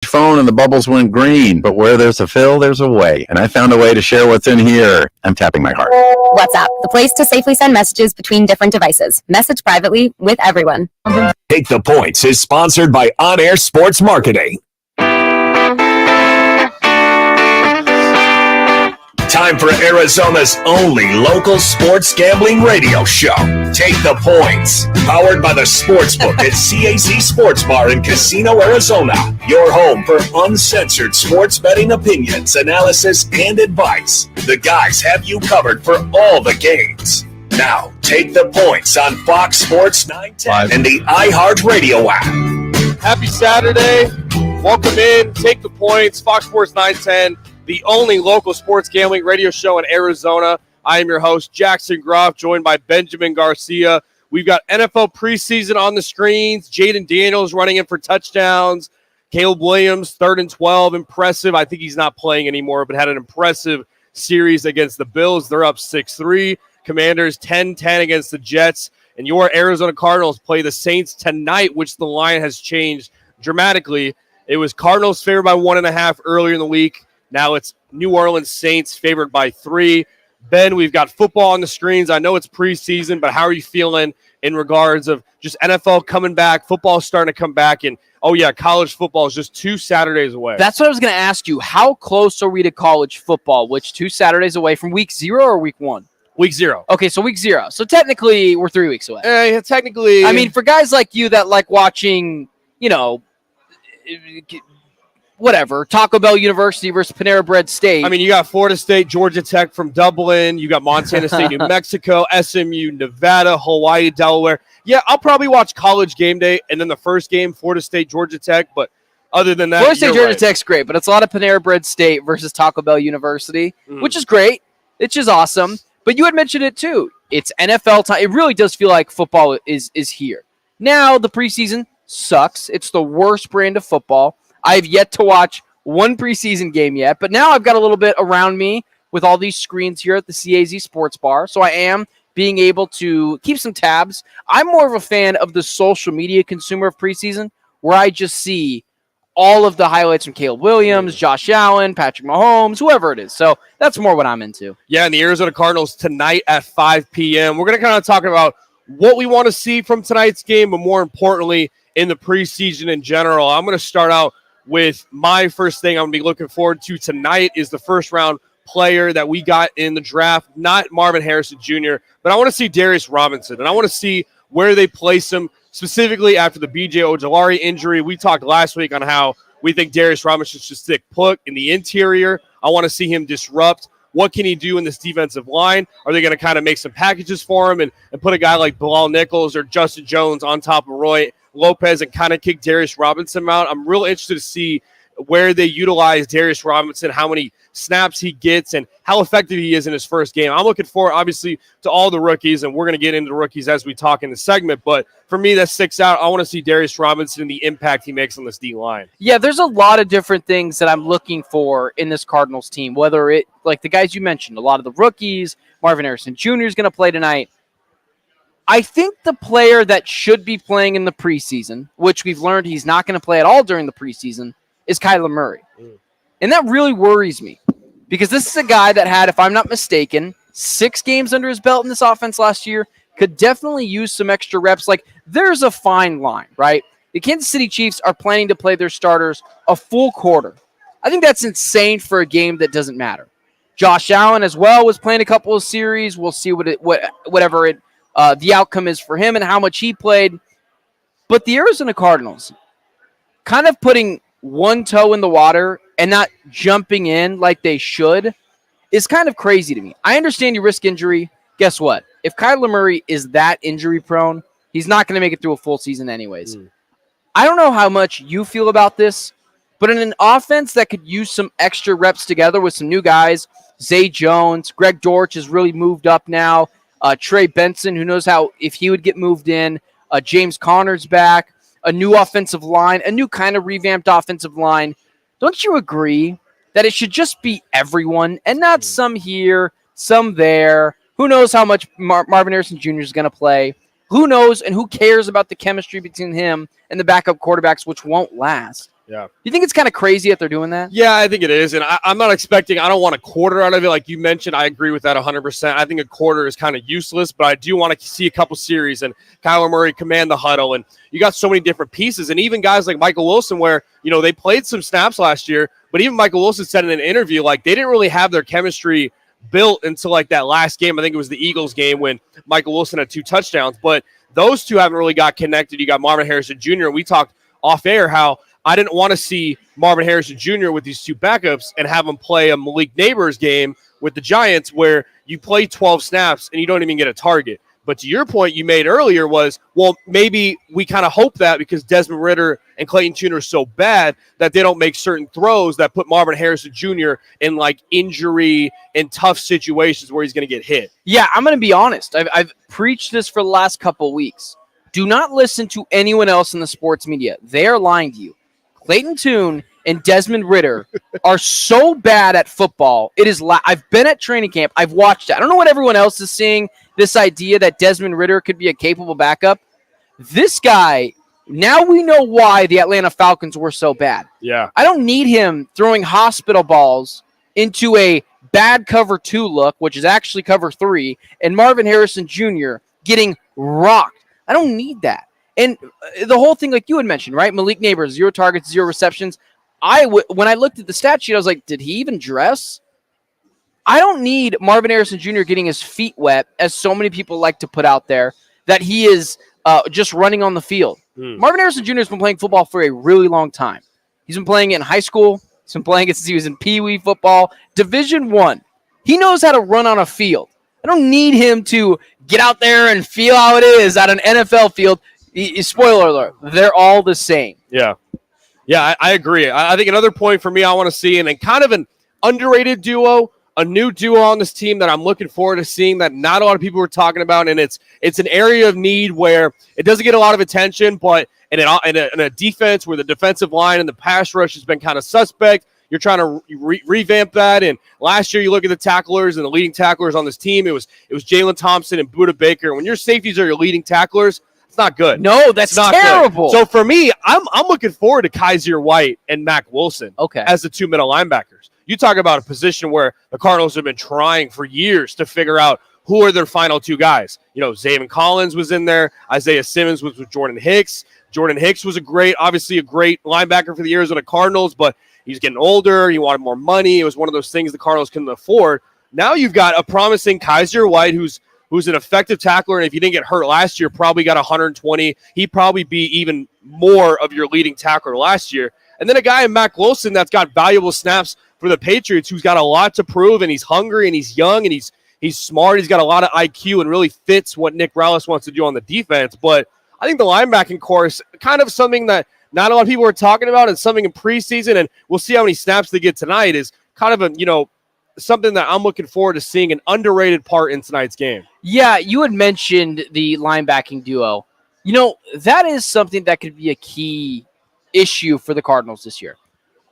phone and the bubbles went green, but where there's a fill, there's a way. And I found a way to share what's in here. I'm tapping my heart. WhatsApp, the place to safely send messages between different devices. Message privately with everyone. Take the Points is sponsored by On Air Sports Marketing. Time for Arizona's only local sports gambling radio show. Take the Points. Powered by the Sportsbook at CAC Sports Bar in Casino, Arizona. Your home for uncensored sports betting opinions, analysis, and advice. The guys have you covered for all the games. Now, Take the Points on Fox Sports 910 and the iHeartRadio app. Happy Saturday. Welcome in. Take the Points. Fox Sports 910. The only local sports gambling radio show in Arizona. I am your host, Jackson Groff, joined by Benjamin Garcia. We've got NFL preseason on the screens. Jaden Daniels running in for touchdowns. Caleb Williams, 3rd and 12, impressive. I think he's not playing anymore, but had an impressive series against the Bills. They're up 6-3. Commanders 10-10 against the Jets. And your Arizona Cardinals play the Saints tonight, which the line has changed dramatically. It was Cardinals favored by 1.5 earlier in the week. Now it's New Orleans Saints favored by 3. Ben, we've got football on the screens. I know it's preseason, but how are you feeling in regards of just NFL coming back, football starting to come back, and, oh, yeah, college football is just 2 Saturdays away. That's what I was going to ask you. How close are we to college football, which 2 Saturdays away from week 0 or week 1? Week 0. Okay, so week 0. So technically we're 3 weeks away. Technically. I mean, for guys like you that like watching, whatever, Taco Bell University versus Panera Bread State. I mean, you got Florida State, Georgia Tech from Dublin. You got Montana State, New Mexico, SMU, Nevada, Hawaii, Delaware. Yeah, I'll probably watch College Game Day, and then the first game, Florida State, Georgia Tech. But other than that, Florida State, Georgia Tech's great, but it's a lot of Panera Bread State versus Taco Bell University, which is great. It's just awesome. But you had mentioned it, too. It's NFL time. It really does feel like football is here. Now, the preseason sucks. It's the worst brand of football. I've yet to watch one preseason game yet, but now I've got a little bit around me with all these screens here at the CAZ Sports Bar, so I am being able to keep some tabs. I'm more of a fan of the social media consumer of preseason, where I just see all of the highlights from Caleb Williams, Josh Allen, Patrick Mahomes, whoever it is. So that's more what I'm into. Yeah, and the Arizona Cardinals tonight at 5 p.m. We're going to kind of talk about what we want to see from tonight's game, but more importantly, in the preseason in general. I'm going to start out with my first thing I'm going to be looking forward to tonight is the first-round player that we got in the draft, not Marvin Harrison Jr., but I want to see Darius Robinson, and I want to see where they place him, specifically after the B.J. Ojulari injury. We talked last week on how we think Darius Robinson should stick put in the interior. I want to see him disrupt. What can he do in this defensive line? Are they going to kind of make some packages for him and put a guy like Bilal Nichols or Justin Jones on top of Roy Lopez and kind of kick Darius Robinson out? I'm real interested to see where they utilize Darius Robinson, how many snaps he gets, and how effective he is in his first game. I'm looking forward, obviously, to all the rookies, and we're going to get into the rookies as we talk in the segment. But for me, that sticks out. I want to see Darius Robinson and the impact he makes on this D-line. Yeah, there's a lot of different things that I'm looking for in this Cardinals team, whether it, like the guys you mentioned, a lot of the rookies, Marvin Harrison Jr. is going to play tonight. I think the player that should be playing in the preseason, which we've learned he's not going to play at all during the preseason, is Kyler Murray. And that really worries me because this is a guy that had, if I'm not mistaken, 6 games under his belt in this offense last year, could definitely use some extra reps. Like, there's a fine line, right? The Kansas City Chiefs are planning to play their starters a full quarter. I think that's insane for a game that doesn't matter. Josh Allen as well was playing a couple of series. We'll see whatever the outcome is for him and how much he played. But the Arizona Cardinals kind of putting one toe in the water and not jumping in like they should is kind of crazy to me. I understand you risk injury. Guess what? If Kyler Murray is that injury prone, he's not going to make it through a full season anyways. I don't know how much you feel about this, but in an offense that could use some extra reps together with some new guys, Zay Jones, Greg Dortch has really moved up now. Trey Benson, who knows how if he would get moved in. James Conner's back. A new offensive line, a new kind of revamped offensive line. Don't you agree that it should just be everyone and not some here, some there? Who knows how much Marvin Harrison Jr. is going to play? Who knows and who cares about the chemistry between him and the backup quarterbacks, which won't last? Yeah. You think it's kind of crazy that they're doing that? Yeah, I think it is. And I'm not expecting, I don't want a quarter out of it. Like you mentioned, I agree with that 100%. I think a quarter is kind of useless, but I do want to see a couple series and Kyler Murray command the huddle. And you got so many different pieces. And even guys like Michael Wilson, where, they played some snaps last year, but even Michael Wilson said in an interview, like they didn't really have their chemistry built until like that last game. I think it was the Eagles game when Michael Wilson had 2 touchdowns, but those two haven't really got connected. You got Marvin Harrison Jr. We talked off air how I didn't want to see Marvin Harrison Jr. with these 2 backups and have him play a Malik Neighbors game with the Giants where you play 12 snaps and you don't even get a target. But to your point you made earlier was, well, maybe we kind of hope that because Desmond Ridder and Clayton Tune are so bad that they don't make certain throws that put Marvin Harrison Jr. in like injury and tough situations where he's going to get hit. Yeah, I'm going to be honest. I've preached this for the last couple of weeks. Do not listen to anyone else in the sports media. They are lying to you. Clayton Tune and Desmond Ridder are so bad at football. It is. I've been at training camp. I've watched it. I don't know what everyone else is seeing. This idea that Desmond Ridder could be a capable backup. This guy. Now we know why the Atlanta Falcons were so bad. Yeah. I don't need him throwing hospital balls into a bad cover 2 look, which is actually cover 3, and Marvin Harrison Jr. getting rocked. I don't need that. And the whole thing, like you had mentioned, right? Malik Neighbors, 0 targets, 0 receptions. When I looked at the stat sheet, I was like, did he even dress? I don't need Marvin Harrison Jr. getting his feet wet, as so many people like to put out there, that he is just running on the field. Marvin Harrison Jr. has been playing football for a really long time. He's been playing it in high school. He's been playing it since he was in Pee Wee football. Division I. He knows how to run on a field. I don't need him to get out there and feel how it is at an NFL field. Spoiler alert, they're all the same. Yeah. Yeah, I agree. I think another point for me I want to see, and kind of an underrated duo, a new duo on this team that I'm looking forward to seeing that not a lot of people were talking about, and it's an area of need where it doesn't get a lot of attention, but in a defense where the defensive line and the pass rush has been kind of suspect, you're trying to revamp that. And last year, you look at the tacklers and the leading tacklers on this team, it was Jalen Thompson and Budda Baker. When your safeties are your leading tacklers, it's not good. No, that's not terrible. Good. So for me, I'm looking forward to Kaiser White and Mac Wilson as the 2 middle linebackers. You talk about a position where the Cardinals have been trying for years to figure out who are their final 2 guys. Zaven Collins was in there. Isaiah Simmons was with Jordan Hicks. Jordan Hicks was obviously a great linebacker for the Arizona Cardinals, but he's getting older. He wanted more money. It was one of those things the Cardinals couldn't afford. Now you've got a promising Kaiser White who's an effective tackler, and if he didn't get hurt last year, probably got 120. He'd probably be even more of your leading tackler last year. And then a guy in Mac Wilson that's got valuable snaps for the Patriots, who's got a lot to prove, and he's hungry, and he's young, and he's smart. He's got a lot of IQ and really fits what Nick Rallis wants to do on the defense. But I think the linebacking core is kind of something that not a lot of people are talking about, and something in preseason, and we'll see how many snaps they get tonight, is kind of something that I'm looking forward to seeing, an underrated part in tonight's game. Yeah, you had mentioned the linebacking duo. That is something that could be a key issue for the Cardinals this year.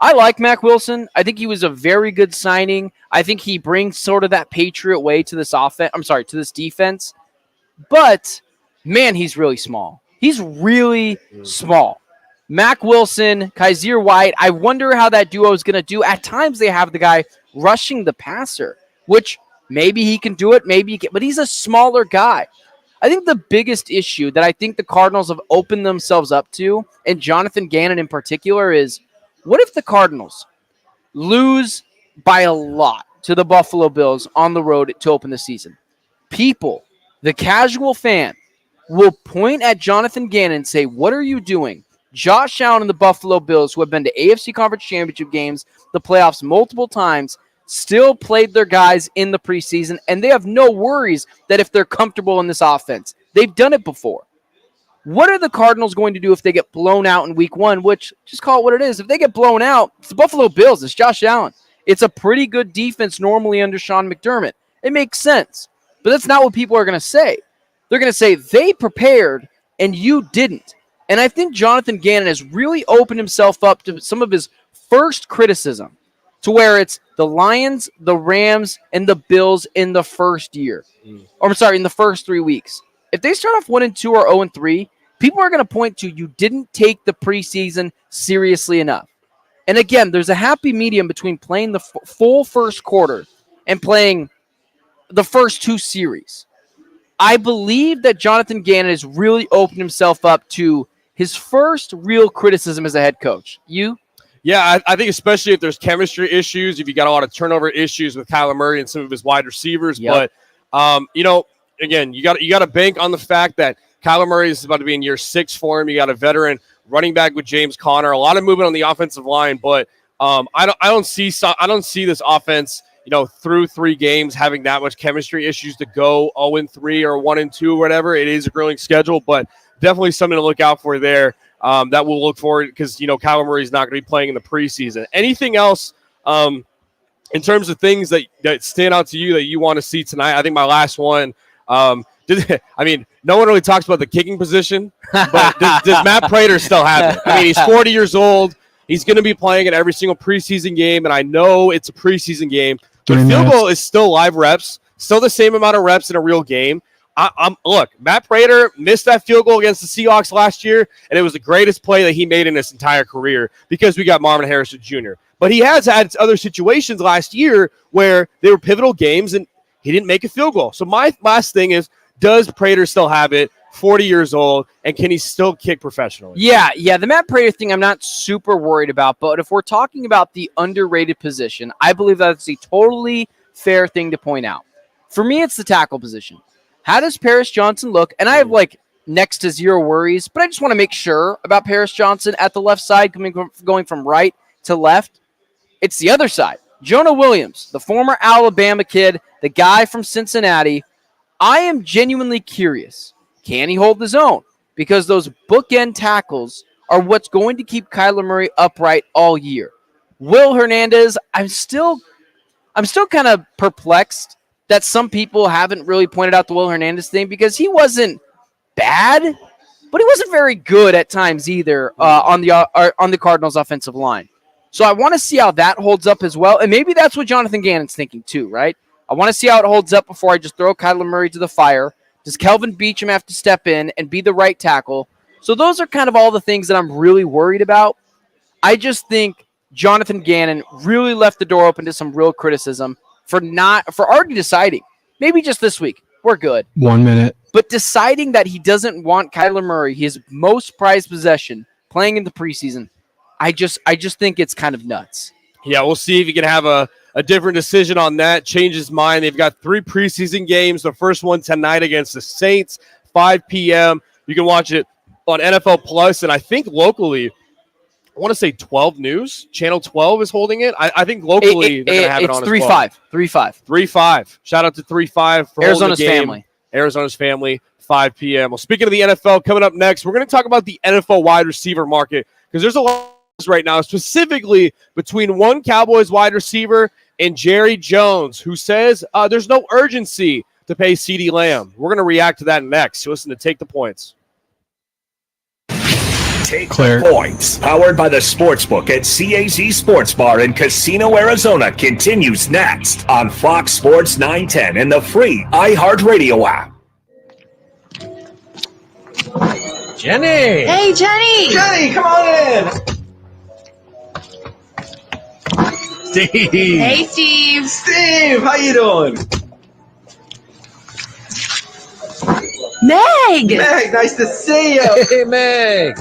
I like Mac Wilson. I think he was a very good signing. I think he brings sort of that Patriot way to this offense. To this defense. But, man, he's really small. He's really small. Mac Wilson, Kaiser White, I wonder how that duo is going to do. At times they have the guy rushing the passer, which maybe he can do it, but he's a smaller guy. I think the biggest issue that I think the Cardinals have opened themselves up to, and Jonathan Gannon in particular, is what if the Cardinals lose by a lot to the Buffalo Bills on the road to open the season? People, the casual fan, will point at Jonathan Gannon and say, what are you doing? Josh Allen and the Buffalo Bills, who have been to AFC Conference Championship games, the playoffs multiple times, still played their guys in the preseason, and they have no worries that if they're comfortable in this offense. They've done it before. What are the Cardinals going to do if they get blown out in week 1, which, just call it what it is. If they get blown out, it's the Buffalo Bills. It's Josh Allen. It's a pretty good defense normally under Sean McDermott. It makes sense. But that's not what people are going to say. They're going to say, they prepared and you didn't. And I think Jonathan Gannon has really opened himself up to some of his first criticism, to where it's the Lions, the Rams, and the Bills in the first year. Or, in the first 3 weeks. If they start off 1-2 or 0-3, people are going to point to you didn't take the preseason seriously enough. And again, there's a happy medium between playing the full first quarter and playing the first 2 series. I believe that Jonathan Gannon has really opened himself up to his first real criticism as a head coach. You? Yeah, I think especially if there's chemistry issues, if you got a lot of turnover issues with Kyler Murray and some of his wide receivers. Yep. But, again, you got to bank on the fact that Kyler Murray is about to be in year 6 for him. You got a veteran running back with James Conner, a lot of movement on the offensive line, but I don't see this offense, through 3 games having that much chemistry issues to go 0-3 or 1-2 or whatever. It is a grueling schedule, but definitely something to look out for there. That we'll look forward because Kyler Murray is not going to be playing in the preseason. Anything else in terms of things that stand out to you that you want to see tonight? I think my last one. No one really talks about the kicking position, but does Matt Prater still have it? I mean, he's 40 years old. He's going to be playing in every single preseason game, and I know it's a preseason game, but field goal is still live reps, still the same amount of reps in a real game. Look, Matt Prater missed that field goal against the Seahawks last year, and it was the greatest play that he made in his entire career because we got Marvin Harrison Jr. But he has had other situations last year where they were pivotal games, and he didn't make a field goal. So my last thing is, does Prater still have it? 40 years old, and can he still kick professionally? Yeah. The Matt Prater thing I'm not super worried about, but if we're talking about the underrated position, I believe that's a totally fair thing to point out. For me, it's the tackle position. How does Paris Johnson look? And I have next to zero worries, but I just want to make sure about Paris Johnson at the left side, going from right to left. It's the other side. Jonah Williams, the former Alabama kid, the guy from Cincinnati. I am genuinely curious. Can he hold his own? Because those bookend tackles are what's going to keep Kyler Murray upright all year. Will Hernandez, I'm still kind of perplexed that some people haven't really pointed out the Will Hernandez thing because he wasn't bad, but he wasn't very good at times either on the Cardinals' offensive line. So I want to see how that holds up as well, and maybe that's what Jonathan Gannon's thinking too, right? I want to see how it holds up before I just throw Kyler Murray to the fire. Does Kelvin Beachum have to step in and be the right tackle? So those are kind of all the things that I'm really worried about. I just think Jonathan Gannon really left the door open to some real criticism for already deciding, maybe just this week, we're good. 1 minute. But deciding that he doesn't want Kyler Murray, his most prized possession, playing in the preseason, I just think it's kind of nuts. Yeah, we'll see if he can have a different decision on that, change his mind. They've got 3 preseason games. The first one tonight against the Saints, 5 p.m. You can watch it on NFL Plus, and I think locally, I want to say 12 News. Channel 12 is holding it. I think locally they're going to have it on as well. It's 3-5. 3-5. Shout out to 3-5 for Arizona's family. Arizona's family, 5 p.m. Well, speaking of the NFL, coming up next, we're going to talk about the NFL wide receiver market because there's a lot right now, specifically between one Cowboys wide receiver and Jerry Jones, who says there's no urgency to pay CeeDee Lamb. We're going to react to that next. So listen to Take the Points. Take the Points, powered by the Sportsbook at CAZ Sports Bar in Casino, Arizona, continues next on Fox Sports 910 and the free iHeartRadio app. Jenny! Hey, Jenny! Jenny, come on in! Steve! Hey, Steve! Steve, how you doing? Meg! Meg, nice to see you! Hey, Meg!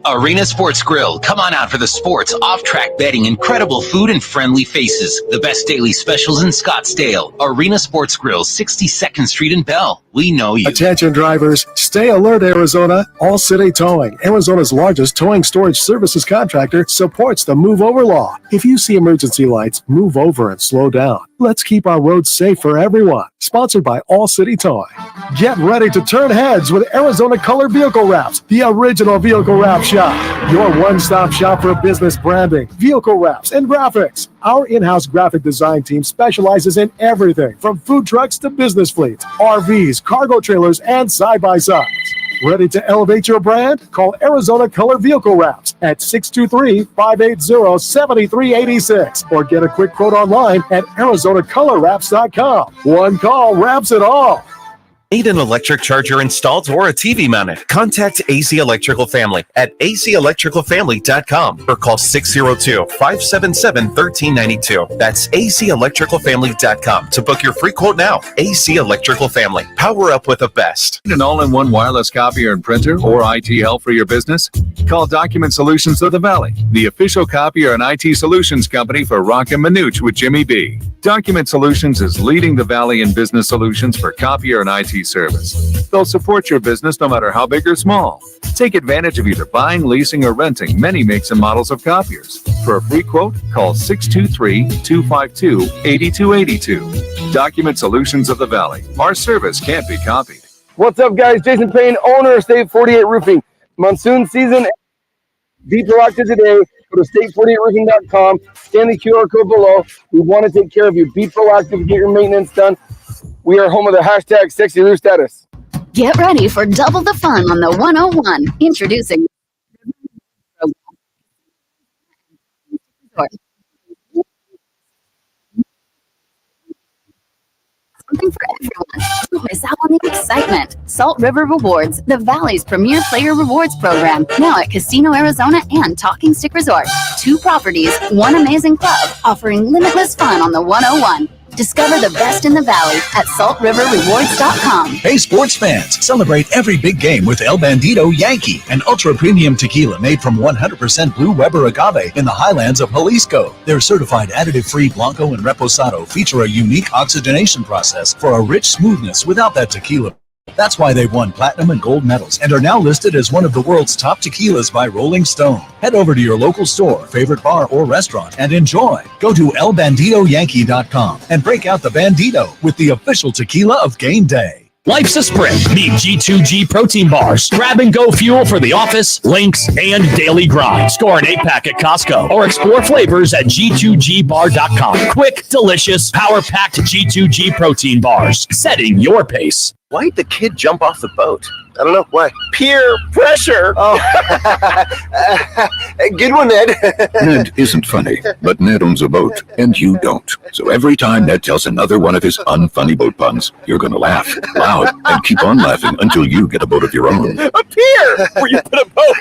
Arena Sports Grill. Come on out for the sports, off-track betting, incredible food, and friendly faces. The best daily specials in Scottsdale. Arena Sports Grill, 62nd Street in Bell. We know you. Attention drivers, stay alert, Arizona. All City Towing, Arizona's largest towing storage services contractor, supports the move over law. If you see emergency lights, move over and slow down. Let's keep our roads safe for everyone. Sponsored by All City Towing. Get ready to turn heads with Arizona Color Vehicle Wraps, the original vehicle wrap shop. Your one-stop shop for business branding, vehicle wraps, and graphics. Our in-house graphic design team specializes in everything from food trucks to business fleets, RVs, cargo trailers, and side-by-sides. Ready to elevate your brand? Call Arizona Color Vehicle Wraps at 623-580-7386 or get a quick quote online at ArizonaColorWraps.com. One call wraps it all. Need an electric charger installed or a TV mounted? Contact AC Electrical Family at acelectricalfamily.com or call 602-577-1392. That's acelectricalfamily.com to book your free quote now. AC Electrical Family. Power up with the best. Need an all-in-one wireless copier and printer or IT help for your business? Call Document Solutions of the Valley, the official copier and IT solutions company for Rock and Manuch with Jimmy B. Document Solutions is leading the Valley in business solutions for copier and IT service. They'll support your business no matter how big or small. Take advantage of either buying, leasing, or renting many makes and models of copiers. For a free quote, call 623-252-8282. Document Solutions of the Valley. Our service can't be copied. What's up, guys? Jason Payne, owner of State 48 Roofing. Monsoon season. Be proactive today. Go to state48roofing.com. Scan the QR code below. We want to take care of you. Be proactive. Get your maintenance done. We are home of the hashtag sexy roof status. Get ready for double the fun on the 101. Introducing something for everyone. Don't miss out on the excitement. Salt River Rewards, the Valley's premier player rewards program, now at Casino Arizona and Talking Stick Resort. 2 properties, 1 amazing club, offering limitless fun on the 101. Discover the best in the Valley at saltriverrewards.com. Hey, sports fans, celebrate every big game with El Bandito Yankee, an ultra-premium tequila made from 100% Blue Weber agave in the highlands of Jalisco. Their certified additive-free Blanco and Reposado feature a unique oxygenation process for a rich smoothness without that tequila. That's why they've won platinum and gold medals and are now listed as one of the world's top tequilas by Rolling Stone. Head over to your local store, favorite bar, or restaurant and enjoy. Go to elbanditoyankee.com and break out the Bandito with the official tequila of game day. Life's a sprint. Meet G2G protein bars. Grab and go fuel for the office, links, and daily grind. Score an 8-pack at Costco or explore flavors at G2Gbar.com. Quick, delicious, power-packed G2G protein bars. Setting your pace. Why'd the kid jump off the boat? I don't know. Why? Peer pressure. Oh, good one, Ned. Ned isn't funny, but Ned owns a boat, and you don't. So every time Ned tells another one of his unfunny boat puns, you're going to laugh loud and keep on laughing until you get a boat of your own. A pier where you put a boat.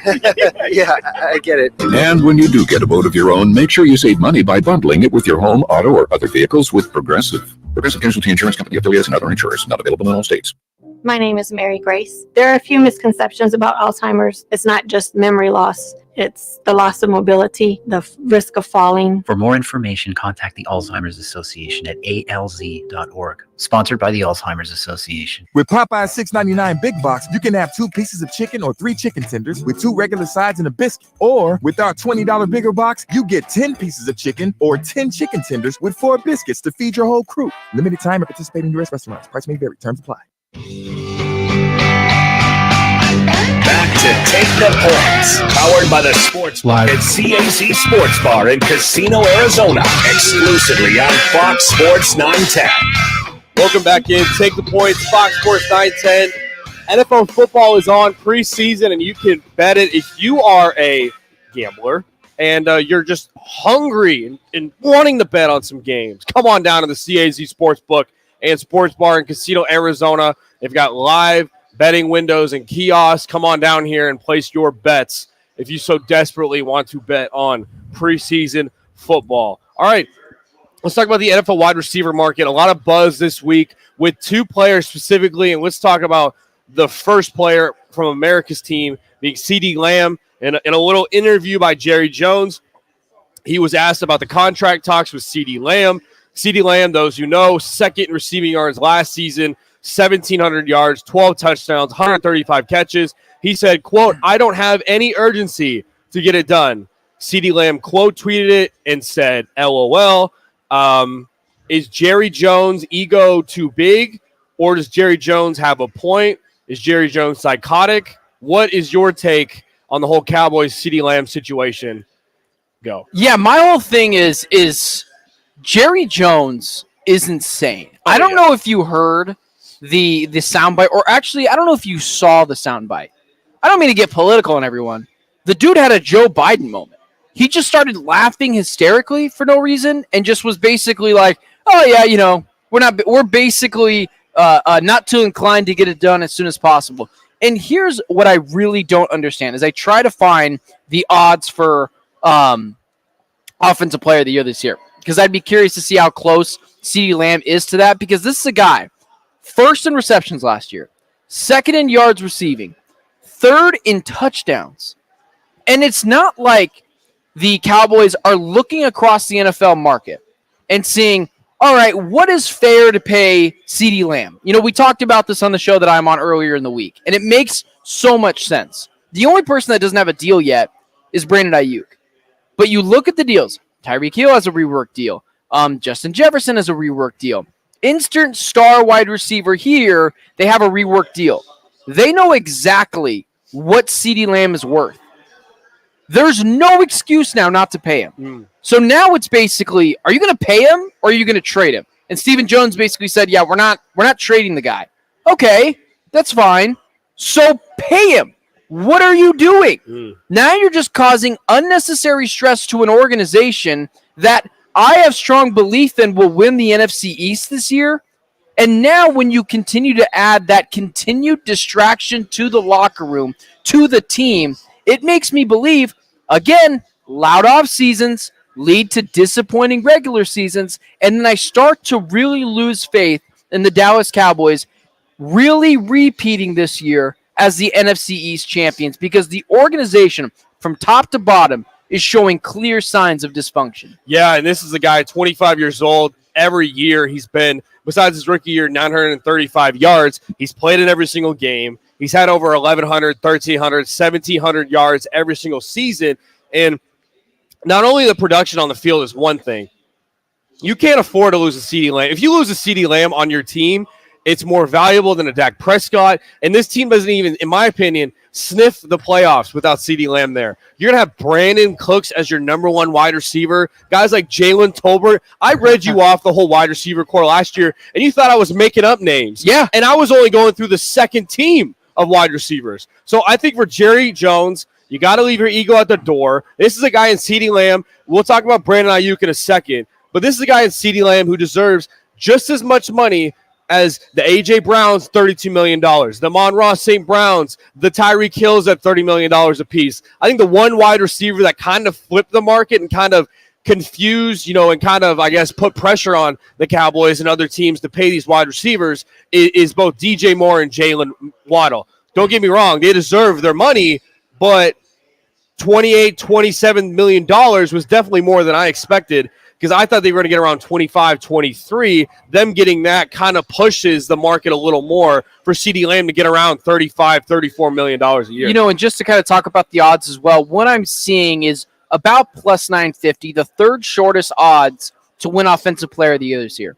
Yeah, I get it. And when you do get a boat of your own, make sure you save money by bundling it with your home, auto, or other vehicles with Progressive. Progressive Casualty Insurance Company, affiliates, and other insurers. Not available in all states. My name is Mary Grace. There are a few misconceptions about Alzheimer's. It's not just memory loss. It's the loss of mobility, the risk of falling. For more information, contact the Alzheimer's Association at alz.org. Sponsored by the Alzheimer's Association. With Popeye's $6.99 Big Box, you can have 2 pieces of chicken or 3 chicken tenders with 2 regular sides and a biscuit. Or with our $20 Bigger Box, you get 10 pieces of chicken or 10 chicken tenders with 4 biscuits to feed your whole crew. Limited time at participating U.S. restaurants. Price may vary. Terms apply. Back to Take the Points, powered by the Sports Book at CAC Sports Bar in Casino, Arizona, exclusively on Fox Sports 910. Welcome back in. Take the Points, Fox Sports 910. NFL football is on preseason, and you can bet it. If you are a gambler and you're just hungry and wanting to bet on some games, come on down to the CAC Sports Book and Sports Bar in Casino, Arizona. They've got live betting windows and kiosks. Come on down here and place your bets if you so desperately want to bet on preseason football. All right, let's talk about the NFL wide receiver market. A lot of buzz this week with 2 players specifically, and let's talk about the first player from America's team, being CeeDee Lamb. In a little interview by Jerry Jones, he was asked about the contract talks with CeeDee Lamb. CeeDee Lamb, those who know, second in receiving yards last season, 1,700 yards, 12 touchdowns, 135 catches. He said, quote, "I don't have any urgency to get it done." CeeDee Lamb quote tweeted it and said, LOL. Is Jerry Jones' ego too big, or does Jerry Jones have a point? Is Jerry Jones psychotic? What is your take on the whole Cowboys CeeDee Lamb situation? Go. Yeah, my whole thing is Jerry Jones is insane. I don't know if you heard the soundbite, or actually, I don't know if you saw the soundbite. I don't mean to get political on everyone. The dude had a Joe Biden moment. He just started laughing hysterically for no reason and just was basically like, "Oh yeah, we're basically not too inclined to get it done as soon as possible. And here's what I really don't understand: is I try to find the odds for Offensive Player of the Year this year, because I'd be curious to see how close CeeDee Lamb is to that, because this is a guy first in receptions last year, second in yards receiving, third in touchdowns. And it's not like the Cowboys are looking across the NFL market and seeing, all right, what is fair to pay CeeDee Lamb? You know, we talked about this on the show that I'm on earlier in the week, and it makes so much sense. The only person that doesn't have a deal yet is Brandon Ayuk. But you look at the deals. Tyreek Hill has a rework deal. Justin Jefferson has a rework deal. Instant star wide receiver here, they have a rework deal. They know exactly what CeeDee Lamb is worth. There's no excuse now not to pay him. So now it's basically, are you going to pay him or are you going to trade him? And Stephen Jones basically said, yeah, we're not trading the guy. Okay, that's fine. So pay him. What are you doing? Now you're just causing unnecessary stress to an organization that I have strong belief in will win the NFC East this year. And now when you continue to add that continued distraction to the locker room, to the team, it makes me believe, again, loud off seasons lead to disappointing regular seasons. And then I start to really lose faith in the Dallas Cowboys really repeating this year as the NFC East champions, because the organization from top to bottom is showing clear signs of dysfunction. Yeah, and this is a guy, 25 years old. Every year he's been, besides his rookie year, 935 yards. He's played in every single game. He's had over 1,100, 1,300, 1,700 yards every single season. And not only the production on the field is one thing. You can't afford to lose a CeeDee Lamb. If you lose a CeeDee Lamb on your team, it's more valuable than a Dak Prescott. And this team doesn't even, in my opinion, sniff the playoffs without CeeDee Lamb there. You're going to have Brandon Cooks as your number one wide receiver. Guys like Jalen Tolbert. I read you off the whole wide receiver core last year, and you thought I was making up names. Yeah. And I was only going through the second team of wide receivers. So I think for Jerry Jones, you got to leave your ego at the door. This is a guy in CeeDee Lamb. We'll talk about Brandon Ayuk in a second. But this is a guy in CeeDee Lamb who deserves just as much money as the A.J. Browns, $32 million, the Amon-Ra St. Browns, the Tyreek Hills at $30 million apiece. I think the one wide receiver that kind of flipped the market and kind of confused, and kind of, I guess, put pressure on the Cowboys and other teams to pay these wide receivers is both DJ Moore and Jalen Waddle. Don't get me wrong, they deserve their money, but $27 million was definitely more than I expected, because I thought they were going to get around 25, 23. Them getting that kind of pushes the market a little more for CeeDee Lamb to get around $35, $34 million a year. And just to kind of talk about the odds as well, what I'm seeing is about plus 950, the third shortest odds to win Offensive Player of the Year this year.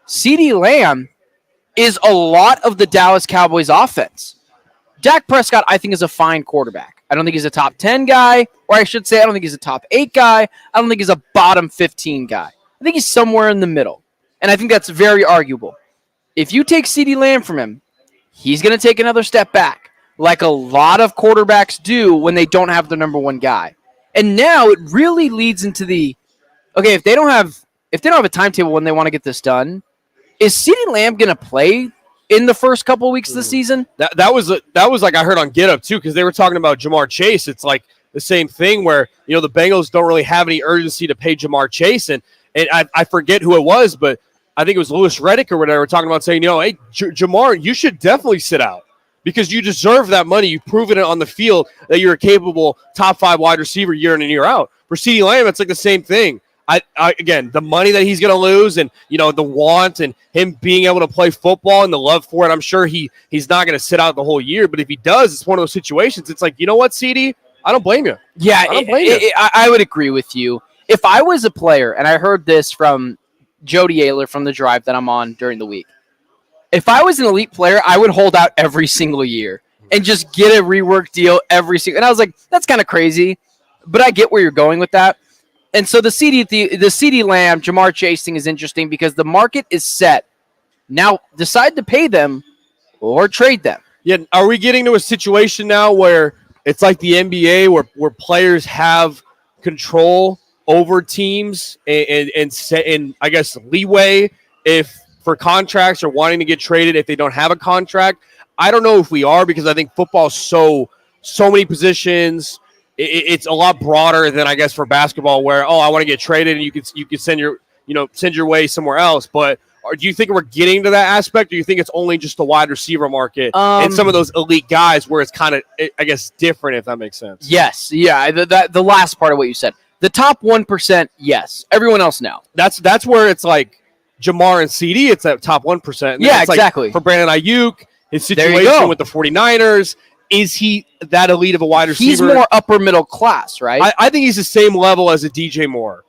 CeeDee Lamb is a lot of the Dallas Cowboys offense. Dak Prescott, I think, is a fine quarterback. I don't think he's a top 10 guy, or I should say I don't think he's a top 8 guy. I don't think he's a bottom 15 guy. I think he's somewhere in the middle, and I think that's very arguable. If you take CeeDee Lamb from him, he's going to take another step back, like a lot of quarterbacks do when they don't have the number one guy. And now it really leads into the, okay, if they don't have a timetable when they want to get this done, is CeeDee Lamb going to play in the first couple of weeks of the season? That was like I heard on Get Up too, because they were talking about Jamar Chase. It's like the same thing where the Bengals don't really have any urgency to pay Jamar Chase, and I forget who it was, but I think it was Louis Riddick or whatever talking about saying, hey, Jamar, you should definitely sit out because you deserve that money. You've proven it on the field that you're a capable top 5 wide receiver year in and year out. For CeeDee Lamb, it's like the same thing. Again, the money that he's going to lose and, the want and him being able to play football and the love for it, I'm sure he's not going to sit out the whole year. But if he does, it's one of those situations. It's like, you know what, CD? I don't blame you. Yeah, I would agree with you. If I was a player, and I heard this from Jody Ayler from the drive that I'm on during the week, if I was an elite player, I would hold out every single year and just get a rework deal every single. And I was like, that's kind of crazy, but I get where you're going with that. And so the CeeDee Lamb, Jamar Chase thing is interesting because the market is set. Now decide to pay them or trade them. Yeah, are we getting to a situation now where it's like the NBA where players have control over teams and I guess leeway if for contracts or wanting to get traded if they don't have a contract. I don't know if we are, because I think football is so many positions. It's a lot broader than, I guess, for basketball, where I want to get traded and you could send your way somewhere else. But do you think we're getting to that aspect, or do you think it's only just the wide receiver market and some of those elite guys where it's kind of, I guess, different, if that makes sense? Yes, yeah. The last part of what you said, the top 1%, yes. Everyone else, no. That's where it's like Jamar and CD. It's that top 1%. And yeah, it's exactly. Like for Brandon Ayuk, his situation with the 49ers. Is he that elite of a wide receiver? He's more upper middle class, right? I think he's the same level as a DJ Moore.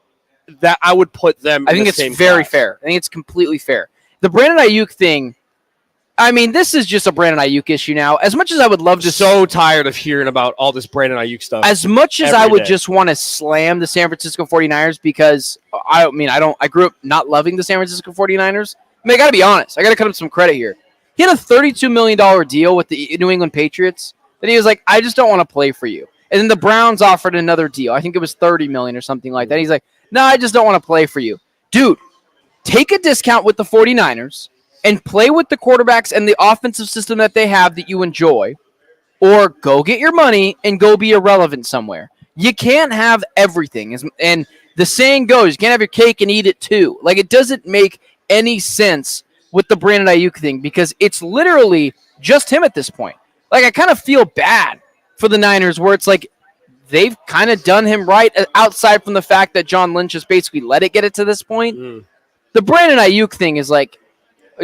That I would put them. I think it's very fair. I think it's completely fair. The Brandon Ayuk thing, I mean, this is just a Brandon Ayuk issue now. As much as I would love to... So tired of hearing about all this Brandon Ayuk stuff. As much as I would just want to slam the San Francisco 49ers, because, I grew up not loving the San Francisco 49ers. I mean, I got to be honest. I got to cut him some credit here. He had a $32 million deal with the New England Patriots that he was like, I just don't want to play for you. And then the Browns offered another deal. I think it was $30 million or something like that. He's like, no, I just don't want to play for you. Dude, take a discount with the 49ers and play with the quarterbacks and the offensive system that they have that you enjoy, or go get your money and go be irrelevant somewhere. You can't have everything. And the saying goes, you can't have your cake and eat it too. Like, it doesn't make any sense with the Brandon Ayuk thing, because it's literally just him at this point. Like, I kind of feel bad for the Niners, where it's like they've kind of done him right, outside from the fact that John Lynch has basically let it get it to this point. The Brandon Ayuk thing is like,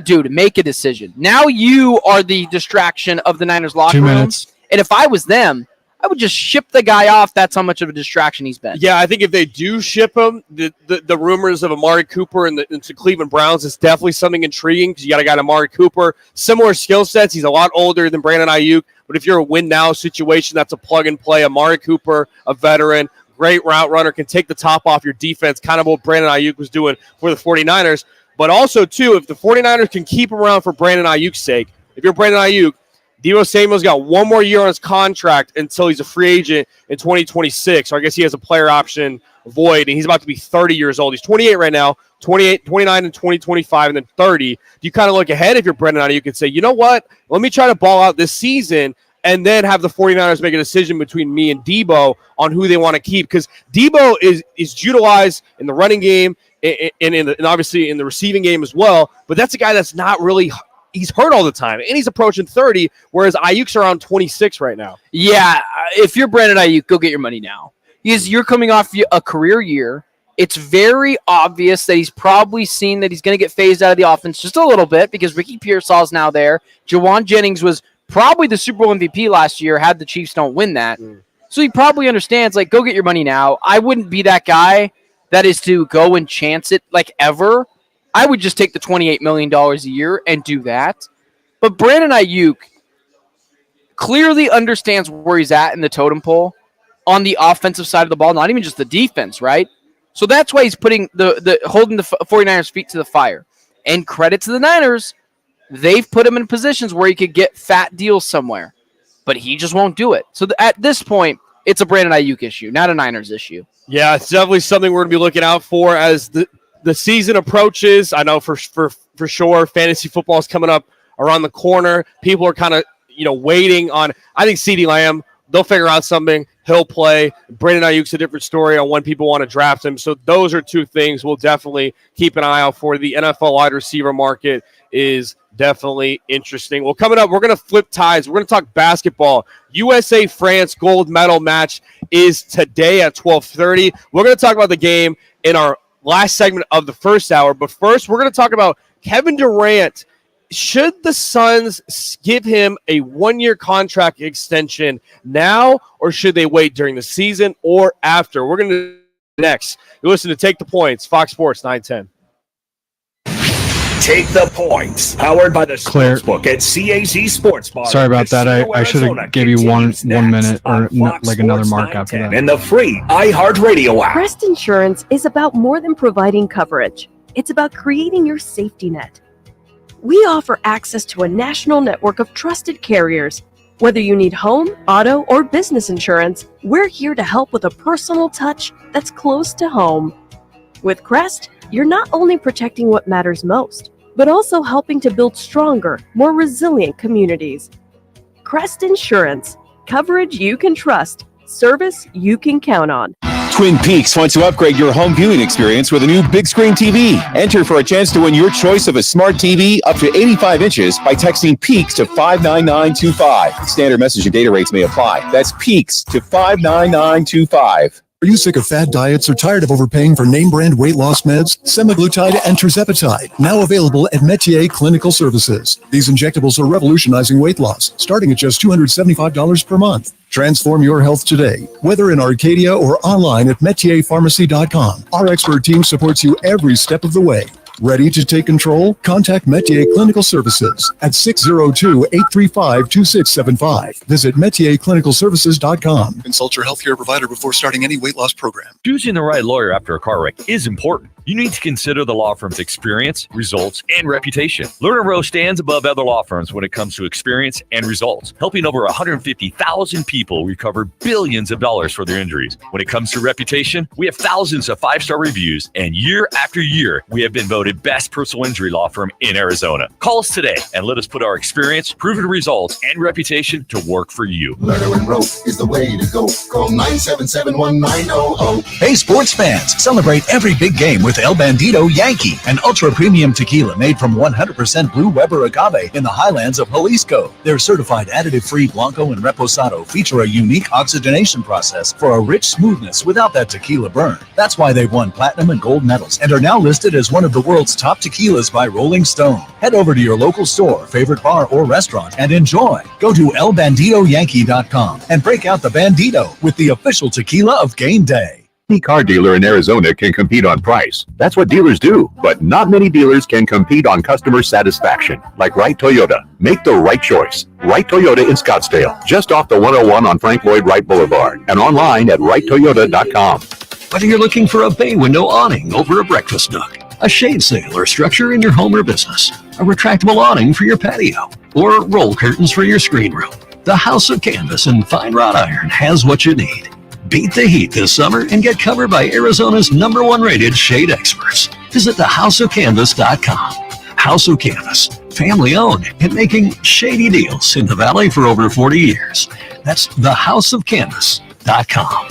dude, make a decision. Now you are the distraction of the Niners locker room. And if I was them, I would just ship the guy off. That's how much of a distraction he's been. Yeah, I think if they do ship him, the rumors of Amari Cooper into Cleveland Browns is definitely something intriguing, because you got a guy like Amari Cooper, similar skill sets. He's a lot older than Brandon Ayuk, but if you're a win-now situation, that's a plug-and-play. Amari Cooper, a veteran, great route runner, can take the top off your defense, kind of what Brandon Ayuk was doing for the 49ers. But also, too, if the 49ers can keep him around for Brandon Ayuk's sake, if you're Brandon Ayuk, Deebo Samuel's got one more year on his contract until he's a free agent in 2026. So I guess he has a player option void, and he's about to be 30 years old. He's 28 right now, 29 in 2025, and then 30. You kind of look ahead if you're Brandon Ayuk, you can say, you know what? Let me try to ball out this season and then have the 49ers make a decision between me and Deebo on who they want to keep. Because Deebo is utilized in the running game and obviously in the receiving game as well. But that's a guy that's not really – he's hurt all the time, and he's approaching 30, whereas Ayuk's around 26 right now. Yeah, if you're Brandon Ayuk, go get your money now. You're coming off a career year. It's very obvious that he's probably seen that he's going to get phased out of the offense just a little bit, because Ricky Pearsall's now there. Jawan Jennings was probably the Super Bowl MVP last year had the Chiefs don't win that. So he probably understands, like, go get your money now. I wouldn't be that guy that is to go and chance it, like, ever. I would just take the $28 million a year and do that. But Brandon Ayuk clearly understands where he's at in the totem pole on the offensive side of the ball, not even just the defense, right? So that's why he's putting holding the 49ers' feet to the fire. And credit to the Niners, they've put him in positions where he could get fat deals somewhere. But he just won't do it. So at this point, it's a Brandon Ayuk issue, not a Niners issue. Yeah, it's definitely something we're going to be looking out for as the season approaches. I know for sure fantasy football is coming up around the corner. People are kind of waiting on. I think CeeDee Lamb, they'll figure out something. He'll play. Brandon Ayuk's a different story on when people want to draft him. So those are two things we'll definitely keep an eye out for. The NFL wide receiver market is definitely interesting. Well, coming up, we're going to flip ties. We're going to talk basketball. USA-France gold medal match is today at 12:30. We're going to talk about the game in our last segment of the first hour. But first, we're going to talk about Kevin Durant. Should the Suns give him a one-year contract extension now, or should they wait during the season or after? We're going to next. You listen to Take the Points, Fox Sports 910. Take the Points, powered by the Sportsbook at CAZ Sports Bar. Sorry about that. I should have gave you one minute or like another mark after that. And the free iHeartRadio app. Crest Insurance is about more than providing coverage. It's about creating your safety net. We offer access to a national network of trusted carriers. Whether you need home, auto, or business insurance, we're here to help with a personal touch that's close to home. With Crest, you're not only protecting what matters most, but also helping to build stronger, more resilient communities. Crest Insurance. Coverage you can trust. Service you can count on. Twin Peaks wants to upgrade your home viewing experience with a new big screen TV. Enter for a chance to win your choice of a smart TV up to 85 inches by texting PEAKS to 59925. Standard message and data rates may apply. That's PEAKS to 59925. Are you sick of fad diets or tired of overpaying for name brand weight loss meds? Semaglutide and tirzepatide, now available at Metier Clinical Services. These injectables are revolutionizing weight loss, starting at just $275 per month. Transform your health today, whether in Arcadia or online at metierpharmacy.com. Our expert team supports you every step of the way. Ready to take control? Contact Metier Clinical Services at 602-835-2675. Visit metierclinicalservices.com. Consult your healthcare provider before starting any weight loss program. Choosing the right lawyer after a car wreck is important. You need to consider the law firm's experience, results, and reputation. Lerner Rowe stands above other law firms when it comes to experience and results, helping over 150,000 people recover billions of dollars for their injuries. When it comes to reputation, we have thousands of 5-star reviews, and year after year, we have been voted best personal injury law firm in Arizona. Call us today and let us put our experience, proven results, and reputation to work for you. Lerner & Rowe is the way to go. Call 977-1900. Hey, sports fans, celebrate every big game with El Bandito Yankee, an ultra-premium tequila made from 100% Blue Weber agave in the highlands of Jalisco. Their certified additive-free Blanco and Reposado feature a unique oxygenation process for a rich smoothness without that tequila burn. That's why they've won platinum and gold medals and are now listed as one of the world's top tequilas by Rolling Stone. Head over to your local store, favorite bar, or restaurant and enjoy. Go to elbanditoyankee.com and break out the Bandito with the official tequila of game day. Any car dealer in Arizona can compete on price. That's what dealers do. But not many dealers can compete on customer satisfaction. Like Wright Toyota. Make the right choice. Wright Toyota in Scottsdale, just off the 101 on Frank Lloyd Wright Boulevard, and online at wrighttoyota.com. Whether you're looking for a bay window awning over a breakfast nook, a shade sail or structure in your home or business, a retractable awning for your patio, or roll curtains for your screen room, the House of Canvas and Fine Wrought Iron has what you need. Beat the heat this summer and get covered by Arizona's #1 rated shade experts. Visit thehouseofcanvas.com. House of Canvas, family owned and making shady deals in the valley for over 40 years. That's thehouseofcanvas.com.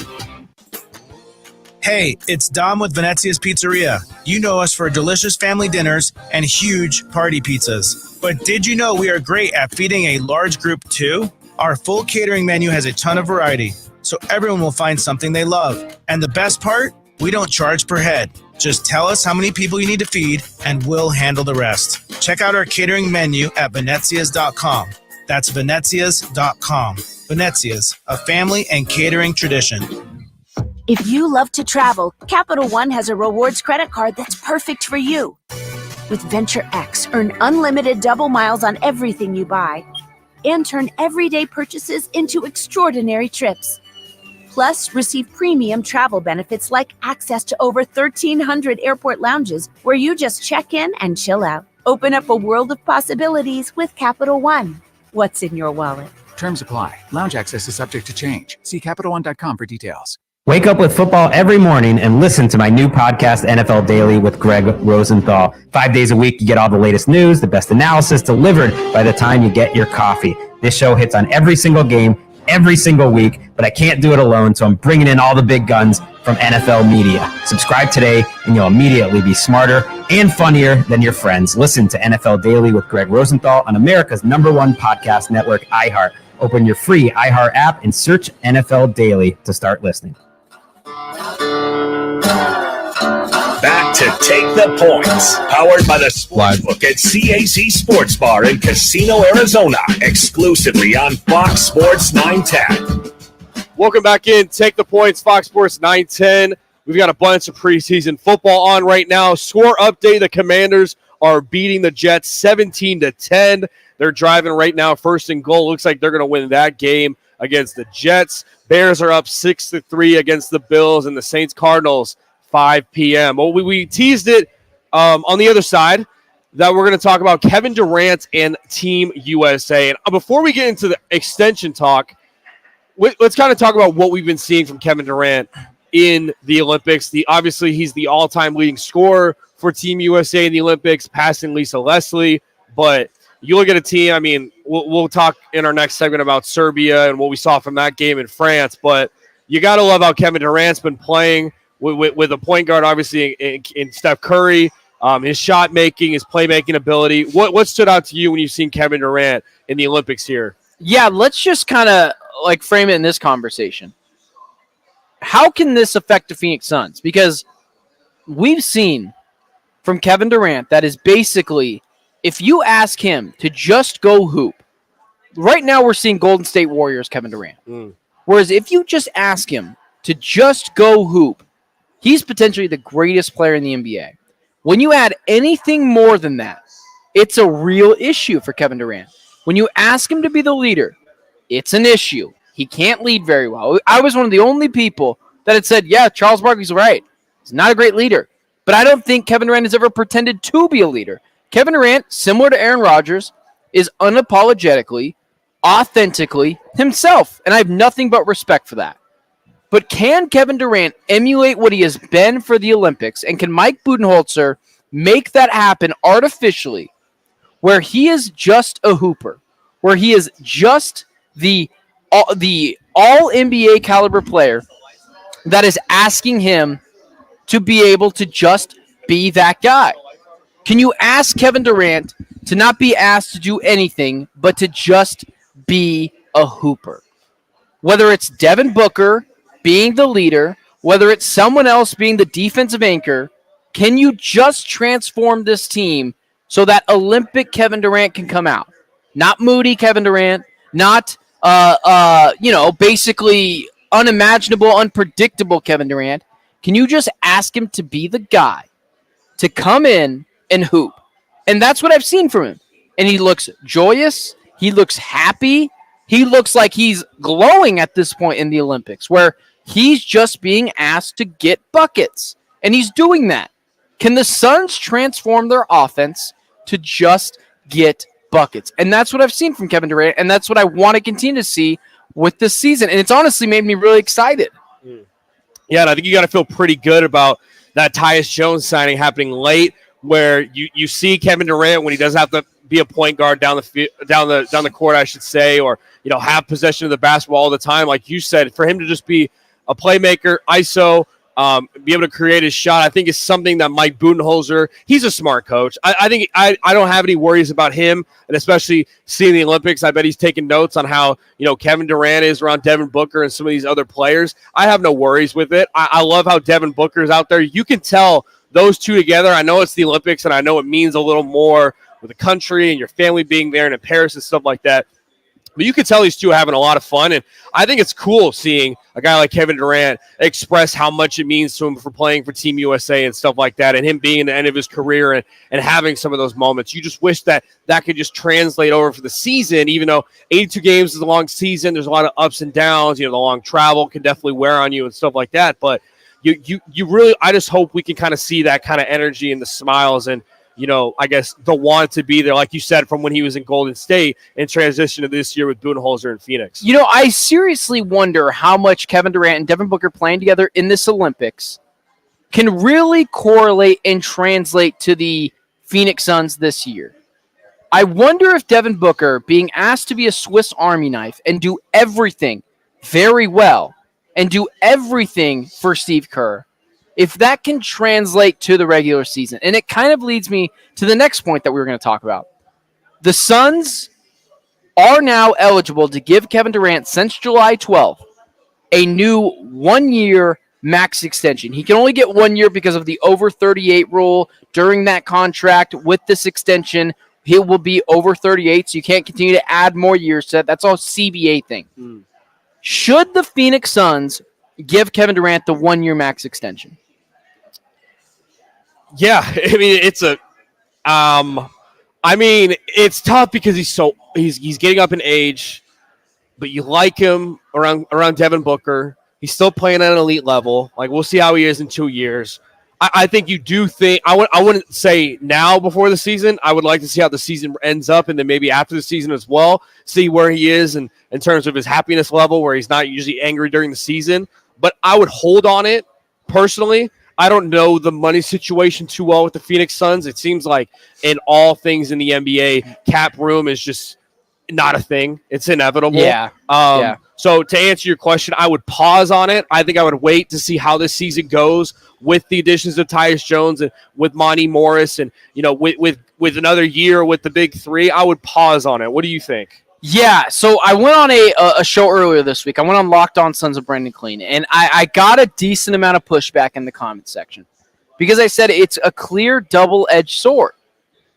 Hey, it's Dom with Venezia's Pizzeria. You know us for delicious family dinners and huge party pizzas. But did you know we are great at feeding a large group too? Our full catering menu has a ton of variety, so everyone will find something they love. And the best part? We don't charge per head. Just tell us how many people you need to feed, and we'll handle the rest. Check out our catering menu at venezias.com. That's venezias.com. Venezias, a family and catering tradition. If you love to travel, Capital One has a rewards credit card that's perfect for you. With Venture X, earn unlimited double miles on everything you buy and turn everyday purchases into extraordinary trips. Plus, receive premium travel benefits like access to over 1,300 airport lounges where you just check in and chill out. Open up a world of possibilities with Capital One. What's in your wallet? Terms apply. Lounge access is subject to change. See CapitalOne.com for details. Wake up with football every morning and listen to my new podcast, NFL Daily with Greg Rosenthal. 5 days a week, you get all the latest news, the best analysis delivered by the time you get your coffee. This show hits on every single game, every single week, but I can't do it alone, so I'm bringing in all the big guns from NFL media. Subscribe today, and you'll immediately be smarter and funnier than your friends. Listen to NFL Daily with Greg Rosenthal on America's #1 podcast network, iHeart. Open your free iHeart app and search NFL Daily to start listening. Back to Take the Points, powered by the Sportsbook at CAC Sports Bar in Casino, Arizona, exclusively on Fox Sports 910. Welcome back in. Take the Points, Fox Sports 910. We've got a bunch of preseason football on right now. Score update, the Commanders are beating the Jets 17-10. They're driving right now, first and goal. Looks like they're going to win that game against the Jets. Bears are up 6-3 against the Bills, and the Saints Cardinals 5 p.m. Well, we teased it on the other side that we're going to talk about Kevin Durant and Team USA. And before we get into the extension talk, let's kind of talk about what we've been seeing from Kevin Durant in the Olympics. Obviously, he's the all-time leading scorer for Team USA in the Olympics, passing Lisa Leslie. But you look at a team, I mean, we'll talk in our next segment about Serbia and what we saw from that game in France, but you got to love how Kevin Durant's been playing with a point guard, obviously, in Steph Curry, his shot making, his playmaking ability. What stood out to you when you've seen Kevin Durant in the Olympics here? Yeah, let's just kind of like frame it in this conversation. How can this affect the Phoenix Suns? Because we've seen from Kevin Durant that is basically, if you ask him to just go hoop, right now we're seeing Golden State Warriors Kevin Durant. Whereas if you just ask him to just go hoop, he's potentially the greatest player in the NBA. When you add anything more than that, it's a real issue for Kevin Durant. When you ask him to be the leader, it's an issue. He can't lead very well. I was one of the only people that had said, yeah, Charles Barkley's right. He's not a great leader. But I don't think Kevin Durant has ever pretended to be a leader. Kevin Durant, similar to Aaron Rodgers, is unapologetically, authentically himself. And I have nothing but respect for that. But can Kevin Durant emulate what he has been for the Olympics? And can Mike Budenholzer make that happen artificially, where he is just a hooper, where he is just the all-NBA caliber player that is asking him to be able to just be that guy? Can you ask Kevin Durant to not be asked to do anything but to just be a hooper? Whether it's Devin Booker being the leader, whether it's someone else being the defensive anchor, can you just transform this team so that Olympic Kevin Durant can come out? Not moody Kevin Durant, not basically unimaginable, unpredictable Kevin Durant. Can you just ask him to be the guy to come in and hoop? And that's what I've seen from him. And he looks joyous. He looks happy. He looks like he's glowing at this point in the Olympics, where he's just being asked to get buckets. And he's doing that. Can the Suns transform their offense to just get buckets? And that's what I've seen from Kevin Durant, and that's what I want to continue to see with this season. And it's honestly made me really excited. Yeah, and I think you got to feel pretty good about that Tyus Jones signing happening late, where you see Kevin Durant when he doesn't have to be a point guard down the court, I should say, or have possession of the basketball all the time. Like you said, for him to just be a playmaker, ISO, be able to create his shot, I think is something that Mike Budenholzer, he's a smart coach. I think I don't have any worries about him, and especially seeing the Olympics, I bet he's taking notes on how, Kevin Durant is around Devin Booker and some of these other players. I have no worries with it. I love how Devin Booker is out there. You can tell those two together. I know it's the Olympics, and I know it means a little more with the country and your family being there and in Paris and stuff like that. But you can tell these two are having a lot of fun, and I think it's cool seeing a guy like Kevin Durant express how much it means to him for playing for Team USA and stuff like that, and him being at the end of his career and having some of those moments. You just wish that could just translate over for the season, even though 82 games is a long season. There's a lot of ups and downs. The long travel can definitely wear on you and stuff like that. But you really, I just hope we can kind of see that kind of energy and the smiles and, I guess the want to be there, like you said, from when he was in Golden State and transition to this year with Budenholzer in Phoenix. I seriously wonder how much Kevin Durant and Devin Booker playing together in this Olympics can really correlate and translate to the Phoenix Suns this year. I wonder if Devin Booker being asked to be a Swiss Army knife and do everything very well and do everything for Steve Kerr, if that can translate to the regular season. And it kind of leads me to the next point that we were going to talk about. The Suns are now eligible to give Kevin Durant, since July 12th, a new 1-year max extension. He can only get 1 year because of the over 38 rule during that contract. With this extension, he will be over 38, so you can't continue to add more years to that. That's all CBA thing. Should the Phoenix Suns give Kevin Durant the 1-year max extension? Yeah, it's tough because he's getting up in age, but you like him around Devin Booker. He's still playing at an elite level. Like, we'll see how he is in 2 years. I think you do think I wouldn't say now before the season. I would like to see how the season ends up, and then maybe after the season as well, see where he is in terms of his happiness level, where he's not usually angry during the season. But I would hold on it personally. I don't know the money situation too well with the Phoenix Suns. It seems like in all things in the NBA, cap room is just not a thing. It's inevitable. Yeah. So to answer your question, I would pause on it. I think I would wait to see how this season goes with the additions of Tyus Jones and with Monty Morris and, with another year with the big three. I would pause on it. What do you think? Yeah, so I went on a show earlier this week. I went on Locked On Sons of Brandon Clean, and I got a decent amount of pushback in the comment section because I said it's a clear double-edged sword.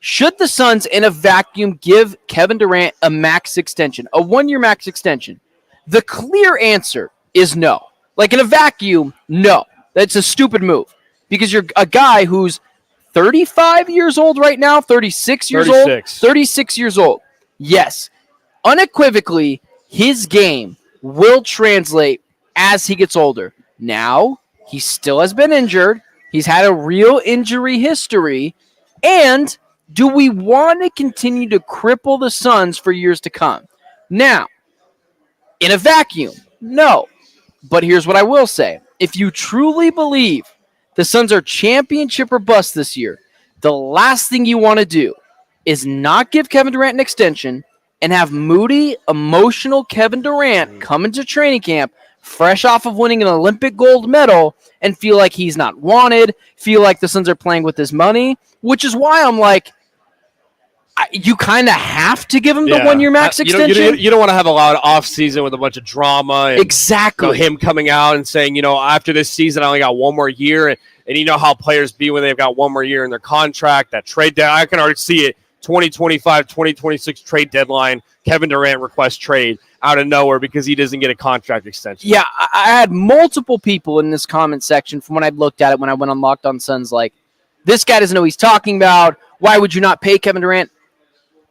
Should the Suns in a vacuum give Kevin Durant a max extension, a 1-year max extension? The clear answer is no. Like in a vacuum, no. That's a stupid move because you're a guy who's 35 years old right now, 36 years old, 36 years old. Yes, unequivocally, his game will translate as he gets older. Now, he still has been injured. He's had a real injury history. And do we want to continue to cripple the Suns for years to come? Now, in a vacuum, no. But here's what I will say. If you truly believe the Suns are championship or bust this year, the last thing you want to do is not give Kevin Durant an extension and have moody, emotional Kevin Durant come into training camp fresh off of winning an Olympic gold medal and feel like he's not wanted, feel like the Suns are playing with his money, which is why I'm like, you kind of have to give him the 1-year max extension. You don't want to have a lot of offseason with a bunch of drama. And, exactly. Him coming out and saying, after this season, I only got one more year. And you know how players be when they've got one more year in their contract, that trade deadline. I can already see it. 2025, 2026 trade deadline. Kevin Durant requests trade out of nowhere because he doesn't get a contract extension. Yeah, I had multiple people in this comment section from when I looked at it when I went on Locked On Suns like, this guy doesn't know what he's talking about. Why would you not pay Kevin Durant?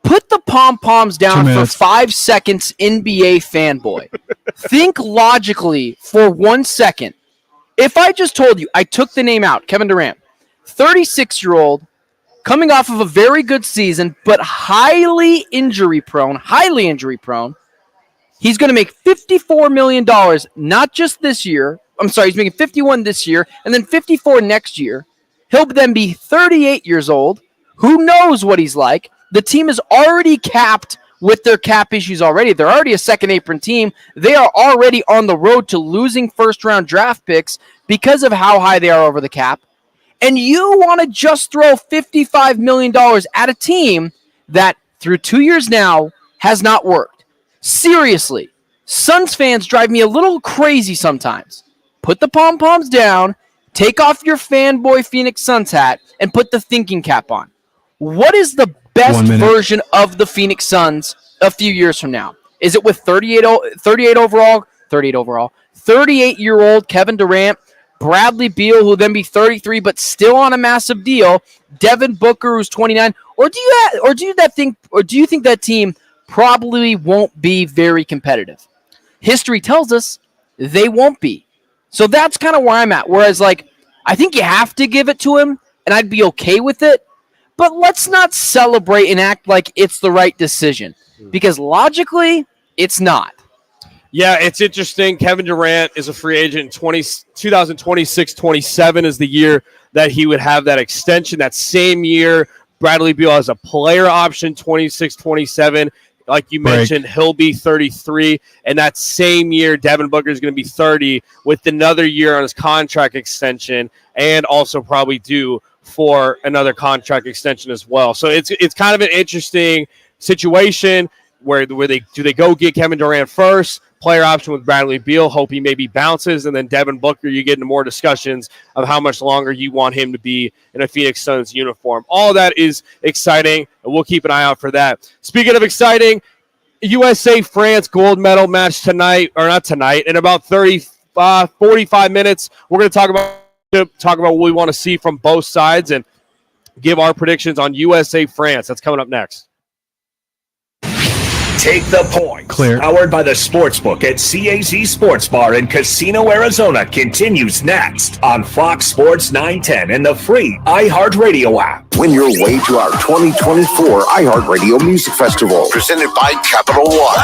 Put the pom-poms down for 5 seconds, NBA fanboy. Think logically for 1 second. If I just told you, I took the name out, Kevin Durant, 36-year-old, coming off of a very good season, but highly injury prone. He's going to make $54 million, not just this year. I'm sorry, he's making 51 this year, and then 54 next year. He'll then be 38 years old. Who knows what he's like? The team is already capped with their cap issues already. They're already a second apron team. They are already on the road to losing first-round draft picks because of how high they are over the cap. And you want to just throw $55 million at a team that, through 2 years now, has not worked. Seriously, Suns fans drive me a little crazy sometimes. Put the pom-poms down, take off your fanboy Phoenix Suns hat, and put the thinking cap on. What is the best version of the Phoenix Suns a few years from now? Is it with 38-year-old Kevin Durant, Bradley Beal, who will then be 33 but still on a massive deal, Devin Booker, who's 29, or do you think that team probably won't be very competitive? History tells us they won't be. So that's kind of where I'm at. Whereas, I think you have to give it to him, and I'd be okay with it. But let's not celebrate and act like it's the right decision, because logically, it's not. Yeah, it's interesting. Kevin Durant is a free agent. 2026-27 is the year that he would have that extension. That same year, Bradley Beal has a player option, 26-27. Like you mentioned, he'll be 33. And that same year, Devin Booker is going to be 30 with another year on his contract extension and also probably due for another contract extension as well. So it's kind of an interesting situation where they go get Kevin Durant first, player option with Bradley Beal, hope he maybe bounces, and then Devin Booker, you get into more discussions of how much longer you want him to be in a Phoenix Suns uniform. All that is exciting, and we'll keep an eye out for that. Speaking of exciting, USA-France gold medal match tonight, or not tonight, in about 45 minutes. We're going to talk about what we want to see from both sides and give our predictions on USA-France. That's coming up next. Take the Point. Clear. Powered by the Sportsbook at CAZ Sports Bar in Casino, Arizona continues next on Fox Sports 910 and the free iHeartRadio app. Win your way to our 2024 iHeartRadio Music Festival, presented by Capital One.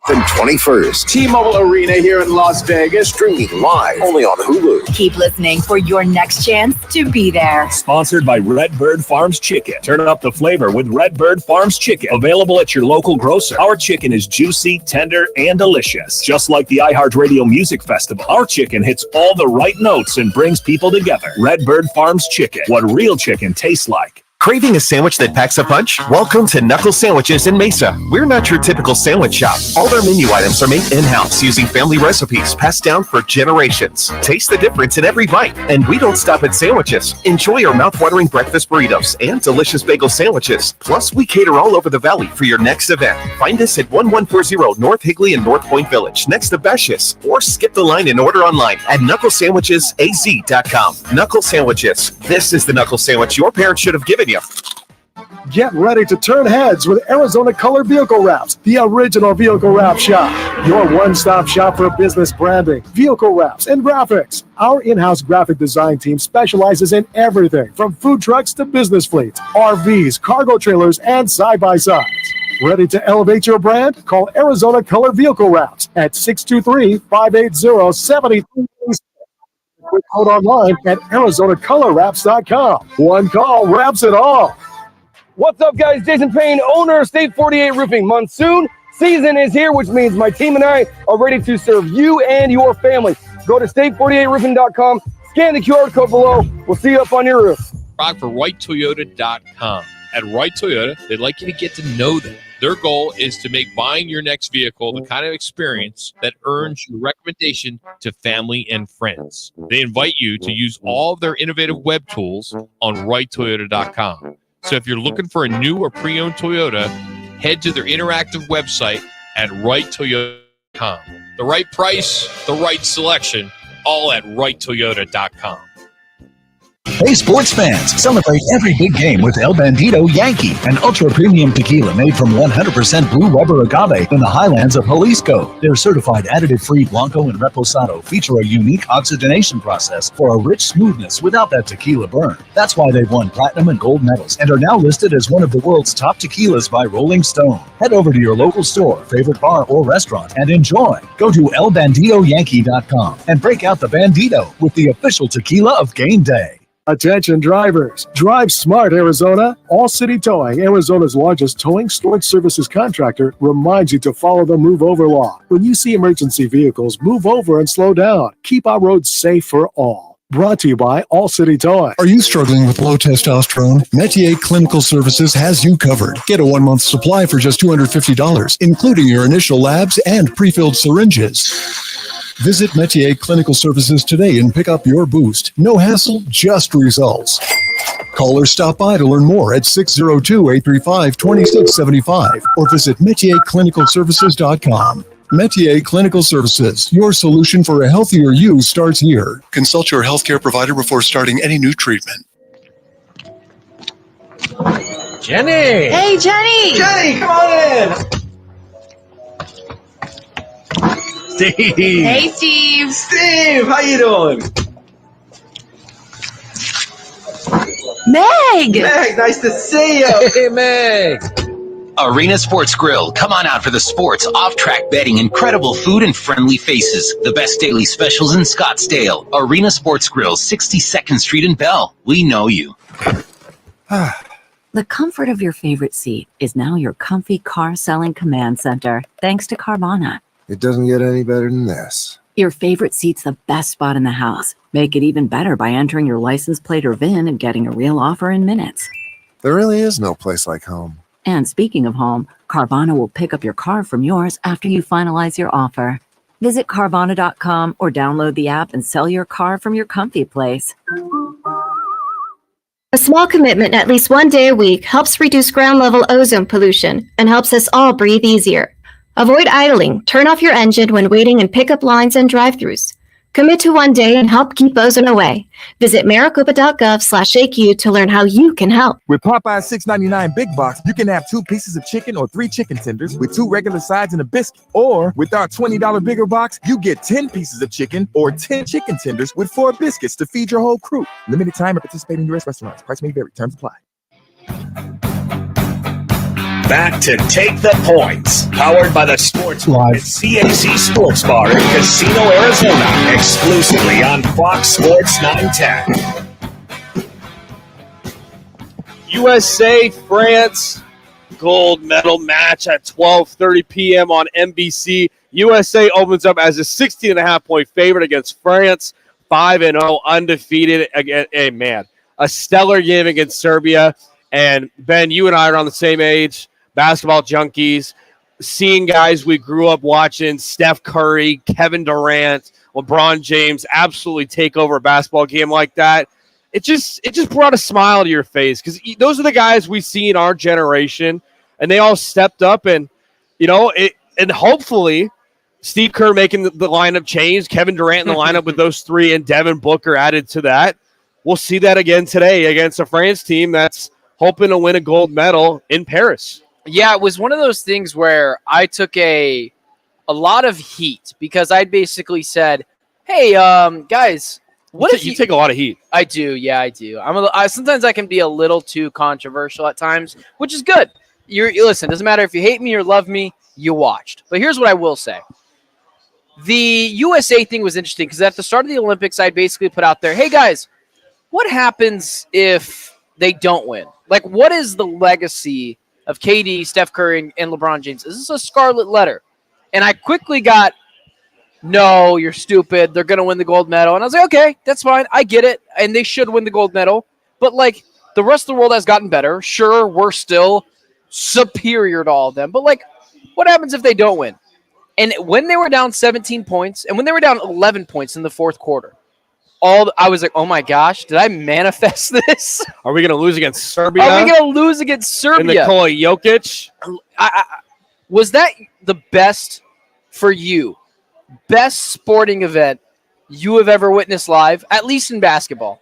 and 21st. T-Mobile Arena here in Las Vegas, streaming live only on Hulu. Keep listening for your next chance to be there. Sponsored by Redbird Farms Chicken. Turn up the flavor with Redbird Farms Chicken. Available at your local grocer. Our chicken is juicy, tender, and delicious. Just like the iHeartRadio Music Festival, our chicken hits all the right notes and brings people together. Redbird Farms Chicken. What real chicken tastes like. Craving a sandwich that packs a punch? Welcome to Knuckle Sandwiches in Mesa. We're not your typical sandwich shop. All our menu items are made in-house using family recipes passed down for generations. Taste the difference in every bite. And we don't stop at sandwiches. Enjoy our mouth-watering breakfast burritos and delicious bagel sandwiches. Plus, we cater all over the valley for your next event. Find us at 1140 North Higley in North Point Village, next to Besh's. Or skip the line and order online at knucklesandwichesaz.com. Knuckle Sandwiches. This is the knuckle sandwich your parents should have given you. Get ready to turn heads with Arizona Color Vehicle Wraps, the original vehicle wrap shop. Your one-stop shop for business branding, vehicle wraps, and graphics. Our in-house graphic design team specializes in everything from food trucks to business fleets, RVs, cargo trailers, and side-by-sides. Ready to elevate your brand? Call Arizona Color Vehicle Wraps at 623-580-7336. Quick quote online at ArizonaColorWraps.com. One call wraps it all. What's up, guys? Jason Payne, owner of State 48 Roofing. Monsoon season is here, which means my team and I are ready to serve you and your family. Go to state48roofing.com, scan the QR code below. We'll see you up on your roof. Rock for WrightToyota.com. At Wright Toyota, they'd like you to get to know them. Their goal is to make buying your next vehicle the kind of experience that earns your recommendation to family and friends. They invite you to use all of their innovative web tools on WrightToyota.com. So if you're looking for a new or pre-owned Toyota, head to their interactive website at WrightToyota.com. The right price, the right selection, all at WrightToyota.com. Hey, sports fans, celebrate every big game with El Bandito Yankee, an ultra-premium tequila made from 100% Blue Weber agave in the highlands of Jalisco. Their certified additive-free Blanco and Reposado feature a unique oxygenation process for a rich smoothness without that tequila burn. That's why they've won platinum and gold medals and are now listed as one of the world's top tequilas by Rolling Stone. Head over to your local store, favorite bar, or restaurant and enjoy. Go to elbanditoyankee.com and break out the Bandito with the official tequila of game day. Attention drivers, drive smart, Arizona. All City Towing, Arizona's largest towing storage services contractor, reminds you to follow the move over law. When you see emergency vehicles, move over and slow down. Keep our roads safe for all. Brought to you by All City Towing. Are you struggling with low testosterone? Metier Clinical Services has you covered. Get a 1-month supply for just $250, including your initial labs and pre-filled syringes. Visit Metier Clinical Services today and pick up your boost. No hassle, just results. Call or stop by to learn more at 602-835-2675 or visit MEtierClinicalServices.com. Metier Clinical Services, your solution for a healthier you starts here. Consult your healthcare provider before starting any new treatment. Jenny! Hey, Jenny! Jenny, come on in! Steve! Hey, Steve! Steve, how you doing? Meg! Meg, nice to see you! Hey, Meg! Arena Sports Grill. Come on out for the sports, off-track betting, incredible food, and friendly faces. The best daily specials in Scottsdale. Arena Sports Grill, 62nd Street in Bell. We know you. The comfort of your favorite seat is now your comfy car selling command center, thanks to Carvana. It doesn't get any better than this. Your favorite seat's the best spot in the house. Make it even better by entering your license plate or VIN and getting a real offer in minutes. There really is no place like home. And speaking of home, Carvana will pick up your car from yours after you finalize your offer. Visit Carvana.com or download the app and sell your car from your comfy place. A small commitment at least one day a week helps reduce ground-level ozone pollution and helps us all breathe easier. Avoid idling, turn off your engine when waiting in pickup lines and drive-thrus. Commit to one day and help keep ozone away. Visit maricopa.gov/AQ to learn how you can help. With Popeye's $6.99 Big Box, you can have 2 pieces of chicken or 3 chicken tenders with 2 regular sides and a biscuit. Or with our $20 bigger box, you get 10 pieces of chicken or 10 chicken tenders with 4 biscuits to feed your whole crew. Limited time at participating U.S. restaurants. Price may vary. Terms apply. back to Take the Points, powered by the Sports Live. at CAC Sports Bar in Casino, Arizona, exclusively on Fox Sports 910. USA France gold medal match at 12:30 p.m. on NBC. USA opens up as a 16.5-point favorite against France, 5-0, undefeated. Again, hey, man, a stellar game against Serbia. And, Ben, you and I are on the same age, basketball junkies, seeing guys we grew up watching, Steph Curry, Kevin Durant, LeBron James, absolutely take over a basketball game like that. It just brought a smile to your face because those are the guys we see in our generation, and they all stepped up. And, and hopefully Steve Kerr making the lineup change, Kevin Durant in the lineup with those three, and Devin Booker added to that. We'll see that again today against a France team that's hoping to win a gold medal in Paris. Yeah, it was one of those things where I took a lot of heat because I basically said, hey, guys, what if you take a lot of heat? I do. Yeah, I do. Sometimes I can be a little too controversial at times, which is good. You listen, doesn't matter if you hate me or love me, you watched. But here's what I will say. The USA thing was interesting because at the start of the Olympics, I basically put out there, hey, guys, what happens if they don't win? Like, what is the legacy of KD, Steph Curry, and LeBron James? Is this a scarlet letter? And I quickly got, no, you're stupid. They're going to win the gold medal. And I was like, okay, that's fine. I get it. And they should win the gold medal. But, like, the rest of the world has gotten better. Sure, we're still superior to all of them. But, like, what happens if they don't win? And when they were down 17 points and when they were down 11 points in the fourth quarter, I was like, oh, my gosh, did I manifest this? Are we going to lose against Serbia? Are we going to lose against Serbia? And Nikola Jokic? Was that the best for you? Best sporting event you have ever witnessed live, at least in basketball?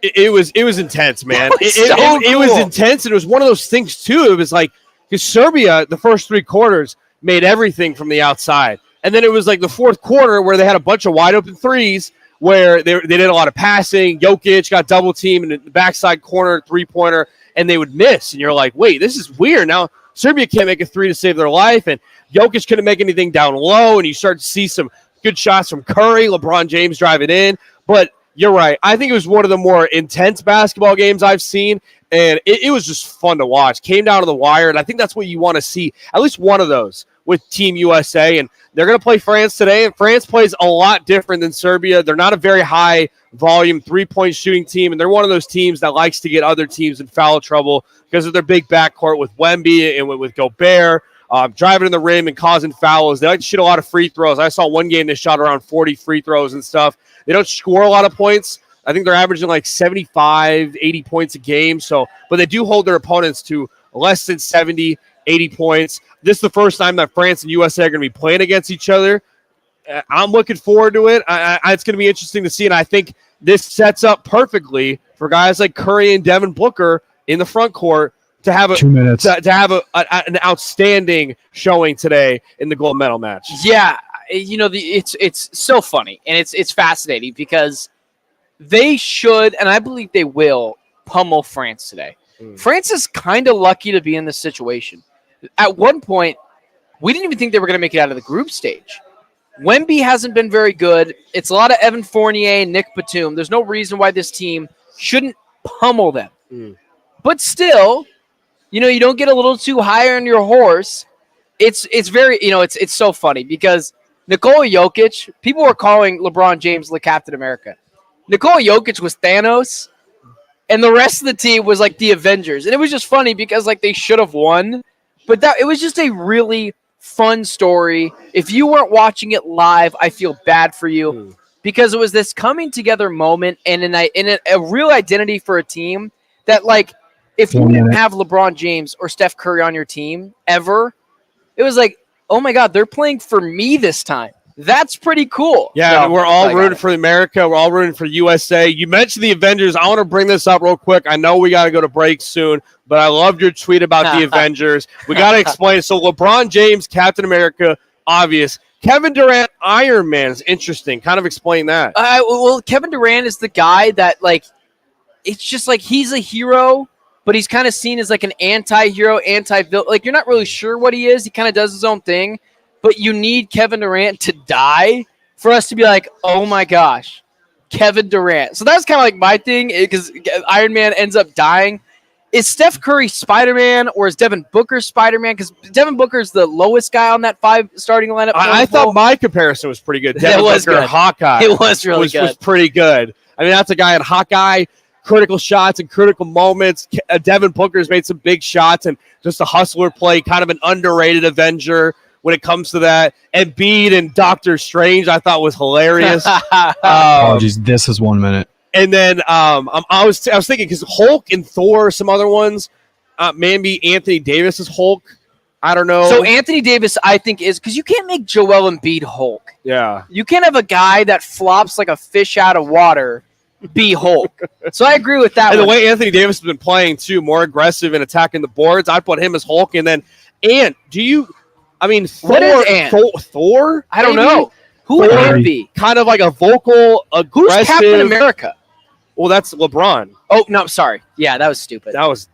It was intense, man. It was intense, and it was one of those things, too. It was like, because Serbia, the first three quarters, made everything from the outside. And then it was like the fourth quarter where they had a bunch of wide-open threes where they did a lot of passing. Jokic got double-teamed in the backside corner, three-pointer, and they would miss. And you're like, wait, this is weird. Now Serbia can't make a three to save their life, and Jokic couldn't make anything down low, and you start to see some good shots from Curry, LeBron James driving in. But you're right. I think it was one of the more intense basketball games I've seen, and it was just fun to watch. Came down to the wire, and I think that's what you want to see, at least one of those with Team USA. And they're going to play France today, and France plays a lot different than Serbia. They're not a very high-volume three-point shooting team, and they're one of those teams that likes to get other teams in foul trouble because of their big backcourt with Wemby and with Gobert, driving in the rim and causing fouls. They like to shoot a lot of free throws. I saw one game they shot around 40 free throws and stuff. They don't score a lot of points. I think they're averaging like 75, 80 points a game. But they do hold their opponents to less than 70, 80 points. This is the first time that France and USA are going to be playing against each other. I'm looking forward to it. It's going to be interesting to see, and I think this sets up perfectly for guys like Curry and Devin Booker in the front court to have 2 minutes to have an outstanding showing today in the gold medal match. Yeah, it's so funny and it's fascinating because they should, and I believe they will, pummel France today. France is kind of lucky to be in this situation. At one point, we didn't even think they were going to make it out of the group stage. Wemby hasn't been very good. It's a lot of Evan Fournier and Nick Batum. There's no reason why this team shouldn't pummel them. But still, you don't get a little too high on your horse. It's very, it's so funny because Nikola Jokic, people were calling LeBron James the Captain America. Nikola Jokic was Thanos, and the rest of the team was like the Avengers. And it was just funny because like they should have won, but it was just a really fun story. If you weren't watching it live, I feel bad for you because it was this coming together moment and a real identity for a team that, like, if you didn't have LeBron James or Steph Curry on your team ever, it was like, oh my God, they're playing for me this time. That's pretty cool. Yeah, we're all rooting for America. We're all rooting for USA. You mentioned the Avengers. I want to bring this up real quick. I know we got to go to break soon, but I loved your tweet about the Avengers. We got to explain. So LeBron James, Captain America, obvious. Kevin Durant, Iron Man is interesting. Kind of explain that. Well, Kevin Durant is the guy that, like, it's just like he's a hero, but he's kind of seen as like an anti-hero, anti-villain. Like, you're not really sure what he is. He kind of does his own thing, but you need Kevin Durant to die for us to be like, oh my gosh, Kevin Durant. So that's kind of like my thing, because Iron Man ends up dying. Is Steph Curry Spider-Man, or is Devin Booker Spider-Man? Because Devin Booker is the lowest guy on that 5 starting lineup. I thought my comparison was pretty good. Devin Booker, Hawkeye. It was really good. Was pretty good. I mean, that's a guy in Hawkeye, critical shots and critical moments. Devin Booker's made some big shots and just a hustler play, kind of an underrated Avenger when it comes to that. Embiid and Doctor Strange, I thought was hilarious. Apologies, this is 1 minute. And then I was thinking, because Hulk and Thor, some other ones, maybe Anthony Davis is Hulk. I don't know. So Anthony Davis, I think, is because you can't make Joel Embiid Hulk. Yeah. You can't have a guy that flops like a fish out of water be Hulk. So I agree with that. And the way Anthony Davis has been playing too, more aggressive and attacking the boards, I put him as Hulk. And then Ant, what is Ant? Thor? I don't know. Who would Ant be? Kind of like a vocal, aggressive. Who's Captain America? Well, that's LeBron. Oh, no, I'm sorry. Yeah, that was stupid. That was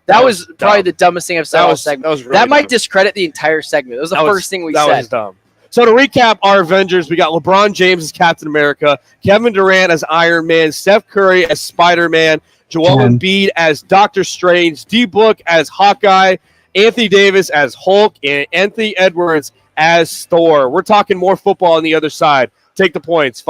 probably the dumbest thing I've said all segment. That might discredit the entire segment. That was the first thing we said. That was dumb. So to recap our Avengers, we got LeBron James as Captain America, Kevin Durant as Iron Man, Steph Curry as Spider-Man, Joel Embiid as Doctor Strange, D-Book as Hawkeye, Anthony Davis as Hulk, and Anthony Edwards as Thor. We're talking more football on the other side. Take the points.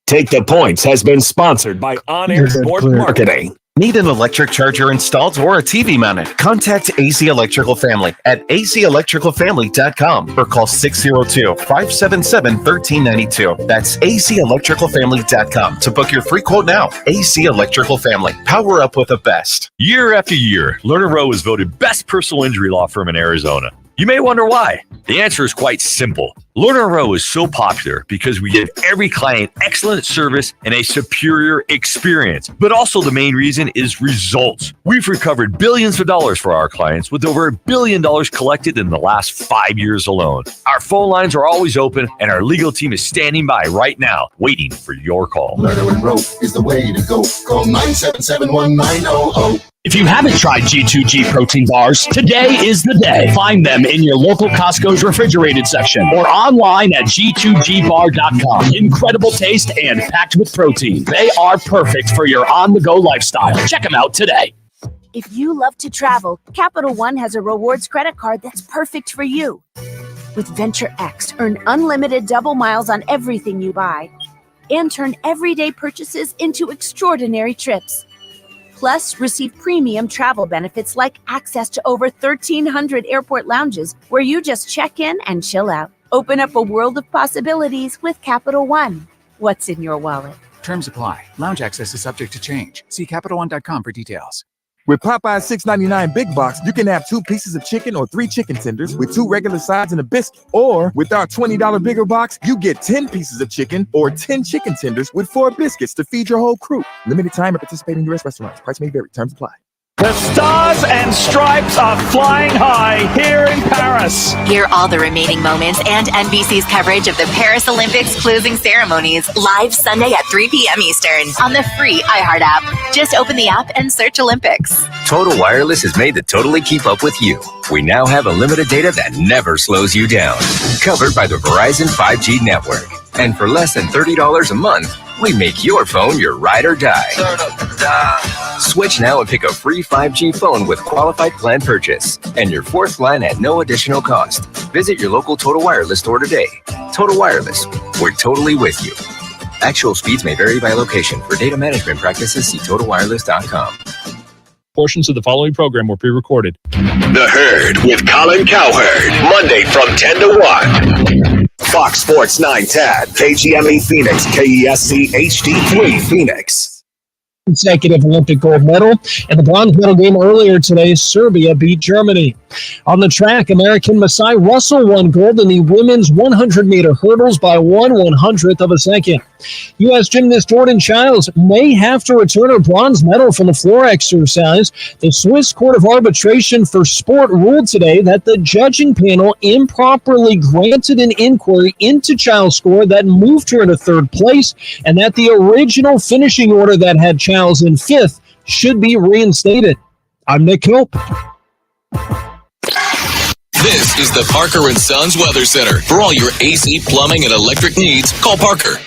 Take the Points has been sponsored by On Air Sport Marketing. Need an electric charger installed or a TV mounted? Contact AC Electrical Family at acelectricalfamily.com or call 602-577-1392. That's acelectricalfamily.com to book your free quote now. AC Electrical Family. Power up with the best. Year after year, Lerner Rowe is voted best personal injury law firm in Arizona. You may wonder why. The answer is quite simple. Lerner Rowe is so popular because we give every client excellent service and a superior experience. But also the main reason is results. We've recovered billions of dollars for our clients with over $1 billion collected in the last 5 years alone. Our phone lines are always open and our legal team is standing by right now, waiting for your call. Lerner & Rowe is the way to go. Call 977-1900. If you haven't tried G2G protein bars, today is the day. Find them in your local Costco's refrigerated section or online at g2gbar.com. Incredible taste and packed with protein. They are perfect for your on-the-go lifestyle. Check them out today. If you love to travel, Capital One has a rewards credit card that's perfect for you. With Venture X, earn unlimited double miles on everything you buy and turn everyday purchases into extraordinary trips. Plus, receive premium travel benefits like access to over 1,300 airport lounges where you just check in and chill out. Open up a world of possibilities with Capital One. What's in your wallet? Terms apply. Lounge access is subject to change. See CapitalOne.com for details. With Popeye's $6.99 Big Box, you can have 2 pieces of chicken or 3 chicken tenders with 2 regular sides and a biscuit. Or with our $20 Bigger Box, you get 10 pieces of chicken or 10 chicken tenders with 4 biscuits to feed your whole crew. Limited time at participating U.S. restaurants. Price may vary. Terms apply. The stars and stripes are flying high here in Paris. Hear all the remaining moments and NBC's coverage of the Paris Olympics closing ceremonies live Sunday at 3 p.m. Eastern on the free iHeart app. Just open the app and search Olympics. Total Wireless is made to totally keep up with you. We now have unlimited data that never slows you down. Covered by the Verizon 5G network. And for less than $30 a month, we make your phone your ride or die. Switch now and pick a free 5G phone with qualified plan purchase. And your 4th line at no additional cost. Visit your local Total Wireless store today. Total Wireless, we're totally with you. Actual speeds may vary by location. For data management practices, see TotalWireless.com. Portions of the following program were pre-recorded. The Herd with Colin Cowherd, Monday from 10 to 1. Fox Sports 910, KGME Phoenix, KESC HD3 Phoenix. Consecutive Olympic gold medal. And the bronze medal game earlier today, Serbia beat Germany. On the track, American Masai Russell won gold in the women's 100-meter hurdles by 1/100th of a second. U.S. gymnast Jordan Childs may have to return her bronze medal from the floor exercise. The Swiss Court of Arbitration for Sport ruled today that the judging panel improperly granted an inquiry into Childs' score that moved her into 3rd place, and that the original finishing order that had Childs in 5th should be reinstated. I'm Nick Cope. This is the Parker & Sons Weather Center. For all your AC, plumbing, and electric needs, call Parker.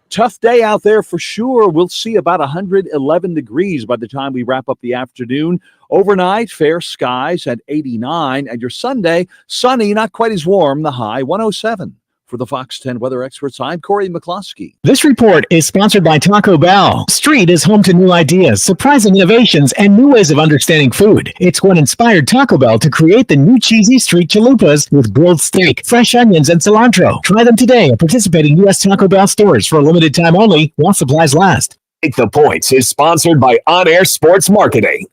Tough day out there for sure. We'll see about 111 degrees by the time we wrap up the afternoon. Overnight, fair skies at 89. And your Sunday, sunny, not quite as warm, the high 107. For the Fox 10 weather experts, I'm Corey McCloskey. This report is sponsored by Taco Bell. Street is home to new ideas, surprising innovations, and new ways of understanding food. It's what inspired Taco Bell to create the new cheesy street chalupas with grilled steak, fresh onions, and cilantro. Try them today at participating U.S. Taco Bell stores for a limited time only while supplies last. Take the Points is sponsored by On Air Sports Marketing.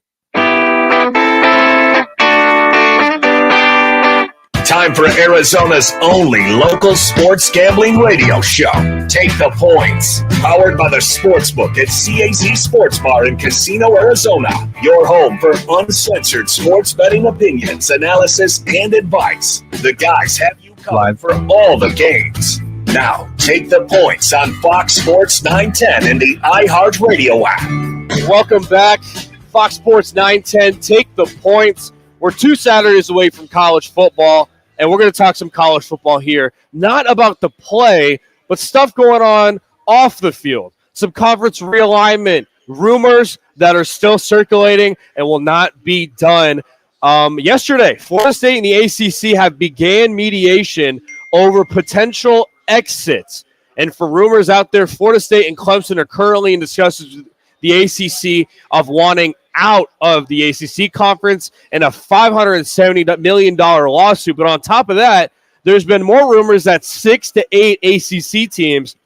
Time for Arizona's only local sports gambling radio show. Take the Points. Powered by the Sportsbook at CAZ Sports Bar in Casino, Arizona. Your home for uncensored sports betting opinions, analysis, and advice. The guys have you covered for all the games. Now, take the Points on Fox Sports 910 and the iHeartRadio app. Welcome back. Fox Sports 910. Take the Points. We're 2 Saturdays away from college football. And we're going to talk some college football here, not about the play, but stuff going on off the field. Some conference realignment, rumors that are still circulating and will not be done. Yesterday, Florida State and the ACC have began mediation over potential exits. And for rumors out there, Florida State and Clemson are currently in discussions with the ACC of wanting out of the ACC conference and a $570 million lawsuit. But on top of that, there's been more rumors that 6 to 8 ACC teams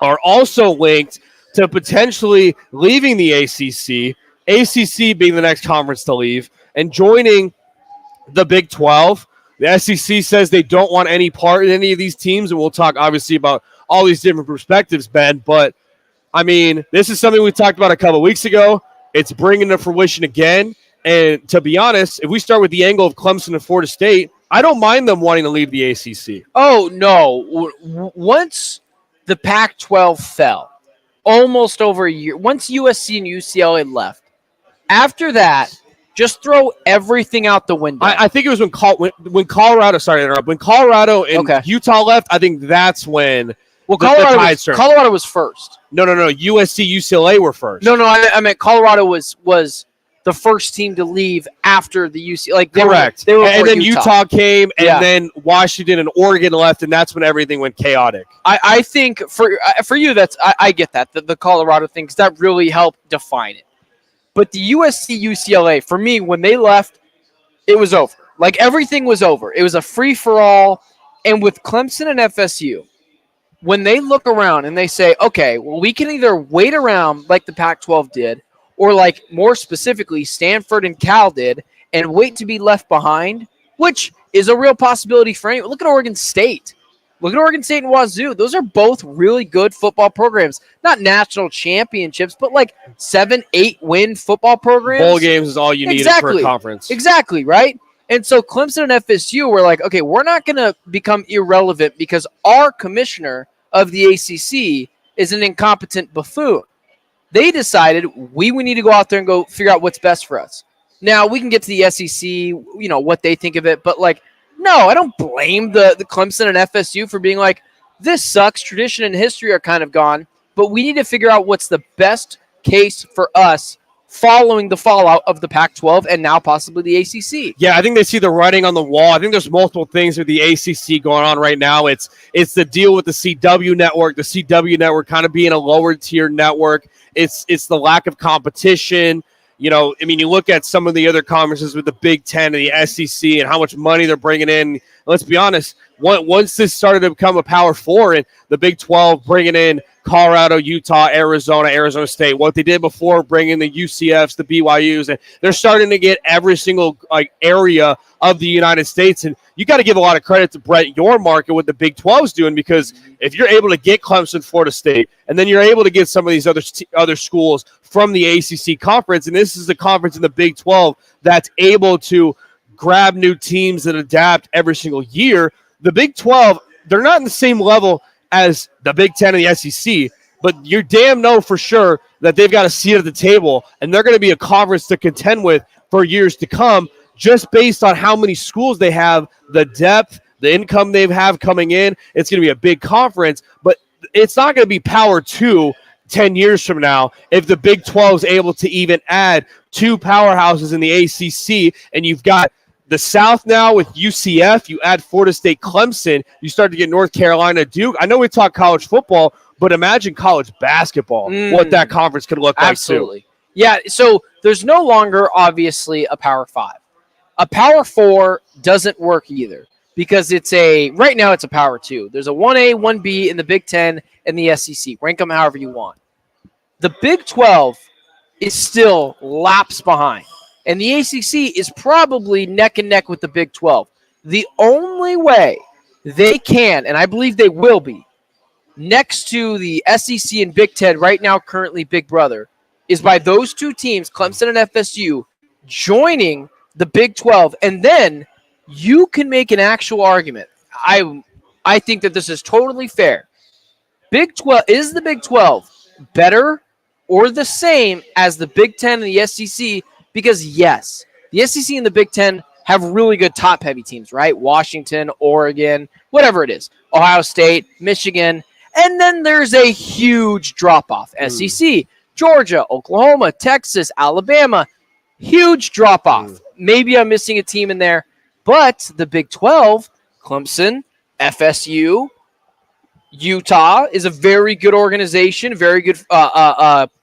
are also linked to potentially leaving the ACC, ACC being the next conference to leave, and joining the Big 12. The SEC says they don't want any part in any of these teams, and we'll talk obviously about all these different perspectives, Ben, but I mean, this is something we talked about a couple of weeks ago. It's bringing to fruition again. And to be honest, if we start with the angle of Clemson and Florida State, I don't mind them wanting to leave the ACC. Oh, no. Once the Pac-12 fell, almost over a year, once USC and UCLA left, after that, just throw everything out the window. I think it was when Colorado, sorry to interrupt, when Colorado and Utah left, I think that's when Colorado was first. No. USC, UCLA were first. No. I meant Colorado was the first team to leave after the UC. Like correct. They were and then Utah came, and then Washington and Oregon left, and that's when everything went chaotic. I think for you, that's I get that the Colorado thing, 'cause that really helped define it. But the USC, UCLA, for me, when they left, it was over. Like everything was over. It was a free for all. And with Clemson and FSU, when they look around and they say, okay, well, we can either wait around like the Pac-12 did, or like more specifically Stanford and Cal did, and wait to be left behind, which is a real possibility for anyone. Look at Oregon State. Look at Oregon State and Wazoo. Those are both really good football programs. Not national championships, but like 7-8 win football programs. Bowl games is all you need for a conference. Exactly, right? And so Clemson and FSU were like, okay, we're not going to become irrelevant because our commissioner of the ACC is an incompetent buffoon. They decided we need to go out there and go figure out what's best for us. Now, we can get to the SEC, what they think of it, but like, no, I don't blame the Clemson and FSU for being like, this sucks. Tradition and history are kind of gone, but we need to figure out what's the best case for us following the fallout of the Pac-12 and now possibly the ACC. Yeah, I think they see the writing on the wall. I think there's multiple things with the ACC going on right now. It's the deal with the CW network, kind of being a lower tier network. It's the lack of competition. You look at some of the other conferences with the Big Ten and the SEC and how much money they're bringing in. Let's be honest, once this started to become a Power 4 and the Big 12 bringing in Colorado, Utah, Arizona State, what they did before bringing the UCFs, the BYUs, and they're starting to get every single area of the United States. And you got to give a lot of credit to Brett Yormark and what the Big 12 is doing, because if you're able to get Clemson, Florida State, and then you're able to get some of these other schools from the ACC conference, and this is the conference in the Big 12 that's able to grab new teams that adapt every single year. The Big 12, they're not in the same level as the Big 10 and the SEC, but you're damn know for sure that they've got a seat at the table, and they're going to be a conference to contend with for years to come, just based on how many schools they have, the depth, the income they have coming in. It's going to be a big conference, but it's not going to be Power 2 10 years from now if the Big 12 is able to even add 2 powerhouses in the ACC, and you've got the South now with UCF, you add Florida State, Clemson, you start to get North Carolina, Duke. I know we talk college football, but imagine college basketball, what that conference could look like too. Absolutely. Yeah, so there's no longer, obviously, a Power 5. A Power 4 doesn't work either because right now it's a Power 2. There's a 1A, 1B in the Big 10 and the SEC. Rank them however you want. The Big 12 is still laps behind, and the ACC is probably neck and neck with the Big 12. The only way they can, and I believe they will be, next to the SEC and Big 10 right now, currently Big Brother, is by those 2 teams, Clemson and FSU, joining the Big 12, and then you can make an actual argument. I think that this is totally fair. Big 12 is the Big 12 better or the same as the Big 10 and the SEC? Because yes, the SEC and the Big 10 have really good top-heavy teams, right? Washington, Oregon, whatever it is, Ohio State, Michigan, and then there's a huge drop-off. SEC, Georgia, Oklahoma, Texas, Alabama, huge drop-off. Maybe I'm missing a team in there, but the Big 12, Clemson, FSU, Utah is a very good organization, very good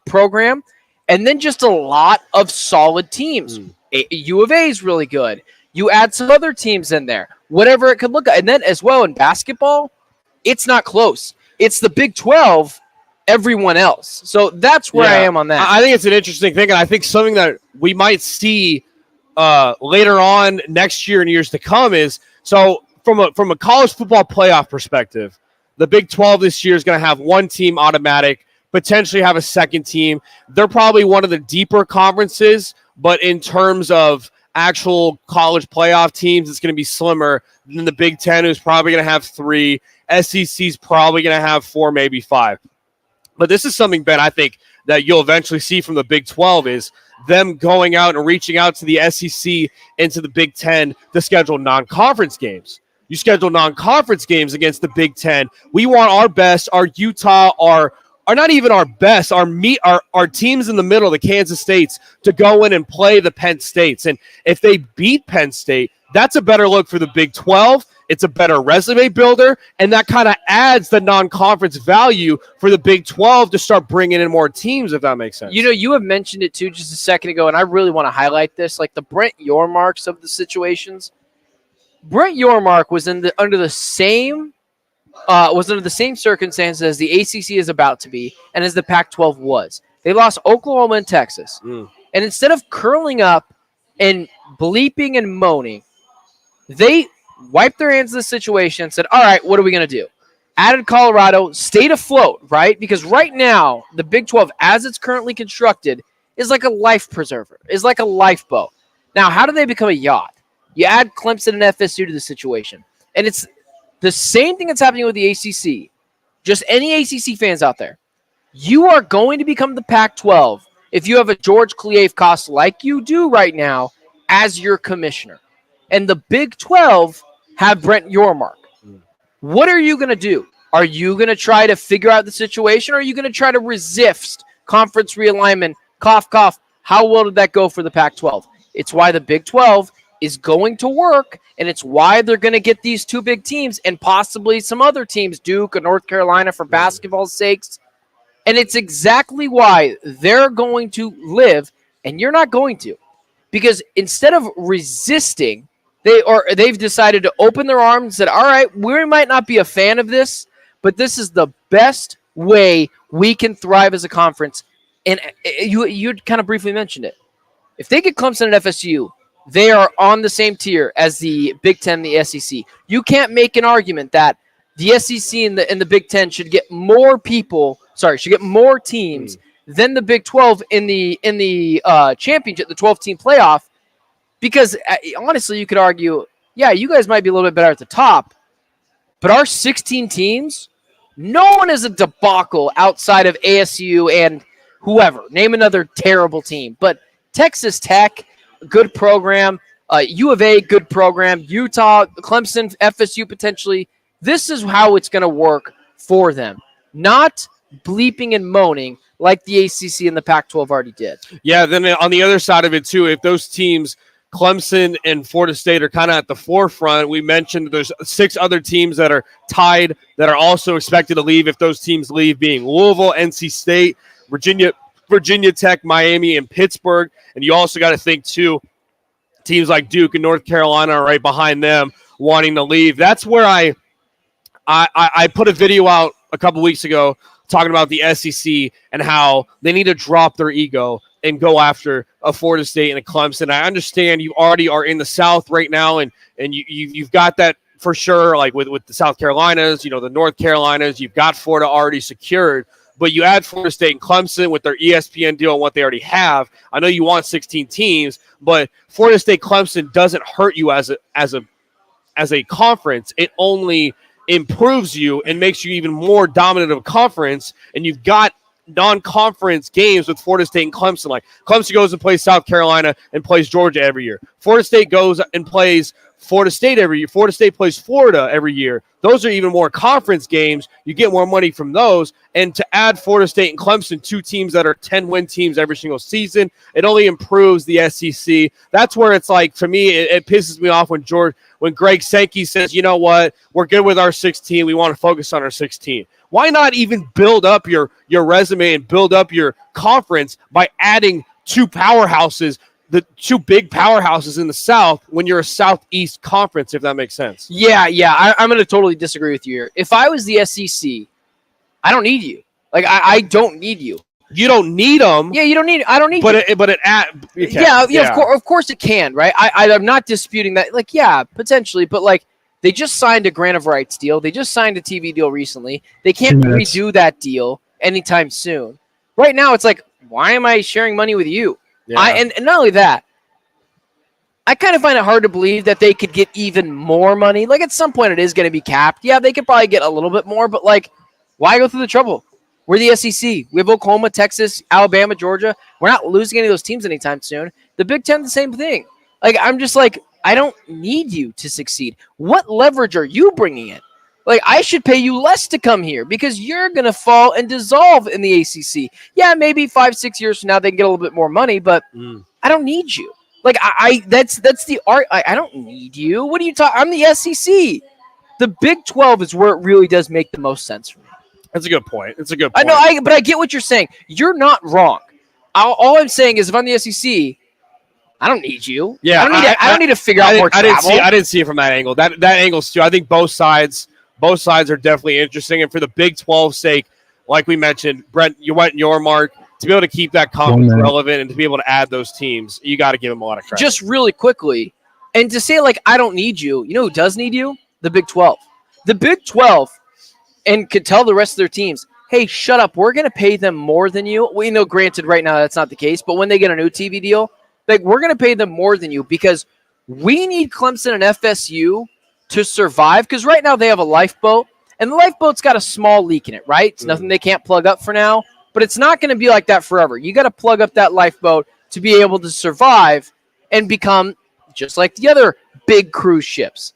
program, and then just a lot of solid teams. U of A is really good. You add some other teams in there, whatever it could look like. And then as well in basketball, it's not close. It's the Big 12, everyone else. So that's where I am on that. I think it's an interesting thing, and I think something that we might see later on next year and years to come is, so from a college football playoff perspective, the Big 12 this year is going to have 1 team automatic, potentially have a second team. They're probably one of the deeper conferences, but in terms of actual college playoff teams, it's going to be slimmer than the Big 10, who's probably going to have 3. SEC's probably going to have 4, maybe 5. But this is something, Ben, I think that you'll eventually see from the Big 12 is them going out and reaching out to the SEC and to the Big 10 to schedule non-conference games. You schedule non-conference games against the Big 10. We want our best, our Utah, our not even our best, our teams in the middle, the Kansas States, to go in and play the Penn States. And if they beat Penn State, that's a better look for the Big 12. It's a better resume builder, and that kind of adds the non-conference value for the Big 12 to start bringing in more teams, if that makes sense. You know, you have mentioned it too just a second ago, and I really want to highlight this, like the Brent Yormarks of the situations. Brent Yormark was under the same circumstances as the ACC is about to be, and as the Pac-12 was. They lost Oklahoma and Texas, and instead of curling up and bleeping and moaning, they wiped their hands of the situation and said, all right, what are we going to do? Added Colorado, stayed afloat, right? Because right now, the Big 12, as it's currently constructed, is like a life preserver, is like a lifeboat. Now, how do they become a yacht? You add Clemson and FSU to the situation. And it's the same thing that's happening with the ACC. Just any ACC fans out there. You are going to become the Pac-12 if you have a George Kliavkoff like you do right now as your commissioner. And the Big 12 have Brent Yormark. What are you going to do? Are you going to try to figure out the situation, or are you going to try to resist conference realignment? Cough, cough. How well did that go for the Pac-12? It's why the Big 12 is going to work, and it's why they're going to get these 2 big teams and possibly some other teams, Duke or North Carolina, for basketball's sakes. And it's exactly why they're going to live, and you're not going to. Because instead of resisting, they've decided to open their arms and said, all right, we might not be a fan of this, but this is the best way we can thrive as a conference. And you kind of briefly mentioned it. If they get Clemson and FSU, they are on the same tier as the Big 10 and the SEC. You can't make an argument that the SEC and the Big 10 should get more teams than the Big 12 in the championship, the 12-team playoff. Because honestly, you could argue, yeah, you guys might be a little bit better at the top, but our 16 teams No one is a debacle outside of ASU and whoever. Name another terrible team. But Texas Tech, good program. U of A, good program. Utah, Clemson, FSU potentially. This is how it's going to work for them. Not bleeping and moaning like the ACC and the Pac-12 already did. Yeah, then on the other side of it too, if those teams, Clemson and Florida State, are kind of at the forefront, we mentioned there's 6 other teams that are tied that are also expected to leave if those teams leave, being Louisville, NC State, Virginia Tech, Miami, and Pittsburgh. And you also got to think too, teams like Duke and North Carolina are right behind them wanting to leave. That's where I put a video out a couple weeks ago talking about the SEC and how they need to drop their ego and go after a Florida State and a Clemson. I understand you already are in the South right now, and you've got that for sure, like with the South Carolinas, the North Carolinas, you've got Florida already secured. But you add Florida State and Clemson with their ESPN deal and what they already have. I know you want 16 teams, but Florida State Clemson doesn't hurt you as a conference. It only improves you and makes you even more dominant of a conference. And you've got non-conference games with Florida State and Clemson. Like Clemson goes and plays South Carolina and plays Georgia every year. Florida State goes and plays Florida State every year. Florida State plays Florida every year. Those are even more conference games. You get more money from those. And to add Florida State and Clemson, 2 teams that are 10-win teams every single season, it only improves the SEC. That's where it's like, for me, it pisses me off when Greg Sankey says, you know what, we're good with our 16. We want to focus on our 16. Why not even build up your resume and build up your conference by adding 2 powerhouses, the 2 big powerhouses in the South, when you're a Southeast conference, if that makes sense? Yeah, I'm going to totally disagree with you here. If I was the SEC, I don't need you. Like, I don't need you. You don't need them. Yeah, you don't need. I don't need. But you. Of course it can, right? I'm not disputing that. Like, yeah, potentially, but like, they just signed a grant of rights deal. They just signed a TV deal recently. They can't redo that deal anytime soon. Right now, it's like, why am I sharing money with you? Yeah. And not only that, I kind of find it hard to believe that they could get even more money. Like, at some point, it is going to be capped. Yeah, they could probably get a little bit more, but like, why go through the trouble? We're the SEC. We have Oklahoma, Texas, Alabama, Georgia. We're not losing any of those teams anytime soon. The Big Ten, the same thing. Like, I'm just like, I don't need you to succeed. What leverage are you bringing in? Like, I should pay you less to come here because you're going to fall and dissolve in the ACC. Yeah, maybe 5-6 years from now they can get a little bit more money, but I don't need you. Like, that's the art. I don't need you. What are you talking? I'm the SEC. The Big 12 is where it really does make the most sense for me. That's a good point. I know, but I get what you're saying. You're not wrong. All I'm saying is, if I'm the SEC, I don't need you. Yeah, I don't need to figure out more travel. I didn't see it from that angle. That angle's too. I think both sides are definitely interesting. And for the Big 12's sake, like we mentioned, Brent, you went your mark. To be able to keep that conference relevant and to be able to add those teams, you got to give them a lot of credit. Just really quickly, and to say, like, I don't need you, you know who does need you? The Big 12. The Big 12 and could tell the rest of their teams, hey, shut up. We're going to pay them more than you. We know, granted, right now that's not the case, but when they get a new TV deal, like, we're going to pay them more than you because we need Clemson and FSU to survive, because right now they have a lifeboat, and the lifeboat's got a small leak in it, right? It's nothing they can't plug up for now, but it's not going to be like that forever. You got to plug up that lifeboat to be able to survive and become just like the other big cruise ships.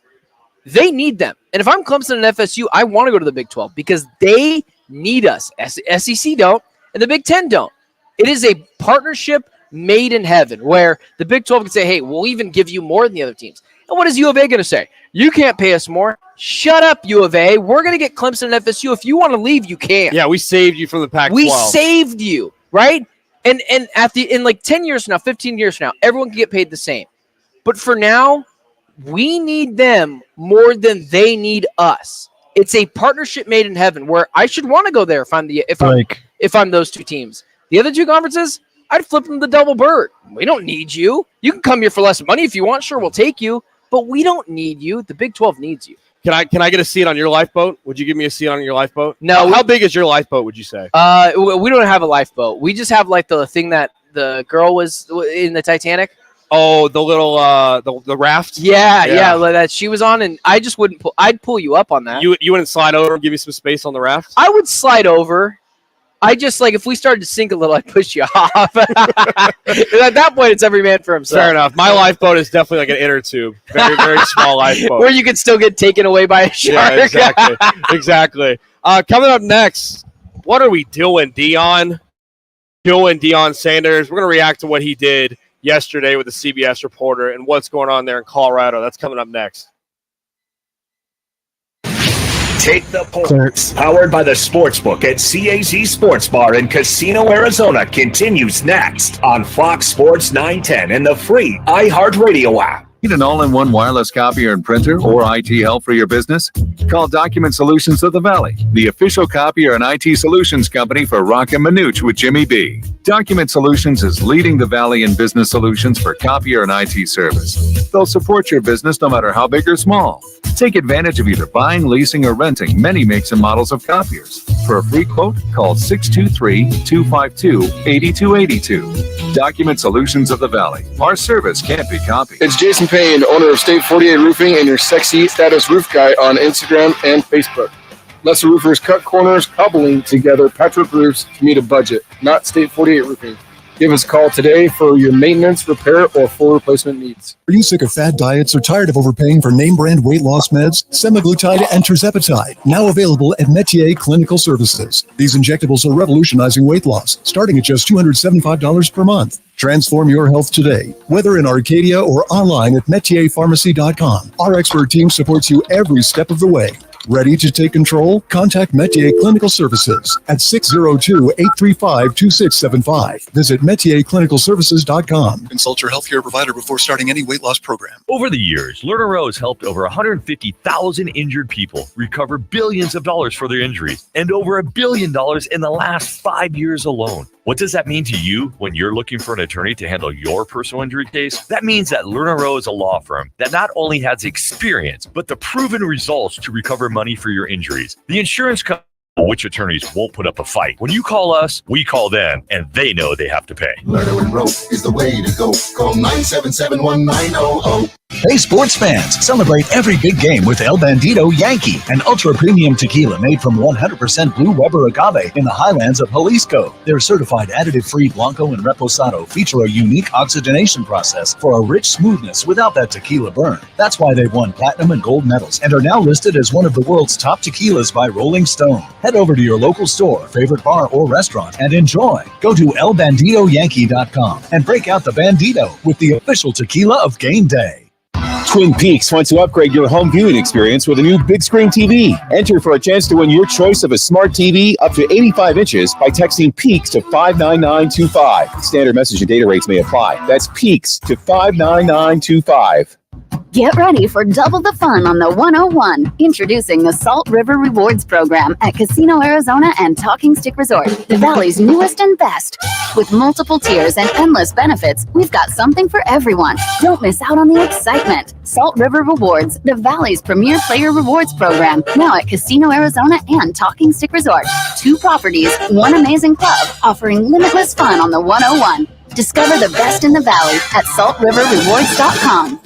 They need them. And if I'm Clemson and FSU, I want to go to the Big 12 because they need us. SEC don't, and the Big 10 don't. It is a partnership made in heaven where the Big 12 can say, hey, we'll even give you more than the other teams. And what is U of A going to say? You can't pay us more. Shut up, U of A. We're going to get Clemson and FSU. If you want to leave, you can. Yeah, we saved you from the Pac-12. We saved you, right? And in like 10 years from now, 15 years from now, everyone can get paid the same. But for now, we need them more than they need us. It's a partnership made in heaven where I should want to go there if I'm those two teams. The other two conferences, I'd flip them the double bird. We don't need you. You can come here for less money if you want. Sure, we'll take you, but we don't need you. The Big 12 needs you. Can I get a seat on your lifeboat? Would you give me a seat on your lifeboat? No. How big is your lifeboat, would you say? We don't have a lifeboat. We just have like the thing that the girl was in the Titanic. Oh, the little the raft. Yeah, that she was on, and I just wouldn't. I'd pull you up on that. You wouldn't slide over and give you some space on the raft. I would slide over. I just if we started to sink a little, I'd push you off. At that point, it's every man for himself. Fair enough. My lifeboat is definitely like an inner tube, very very small lifeboat, where you could still get taken away by a shark. Yeah, exactly. Coming up next, what are we doing, Deion? Deion Sanders. We're gonna react to what he did yesterday with the CBS reporter and what's going on there in Colorado. That's coming up next. Take the points. Powered by the Sportsbook at CAZ Sports Bar in Casino, Arizona continues next on Fox Sports 910 and the free iHeartRadio app. Need an all-in-one wireless copier and printer or IT help for your business? Call Document Solutions of the Valley, the official copier and IT solutions company for Rock and Manooch with Jimmy B. Document Solutions is leading the Valley in business solutions for copier and IT service. They'll support your business no matter how big or small. Take advantage of either buying, leasing, or renting many makes and models of copiers. For a free quote, call 623-252-8282. Document Solutions of the Valley. Our service can't be copied. It's Jason Payne, owner of State 48 Roofing and your sexy status roof guy on Instagram and Facebook. Lesser roofers cut corners, cobbling together patchwork roofs to meet a budget, not State 48 Roofing. Give us a call today for your maintenance, repair, or full replacement needs. Are you sick of fad diets or tired of overpaying for name brand weight loss meds? Semaglutide and tirzepatide, now available at Metier Clinical Services. These injectables are revolutionizing weight loss, starting at just $275 per month. Transform your health today, whether in Arcadia or online at metierpharmacy.com. Our expert team supports you every step of the way. Ready to take control? Contact Metier Clinical Services at 602-835-2675. Visit metierclinicalservices.com. Consult your healthcare provider before starting any weight loss program. Over the years, Lerner Rowe has helped over 150,000 injured people recover billions of dollars for their injuries and over $1 billion in the last 5 years alone. What does that mean to you when you're looking for an attorney to handle your personal injury case? That means that Lerner Rowe is a law firm that not only has experience, but the proven results to recover money for your injuries. The insurance company, which attorneys won't put up a fight. When you call us, we call them, and they know they have to pay. Lerner & Rowe is the way to go. Call 977-1900. Hey, sports fans, celebrate every big game with El Bandito Yankee, an ultra-premium tequila made from 100% Blue Weber agave in the highlands of Jalisco. Their certified additive-free Blanco and Reposado feature a unique oxygenation process for a rich smoothness without that tequila burn. That's why they've won platinum and gold medals and are now listed as one of the world's top tequilas by Rolling Stone. Head over to your local store, favorite bar, or restaurant and enjoy. Go to elbanditoyankee.com and break out the Bandito with the official tequila of game day. Twin Peaks wants to upgrade your home viewing experience with a new big screen TV. Enter for a chance to win your choice of a smart TV up to 85 inches by texting PEAKS to 59925. Standard message and data rates may apply. That's PEAKS to 59925. Get ready for double the fun on the 101. Introducing the Salt River Rewards Program at Casino Arizona and Talking Stick Resort, the Valley's newest and best. With multiple tiers and endless benefits, we've got something for everyone. Don't miss out on the excitement. Salt River Rewards, the Valley's premier player rewards program, now at Casino Arizona and Talking Stick Resort. 2 properties, 1 amazing club, offering limitless fun on the 101. Discover the best in the Valley at saltriverrewards.com.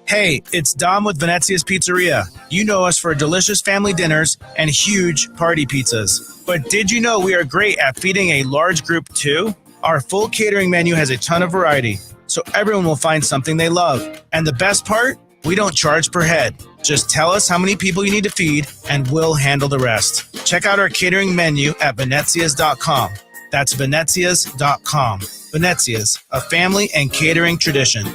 Hey, it's Dom with Venezia's Pizzeria. You know us for delicious family dinners and huge party pizzas. But did you know we are great at feeding a large group too? Our full catering menu has a ton of variety, so everyone will find something they love. And the best part? We don't charge per head. Just tell us how many people you need to feed, and we'll handle the rest. Check out our catering menu at venezias.com. That's venezias.com. Venezias, a family and catering tradition.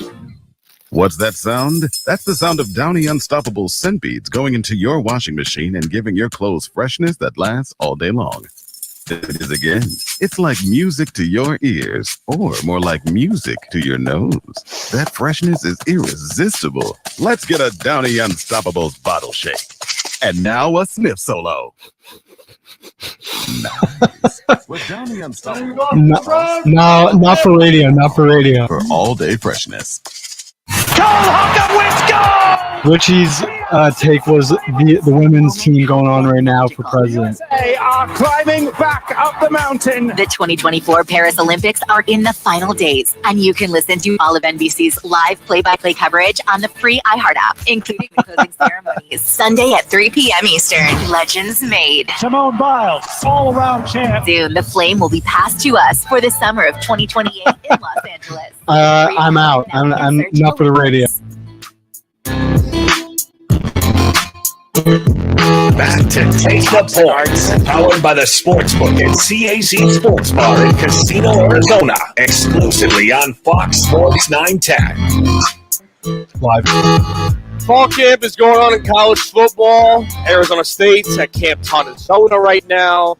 What's that sound? That's the sound of Downy Unstoppable scent beads going into your washing machine and giving your clothes freshness that lasts all day long. It is again. It's like music to your ears, or more like music to your nose. That freshness is irresistible. Let's get a Downy Unstoppables bottle shake. And now a sniff solo. Nice. With Downy Unstoppables. No, not for radio, not for radio. For all day freshness. Go, Hawk up, let's go! Richie's take was the women's team going on right now for president. They are climbing back up the mountain. The 2024 Paris Olympics are in the final days, and you can listen to all of NBC's live play-by-play coverage on the free iHeart app, including the closing ceremonies. Sunday at 3 p.m. Eastern. Legends made. Simone Biles, all-around champ. Soon, the flame will be passed to us for the summer of 2028 in Los Angeles. I'm out. I'm not for the radio. Back to Take the Points, powered by the Sportsbook at CAC Sports Bar in Casino, Arizona, exclusively on Fox Sports 910. Fall camp is going on in college football. Arizona State's at Camp Tontosona right now.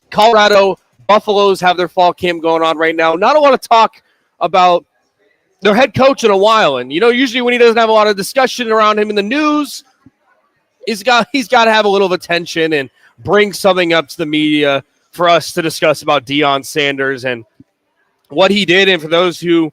Colorado Buffaloes have their fall camp going on right now. Not a lot of talk about their head coach in a while. And, usually when he doesn't have a lot of discussion around him in the news, he's got to have a little of attention and bring something up to the media for us to discuss about Deion Sanders and what he did. And for those who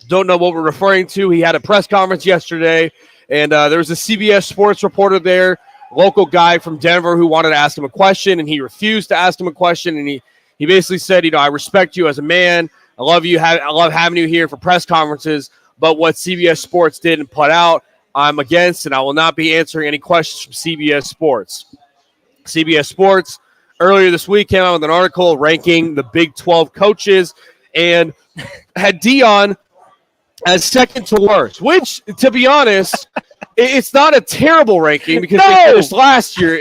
don't know what we're referring to, he had a press conference yesterday, and there was a CBS Sports reporter there, local guy from Denver, who wanted to ask him a question, and he refused to ask him a question. And he basically said, I respect you as a man. I love you. I love having you here for press conferences. But what CBS Sports did and put out, I'm against, and I will not be answering any questions from CBS Sports. CBS Sports earlier this week came out with an article ranking the Big 12 coaches and had Deion as second to worst, which, to be honest, it's not a terrible ranking because they finished last year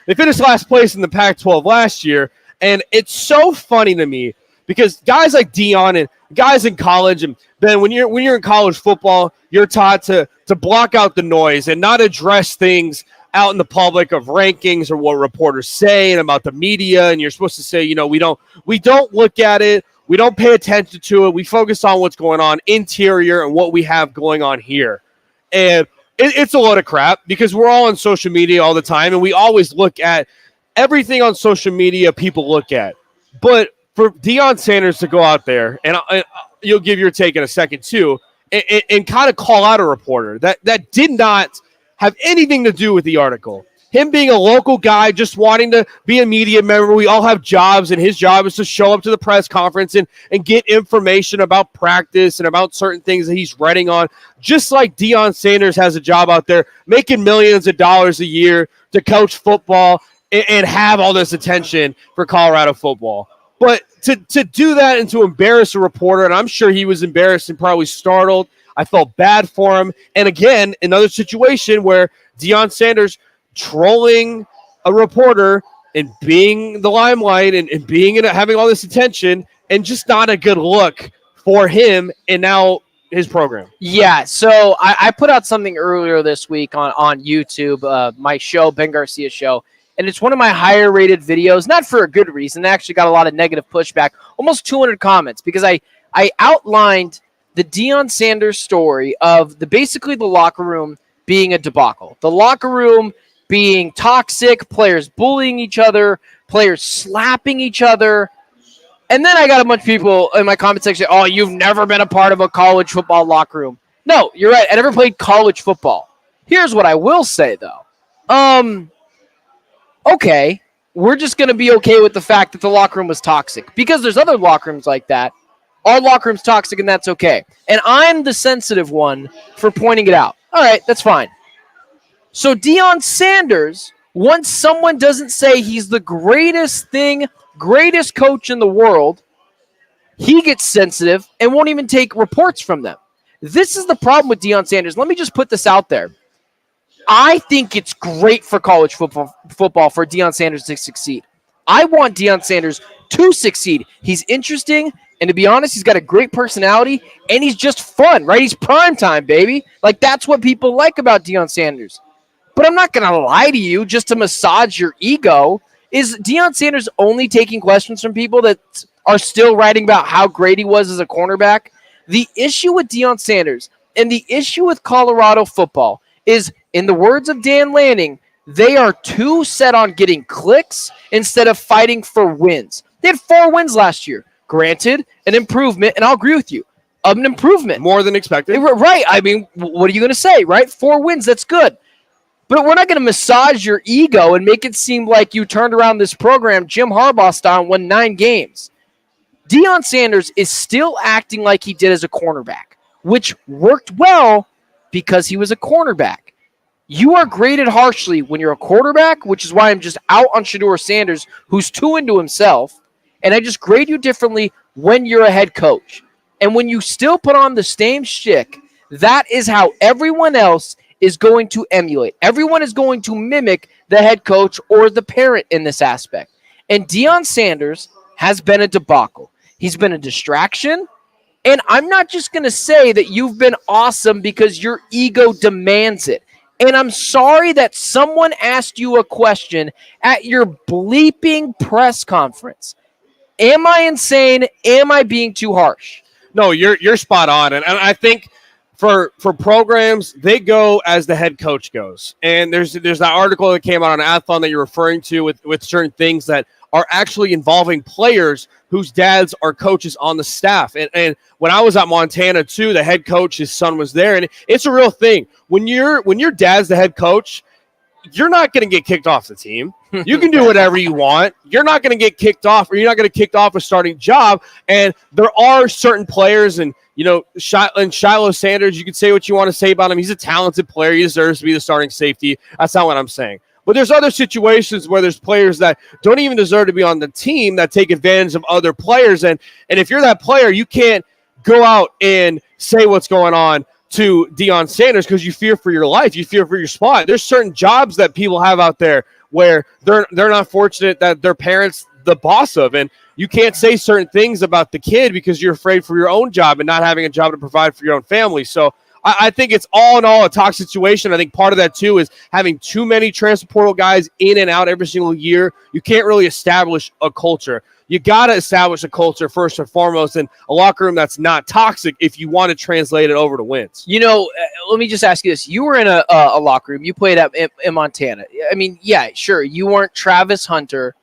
they finished last place in the Pac-12 last year, and it's so funny to me because guys like Deion and guys in college, and Ben, when you're in college football, you're taught to block out the noise and not address things out in the public of rankings or what reporters say and about the media. And you're supposed to say, we don't look at it. We don't pay attention to it. We focus on what's going on interior and what we have going on here. And it's a load of crap because we're all on social media all the time, and we always look at everything on social media people look at. But for Deion Sanders to go out there, and you'll give your take in a second too, and kind of call out a reporter that did not have anything to do with the article. Him being a local guy, just wanting to be a media member. We all have jobs, and his job is to show up to the press conference and get information about practice and about certain things that he's writing on. Just like Deion Sanders has a job out there making millions of dollars a year to coach football and have all this attention for Colorado football. But to do that and to embarrass a reporter, and I'm sure he was embarrassed and probably startled. I felt bad for him. And again, another situation where Deion Sanders trolling a reporter and being the limelight and being having all this attention, and just not a good look for him and now his program. Yeah, so I put out something earlier this week on YouTube, my show, Ben Garcia Show, and it's one of my higher rated videos, not for a good reason. They actually got a lot of negative pushback, almost 200 comments, because I outlined the Deion Sanders story of basically the locker room being a debacle. The locker room being toxic, players bullying each other, players slapping each other. And then I got a bunch of people in my comment section, oh, you've never been a part of a college football locker room. No, you're right. I never played college football. Here's what I will say, though. Okay, we're just going to be okay with the fact that the locker room was toxic because there's other locker rooms like that. Our locker room's toxic, and that's okay. And I'm the sensitive one for pointing it out. All right, that's fine. So Deion Sanders, once someone doesn't say he's the greatest coach in the world, he gets sensitive and won't even take reports from them. This is the problem with Deion Sanders. Let me just put this out there. I think it's great for college football for Deion Sanders to succeed. I want Deion Sanders to succeed. He's interesting, and to be honest, he's got a great personality, and he's just fun, right? He's primetime, baby. Like, that's what people like about Deion Sanders. But I'm not going to lie to you just to massage your ego. Is Deion Sanders only taking questions from people that are still writing about how great he was as a cornerback? The issue with Deion Sanders and the issue with Colorado football is, in the words of Dan Lanning, they are too set on getting clicks instead of fighting for wins. They had 4 wins last year. Granted, an improvement, and I'll agree with you. an improvement. More than expected. Right. I mean, what are you going to say, right? 4 wins, that's good. But we're not going to massage your ego and make it seem like you turned around this program. Jim Harbaugh style won 9 games. Deion Sanders is still acting like he did as a cornerback, which worked well because he was a cornerback. You are graded harshly when you're a quarterback, which is why I'm just out on Shedeur Sanders, who's too into himself. And I just grade you differently when you're a head coach. And when you still put on the same shtick, that is how everyone else is going to emulate. Everyone is going to mimic the head coach or the parent in this aspect. And Deion Sanders has been a debacle. He's been a distraction. And I'm not just going to say that you've been awesome because your ego demands it. And I'm sorry that someone asked you a question at your bleeping press conference. Am I insane? Am I being too harsh? No, you're spot on. And I think for programs, they go as the head coach goes. And there's that article that came out on Athlon that you're referring to with certain things that are actually involving players whose dads are coaches on the staff. And when I was at Montana too, the head coach, his son was there, and it's a real thing. When your dad's the head coach, you're not going to get kicked off the team. You can do whatever you want. You're not going to get kicked off, or you're not going to kick off a starting job. And there are certain players, and Shiloh Sanders, you can say what you want to say about him. He's a talented player. He deserves to be the starting safety. That's not what I'm saying. But there's other situations where there's players that don't even deserve to be on the team that take advantage of other players. And if you're that player, you can't go out and say what's going on to Deion Sanders because you fear for your life. You fear for your spot. There's certain jobs that people have out there where they're not fortunate that their parents the boss of. And you can't say certain things about the kid because you're afraid for your own job and not having a job to provide for your own family. So I think it's all in all a toxic situation. I think part of that, too, is having too many transfer portal guys in and out every single year. You can't really establish a culture. You got to establish a culture first and foremost in a locker room that's not toxic if you want to translate it over to wins. Let me just ask you this. You were in a locker room. You played in Montana. I mean, yeah, sure, you weren't Travis Hunter.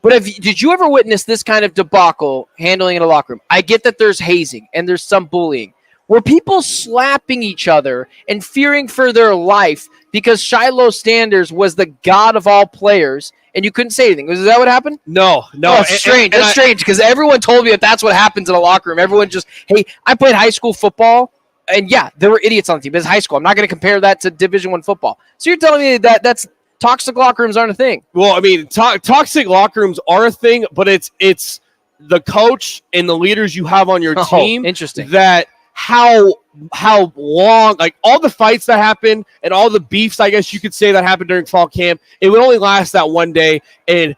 But did you ever witness this kind of debacle handling in a locker room? I get that there's hazing and there's some bullying. Were people slapping each other and fearing for their life because Shiloh Sanders was the god of all players and you couldn't say anything? Is that what happened? No. Oh, that's strange. That's strange because everyone told me that's what happens in a locker room. Everyone just, hey, I played high school football, and yeah, there were idiots on the team. It's high school. I'm not going to compare that to Division I football. So you're telling me that's toxic locker rooms aren't a thing? Well, I mean, toxic locker rooms are a thing, but it's the coach and the leaders you have on your team. Interesting. That how long, like all the fights that happen and all the beefs, I guess you could say, that happened during fall camp, it would only last that one day. And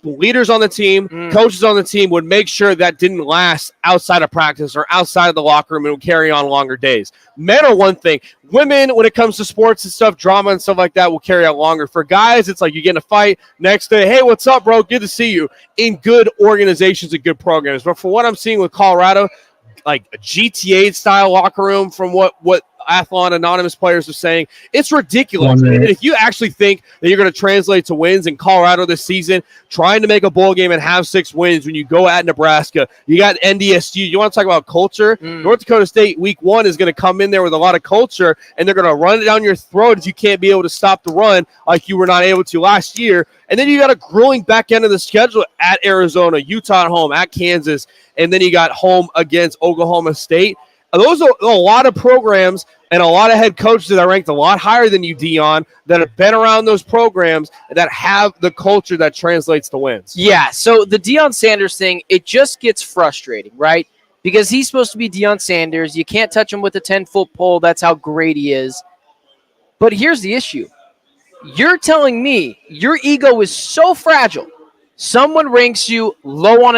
leaders on the team, coaches on the team would make sure that didn't last outside of practice or outside of the locker room and would carry on longer days. Men are one thing. Women, when it comes to sports and stuff, drama and stuff like that, will carry out longer. For guys, it's like you get in a fight, next day, hey, what's up, bro? Good to see you. In good organizations and good programs. But for what I'm seeing with Colorado, like a GTA-style locker room from what Athlon Anonymous players are saying, it's ridiculous. And if you actually think that you're going to translate to wins in Colorado this season, trying to make a bowl game and have 6 wins when you go at Nebraska, you got NDSU. You want to talk about culture? North Dakota State week 1 is going to come in there with a lot of culture, and they're going to run it down your throat if you can't be able to stop the run like you were not able to last year. And then you got a grueling back end of the schedule at Arizona, Utah at home, at Kansas, and then you got home against Oklahoma State. Those are a lot of programs and a lot of head coaches that are ranked a lot higher than you, Deion, that have been around those programs that have the culture that translates to wins. Yeah, so the Deion Sanders thing, it just gets frustrating, right? Because he's supposed to be Deion Sanders. You can't touch him with a 10-foot pole. That's how great he is. But here's the issue. You're telling me your ego is so fragile. Someone ranks you low on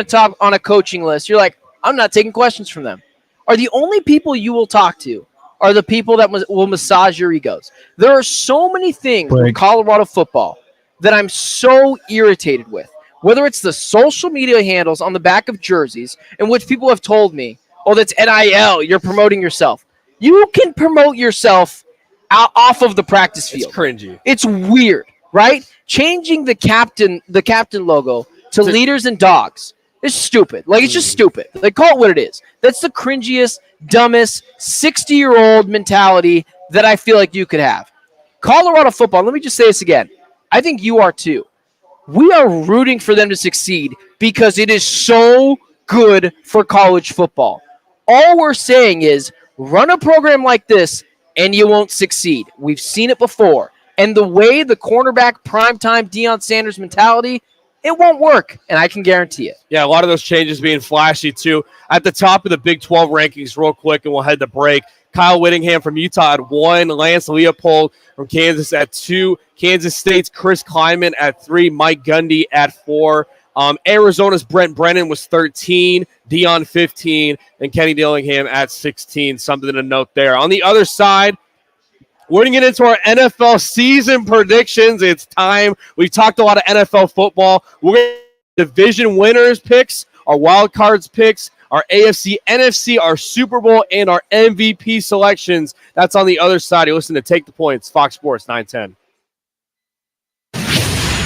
a coaching list. You're like, I'm not taking questions from them. Are the only people you will talk to are the people that will massage your egos. There are so many things in Colorado football that I'm so irritated with, whether it's the social media handles on the back of jerseys in which people have told me, oh, that's NIL, you're promoting yourself. You can promote yourself off of the practice field. It's cringy. It's weird, right? Changing the captain logo to leaders and dogs. It's stupid. Like, it's just stupid. Like, call it what it is. That's the cringiest, dumbest, 60-year-old mentality that I feel like you could have. Colorado football, let me just say this again. I think you are too. We are rooting for them to succeed because it is so good for college football. All we're saying is run a program like this and you won't succeed. We've seen it before. And the way the cornerback primetime Deion Sanders mentality, it won't work, and I can guarantee it. Yeah, a lot of those changes being flashy, too. At the top of the Big 12 rankings, real quick, and we'll head to break. Kyle Whittingham from Utah at 1. Lance Leopold from Kansas at 2. Kansas State's Chris Kleinman at 3. Mike Gundy at 4. Arizona's Brent Brennan was 13. Dion 15. And Kenny Dillingham at 16. Something to note there. On the other side, we're going to get into our NFL season predictions. It's time. We've talked a lot of NFL football. We're going to division winners picks, our wild cards picks, our AFC, NFC, our Super Bowl, and our MVP selections. That's on the other side. You listen to Take the Points, Fox Sports 910.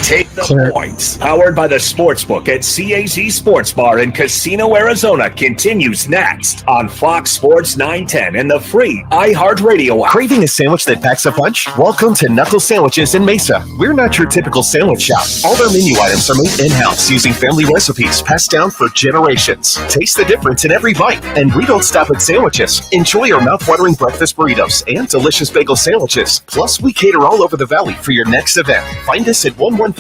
Take the Points, powered by the Sportsbook at CAZ Sports Bar in Casino, Arizona, continues next on Fox Sports 910 and the free iHeartRadio app. Craving a sandwich that packs a punch? Welcome to Knuckle Sandwiches in Mesa. We're not your typical sandwich shop. All our menu items are made in-house using family recipes passed down for generations. Taste the difference in every bite. And we don't stop at sandwiches. Enjoy our mouth-watering breakfast burritos and delicious bagel sandwiches. Plus, we cater all over the valley for your next event. Find us at 1140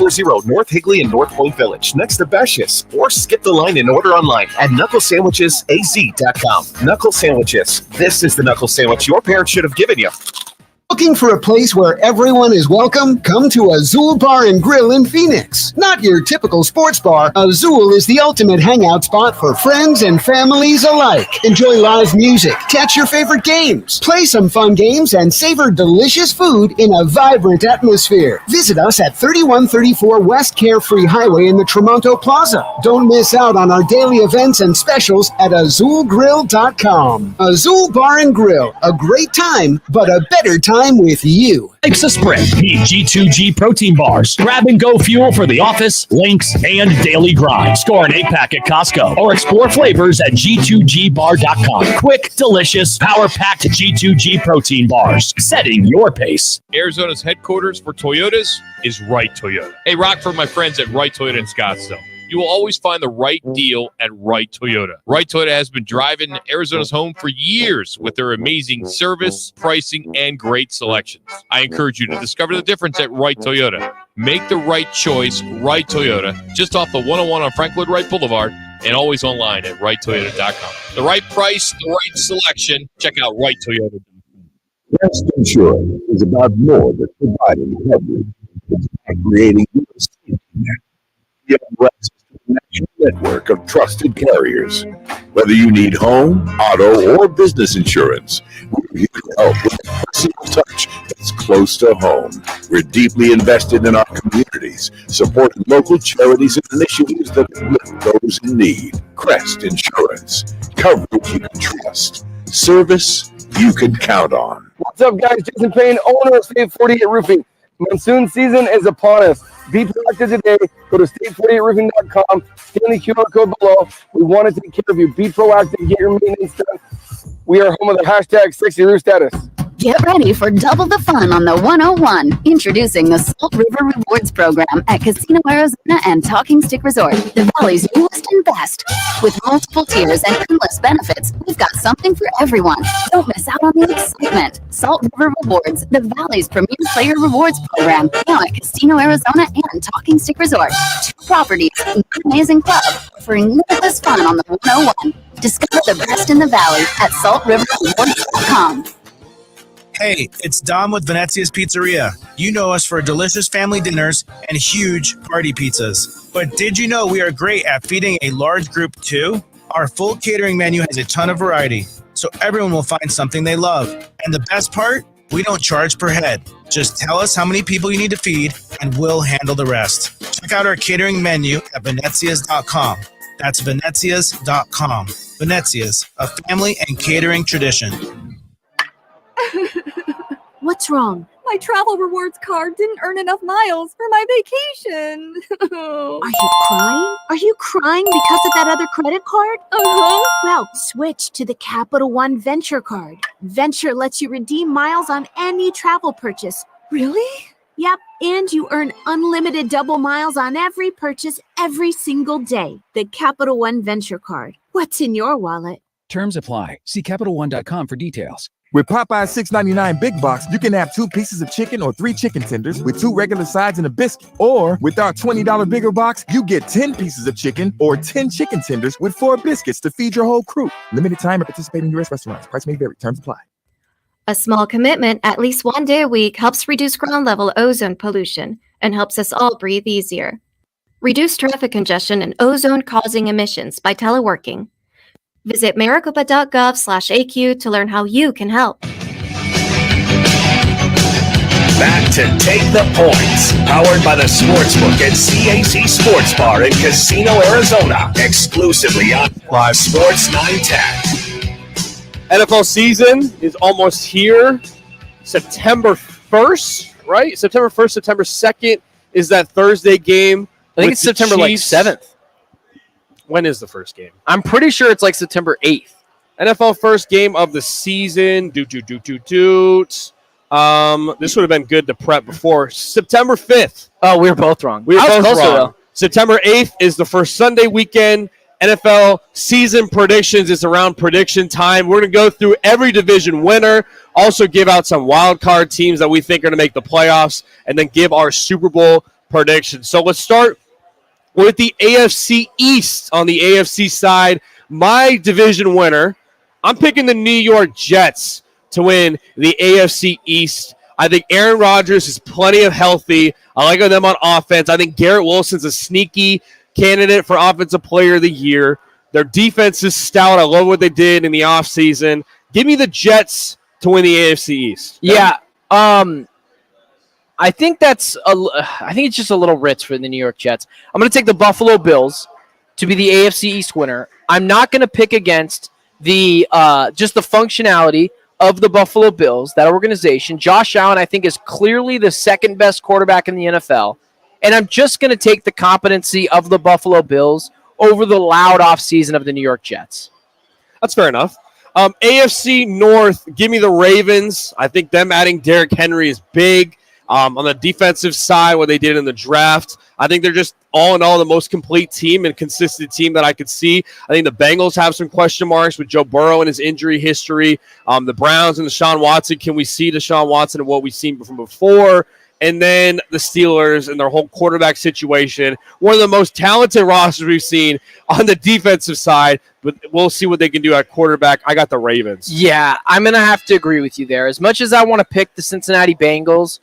North Higley and North Point Village, next to Bashis', or skip the line and order online at knucklesandwichesaz.com. Knuckle Sandwiches. This is the knuckle sandwich your parents should have given you. Looking for a place where everyone is welcome? Come to Azul Bar and Grill in Phoenix. Not your typical sports bar, Azul is the ultimate hangout spot for friends and families alike. Enjoy live music, catch your favorite games, play some fun games, and savor delicious food in a vibrant atmosphere. Visit us at 3134 West Carefree Highway in the Tremonto Plaza. Don't miss out on our daily events and specials at azulgrill.com. Azul Bar and Grill, a great time, but a better time with you. Thanks a sprint. Need G2G protein bars. Grab and go fuel for the office, links, and daily grind. Score an 8-pack at Costco or explore flavors at G2GBar.com. Quick, delicious, power-packed G2G protein bars. Setting your pace. Arizona's headquarters for Toyotas is Wright Toyota. Hey, rock for my friends at Wright Toyota in Scottsdale. You will always find the right deal at Wright Toyota. Wright Toyota has been driving Arizona's home for years with their amazing service, pricing, and great selections. I encourage you to discover the difference at Wright Toyota. Make the right choice, Wright Toyota, just off the 101 on Frank Lloyd Wright Boulevard, and always online at WrightToyota.com. The right price, the right selection. Check out Wright Toyota. Crest Insurance is about more than providing coverage. It's about creating your safety net. You have access to a national network of trusted carriers. Whether you need home, auto, or business insurance, we're here to help with a personal touch that's close to home. We're deeply invested in our communities, supporting local charities and initiatives that lift those in need. Crest Insurance. Coverage you can trust. Service you can count on. What's up, guys? Jason Payne, owner of State 48 Roofing. Monsoon season is upon us. Be proactive today. Go to state48roofing.com. Scan the QR code below. We want to take care of you. Be proactive. Get your maintenance done. We are home of the hashtag sexy roof status. Get ready for double the fun on the 101. Introducing the Salt River Rewards Program at Casino, Arizona and Talking Stick Resort, the Valley's newest and best. With multiple tiers and endless benefits, we've got something for everyone. Don't miss out on the excitement. Salt River Rewards, the Valley's premier player rewards program, now at Casino, Arizona and Talking Stick Resort. 2 properties, an amazing club, offering limitless fun on the 101. Discover the best in the Valley at saltriverrewards.com. Hey, it's Dom with Venezia's Pizzeria. You know us for delicious family dinners and huge party pizzas. But did you know we are great at feeding a large group too? Our full catering menu has a ton of variety, so everyone will find something they love. And the best part? We don't charge per head. Just tell us how many people you need to feed, and we'll handle the rest. Check out our catering menu at Venezias.com. That's Venezias.com. Venezias, a family and catering tradition. What's wrong? My travel rewards card didn't earn enough miles for my vacation. Are you crying? Are you crying because of that other credit card? Uh-huh. Well, switch to the Capital One Venture card. Venture lets you redeem miles on any travel purchase. Really? Yep, and you earn unlimited double miles on every purchase every single day. The Capital One Venture card. What's in your wallet? Terms apply. See CapitalOne.com for details. With Popeye's $6.99 Big Box, you can have 2 pieces of chicken or 3 chicken tenders with 2 regular sides and a biscuit. Or with our $20 Bigger Box, you get 10 pieces of chicken or 10 chicken tenders with 4 biscuits to feed your whole crew. Limited time at participating U.S. restaurants. Price may vary. Terms apply. A small commitment at least one day a week helps reduce ground-level ozone pollution and helps us all breathe easier. Reduce traffic congestion and ozone-causing emissions by teleworking. Visit maricopa.gov/AQ to learn how you can help. Back to Take the Points, powered by the Sportsbook at CAC Sports Bar in Casino, Arizona, exclusively on Live Sports 910. NFL season is almost here. September 1st, right? September 1st, September 2nd is that Thursday game. I think it's September like 7th. When is the first game? I'm pretty sure it's like September 8th. NFL first game of the season. This would have been good to prep before. September 5th. Oh, we were both wrong. We were both closer, wrong. though. September 8th is the first Sunday weekend. NFL season predictions is around prediction time. We're going to go through every division winner, also give out some wild card teams that we think are going to make the playoffs, and then give our Super Bowl predictions. So let's start with the AFC East. On the AFC side, my division winner, I'm picking the New York Jets to win the AFC East. I think Aaron Rodgers is plenty of healthy. I like them on offense. I think Garrett Wilson's a sneaky candidate for Offensive Player of the Year. Their defense is stout. I love what they did in the offseason. Give me the Jets to win the AFC East. Yeah. I think it's just a little rich for the New York Jets. I'm going to take the Buffalo Bills to be the AFC East winner. I'm not going to pick against the just the functionality of the Buffalo Bills, that organization. Josh Allen, I think, is clearly the second best quarterback in the NFL. And I'm just going to take the competency of the Buffalo Bills over the loud offseason of the New York Jets. That's fair enough. AFC North, give me the Ravens. I think them adding Derrick Henry is big. On the defensive side, what they did in the draft, I think they're just all in all the most complete team and consistent team that I could see. I think the Bengals have some question marks with Joe Burrow and his injury history. The Browns and Deshaun Watson, can we see Deshaun Watson and what we've seen from before? And then the Steelers and their whole quarterback situation. One of the most talented rosters we've seen on the defensive side, but we'll see what they can do at quarterback. I got the Ravens. Yeah, I'm going to have to agree with you there. As much as I want to pick the Cincinnati Bengals,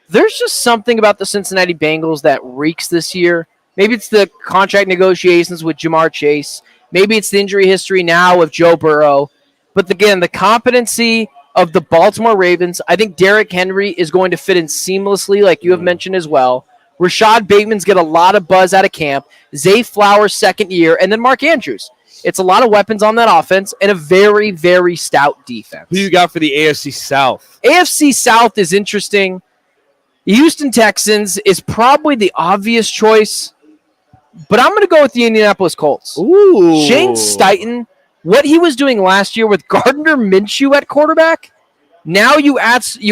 there's just something about the Cincinnati Bengals that reeks this year. Maybe it's the contract negotiations with Jamar Chase. Maybe it's the injury history now of Joe Burrow. But again, the competency of the Baltimore Ravens, I think Derrick Henry is going to fit in seamlessly, like you have mentioned as well. Rashad Bateman's get a lot of buzz out of camp. Zay Flowers' second year, and then Mark Andrews. It's a lot of weapons on that offense and a very, very stout defense. Who you got for the AFC South? AFC South is interesting. Houston Texans is probably the obvious choice, but I'm going to go with the Indianapolis Colts. Ooh. Shane Steichen, what he was doing last year with Gardner Minshew at quarterback, now you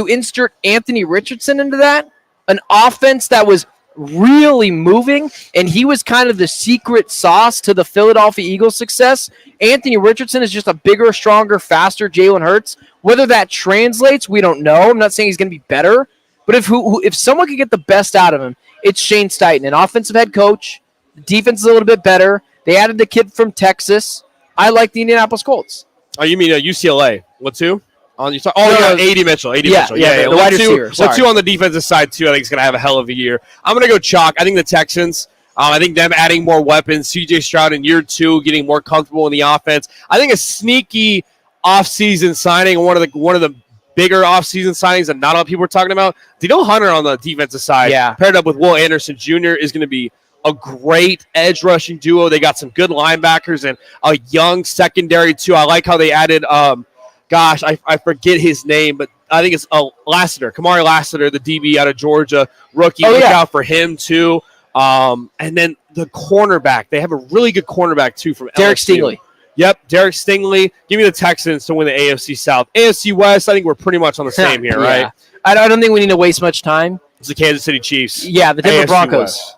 insert Anthony Richardson into that, an offense that was really moving, and he was kind of the secret sauce to the Philadelphia Eagles' success. Anthony Richardson is just a bigger, stronger, faster Jalen Hurts. Whether that translates, we don't know. I'm not saying he's going to be better. But if someone could get the best out of him, it's Shane Steichen, an offensive head coach. The defense is a little bit better. They added the kid from Texas. I like the Indianapolis Colts. Oh, you mean UCLA? What's who? Yeah, A.D. Mitchell. Yeah, the wide receiver. Let's do on the defensive side, too. I think he's going to have a hell of a year. I'm going to go chalk. I think the Texans, I think them adding more weapons. C.J. Stroud in year 2, getting more comfortable in the offense. I think a sneaky offseason signing, one of the bigger offseason signings that not a lot of people are talking about. Danielle Hunter on the defensive side, paired up with Will Anderson Jr., is going to be a great edge rushing duo. They got some good linebackers and a young secondary, too. I like how they added, I forget his name, but I think it's Lassiter, Kamari Lassiter, the DB out of Georgia, rookie. Look out for him too. And then the cornerback, they have a really good cornerback too from Derek LSU. Stingley. Yep, Derek Stingley. Give me the Texans to win the AFC South. AFC West, I think we're pretty much on the same here, right? I don't think we need to waste much time. It's the Kansas City Chiefs. Yeah, the Denver AFC Broncos.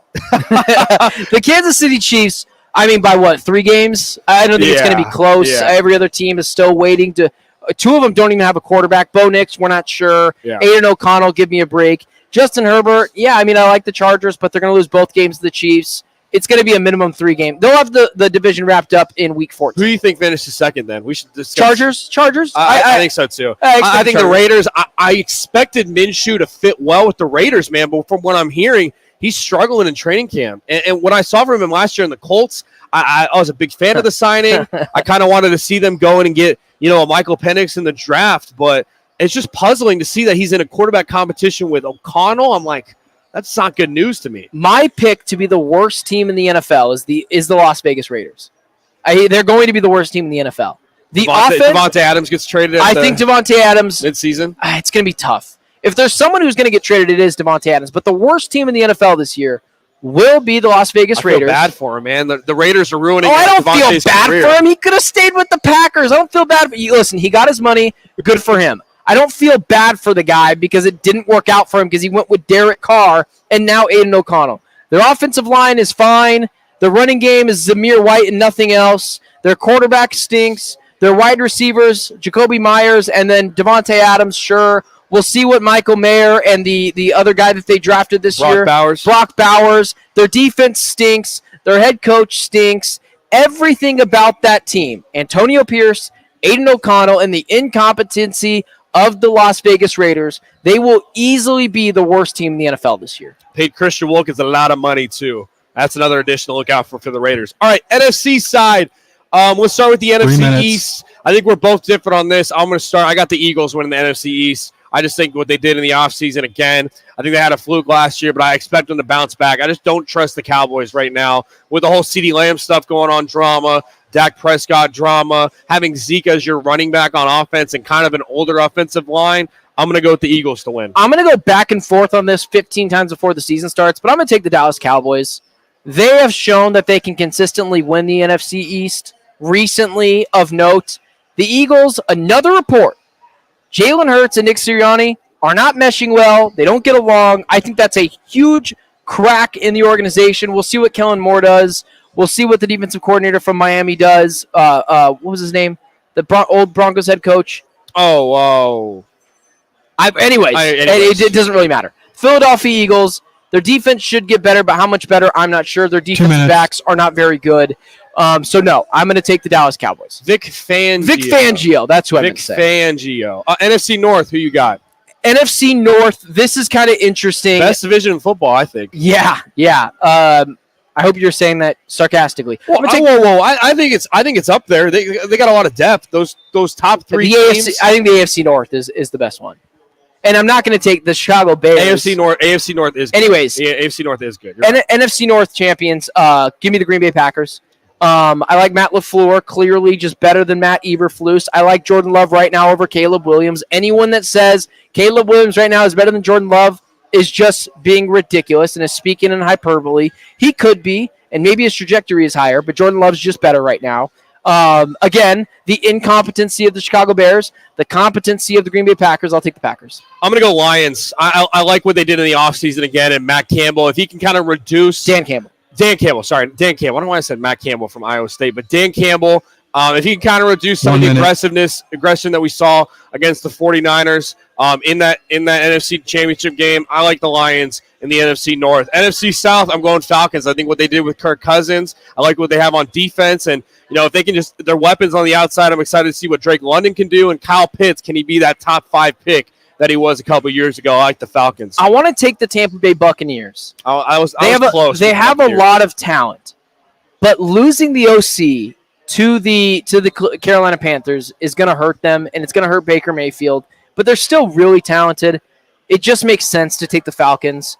The Kansas City Chiefs, I mean, by what, 3 games? I don't think it's going to be close. Yeah. Every other team is still waiting to. 2 of them don't even have a quarterback. Bo Nix, we're not sure. Yeah. Aiden O'Connell, give me a break. Justin Herbert, I mean, I like the Chargers, but they're going to lose both games to the Chiefs. It's going to be a minimum 3 game. They'll have the division wrapped up in week 14. Who do you think finishes second then? We should discuss. Chargers? I think so too. I think the Raiders, I expected Minshew to fit well with the Raiders, man, but from what I'm hearing, he's struggling in training camp. And what I saw from him last year in the Colts, I was a big fan of the signing. I kind of wanted to see them go in and get, a Michael Penix in the draft, but it's just puzzling to see that he's in a quarterback competition with O'Connell. I'm like, that's not good news to me. My pick to be the worst team in the NFL is the Las Vegas Raiders. They're going to be the worst team in the NFL. The offense, Devontae Adams gets traded. I think Devontae Adams mid-season. It's going to be tough. If there's someone who's going to get traded, it is Devontae Adams. But the worst team in the NFL this year will be the Las Vegas Raiders. I feel bad for him, man. The Raiders are ruining. I don't Devontae's feel bad career. for him. He could have stayed with the Packers. I don't feel bad for you. Listen, he got his money. Good for him. I don't feel bad for the guy because it didn't work out for him because he went with Derek Carr and now Aiden O'Connell. Their offensive line is fine. The running game is Zamir White and nothing else. Their quarterback stinks. Their wide receivers, Jacoby Myers and then Devontae Adams, sure. We'll see what Michael Mayer and the other guy that they drafted this year. Brock Bowers. Their defense stinks. Their head coach stinks. Everything about that team, Antonio Pierce, Aiden O'Connell, and the incompetency of the Las Vegas Raiders, they will easily be the worst team in the NFL this year. Paid Christian Wilkins a lot of money, too. That's another addition to look out for the Raiders. All right, NFC side. We'll start with the NFC East. I think we're both different on this. I'm going to start. I got the Eagles winning the NFC East. I just think what they did in the offseason, again, I think they had a fluke last year, but I expect them to bounce back. I just don't trust the Cowboys right now with the whole CeeDee Lamb stuff going on, drama, Dak Prescott drama, having Zeke as your running back on offense and kind of an older offensive line. I'm going to go with the Eagles to win. I'm going to go back and forth on this 15 times before the season starts, but I'm going to take the Dallas Cowboys. They have shown that they can consistently win the NFC East. Recently, of note, the Eagles, another report. Jalen Hurts and Nick Sirianni are not meshing well. They don't get along. I think that's a huge crack in the organization. We'll see what Kellen Moore does. We'll see what the defensive coordinator from Miami does. What was his name? The old Broncos head coach. Anyways. It doesn't really matter. Philadelphia Eagles, their defense should get better, but how much better, I'm not sure. Their defensive backs are not very good. So, no, I'm going to take the Dallas Cowboys. Vic Fangio. That's who I meant to say. Vic Fangio. NFC North, who you got? NFC North, this is kind of interesting. Best division in football, I think. Yeah. I hope you're saying that sarcastically. Whoa! I think it's up there. They got a lot of depth. Those top 3 teams. I think the AFC North is the best one. And I'm not going to take the Chicago Bears. AFC North is good. Anyways. Yeah, AFC North is good. NFC North champions, give me the Green Bay Packers. I like Matt LaFleur, clearly just better than Matt Eberflus. I like Jordan Love right now over Caleb Williams. Anyone that says Caleb Williams right now is better than Jordan Love is just being ridiculous and is speaking in hyperbole. He could be, and maybe his trajectory is higher, but Jordan Love's just better right now. Again, the incompetency of the Chicago Bears, the competency of the Green Bay Packers. I'll take the Packers. I'm going to go Lions. I like what they did in the offseason again, and Matt Campbell. If he can kind of reduce... Dan Campbell. I don't know why I said Matt Campbell from Iowa State, but Dan Campbell, if he can kind of reduce some of the aggression that we saw against the 49ers in that NFC Championship game, I like the Lions in the NFC North. NFC South, I'm going Falcons. I think what they did with Kirk Cousins, I like what they have on defense, and if they can just their weapons on the outside, I'm excited to see what Drake London can do, and Kyle Pitts, can he be that top 5 pick that he was a couple years ago? I like the Falcons. I want to take the Tampa Bay Buccaneers. They have a lot of talent, but losing the OC to the Carolina Panthers is going to hurt them, and it's going to hurt Baker Mayfield. But they're still really talented. It just makes sense to take the Falcons.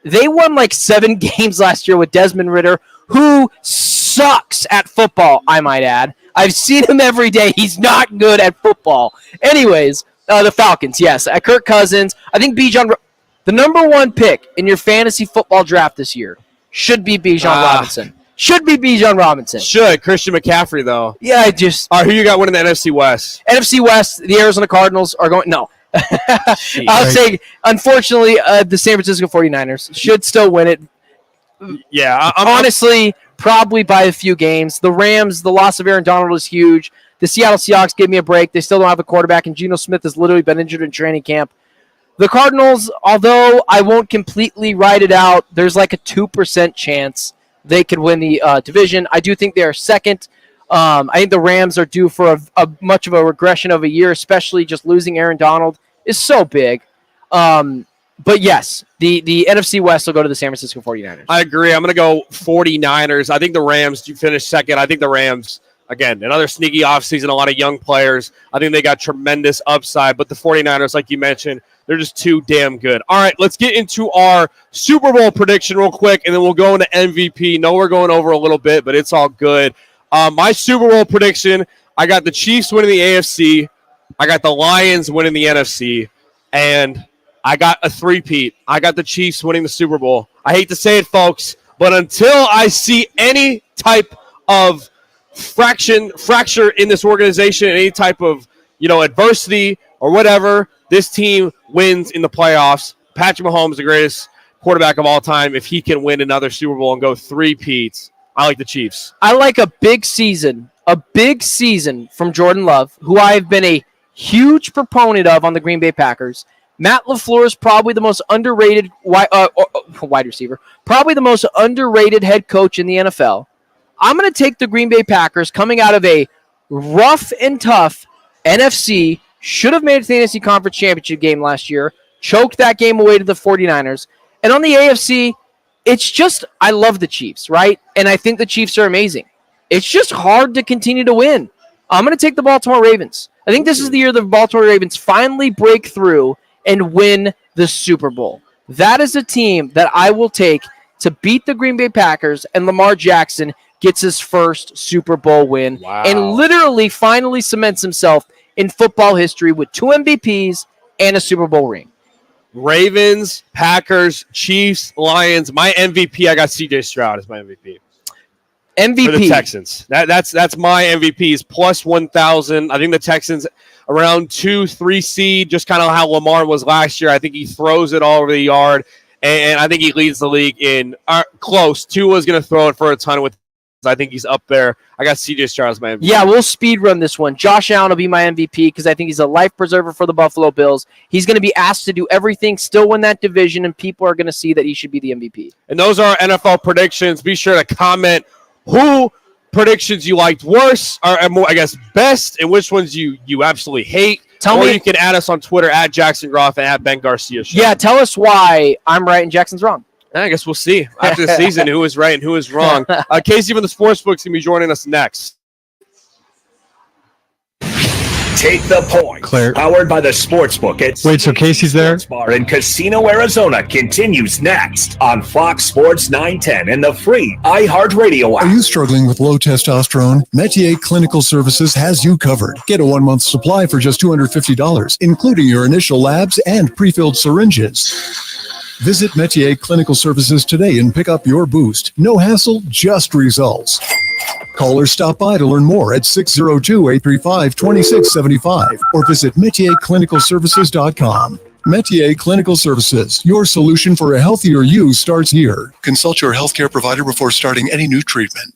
They won like 7 games last year with Desmond Ridder, who sucks at football, I might add. I've seen him every day. He's not good at football. Anyways, The Falcons, yes. Kirk Cousins. I think Bijan, the number one pick in your fantasy football draft this year should be Bijan Robinson. Should be Bijan Robinson. Should. Christian McCaffrey, though. Yeah, I just... All right, who you got winning the NFC West? NFC West, the Arizona Cardinals are going... No. I'll say, unfortunately, the San Francisco 49ers should still win it. Yeah. Honestly, probably by a few games. The Rams, the loss of Aaron Donald is huge. The Seattle Seahawks give me a break. They still don't have a quarterback, and Geno Smith has literally been injured in training camp. The Cardinals, although I won't completely write it out, there's like a 2% chance they could win the division. I do think they are second. I think the Rams are due for a much of a regression of a year, especially just losing Aaron Donald is so big. But yes, the NFC West will go to the San Francisco 49ers. I agree. I'm going to go 49ers. I think the Rams finish second. I think the Rams, again, another sneaky offseason, a lot of young players. I think they got tremendous upside. But the 49ers, like you mentioned, they're just too damn good. All right, let's get into our Super Bowl prediction real quick, and then we'll go into MVP. No, we're going over a little bit, but it's all good. My Super Bowl prediction, I got the Chiefs winning the AFC. I got the Lions winning the NFC. And I got a three-peat. I got the Chiefs winning the Super Bowl. I hate to say it, folks, but until I see any type of fracture in this organization, any type of adversity or whatever, this team wins in the playoffs. Patrick Mahomes, the greatest quarterback of all time. If he can win another Super Bowl and go three-peats, I like the Chiefs. I like a big season from Jordan Love, who I have been a huge proponent of on the Green Bay Packers. Matt LaFleur is probably the most underrated wide receiver, probably the most underrated head coach in the NFL. I'm going to take the Green Bay Packers coming out of a rough and tough NFC, should have made it to the NFC Conference Championship game last year, choked that game away to the 49ers. And on the AFC, it's just, I love the Chiefs, right? And I think the Chiefs are amazing. It's just hard to continue to win. I'm going to take the Baltimore Ravens. I think this is the year the Baltimore Ravens finally break through and win the Super Bowl. That is a team that I will take to beat the Green Bay Packers, and Lamar Jackson gets his first Super Bowl win and literally finally cements himself in football history with 2 MVPs and a Super Bowl ring. Ravens, Packers, Chiefs, Lions. My MVP, I got CJ Stroud as my MVP. For the Texans. That's my MVPs, plus 1,000. I think the Texans around 2-3 seed, just kind of how Lamar was last year. I think he throws it all over the yard, and I think he leads the league in close. Tua's going to throw it for a ton with. I think he's up there. I got CJ Stroud as my MVP. Yeah, we'll speed run this one. Josh Allen will be my MVP because I think he's a life preserver for the Buffalo Bills. He's going to be asked to do everything, still win that division, and people are going to see that he should be the MVP. And those are our NFL predictions. Be sure to comment who predictions you liked worse, or I guess best, and which ones you absolutely hate. Or you can add us on Twitter at Jackson Groff and at Ben Garcia Show. Yeah, tell us why I'm right and Jackson's wrong. I guess we'll see after the season who is right and who is wrong. Casey from the Sportsbook's going to be joining us next. Take the point. Claire. Powered by the Sportsbook at Wait, so Casey's there? Bar in Casino, Arizona continues next on Fox Sports 910 and the free iHeartRadio app. Are you struggling with low testosterone? Metier Clinical Services has you covered. Get a 1-month supply for just $250, including your initial labs and pre-filled syringes. Visit Metier Clinical Services today and pick up your boost. No hassle, just results. Call or stop by to learn more at 602-835-2675 or visit metierclinicalservices.com. Metier Clinical Services, your solution for a healthier you starts here. Consult your healthcare provider before starting any new treatment.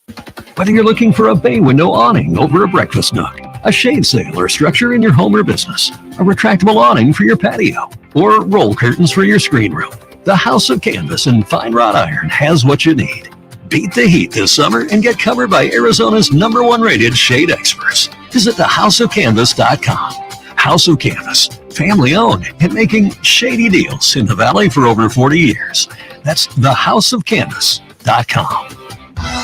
Whether you're looking for a bay window awning over a breakfast nook, a shade sail or structure in your home or business, a retractable awning for your patio, or roll curtains for your screen room, the House of Canvas and Fine Wrought Iron has what you need. Beat the heat this summer and get covered by Arizona's #1 rated shade experts. Visit thehouseofcanvas.com. House of Canvas, family owned and making shady deals in the Valley for over 40 years. That's thehouseofcanvas.com.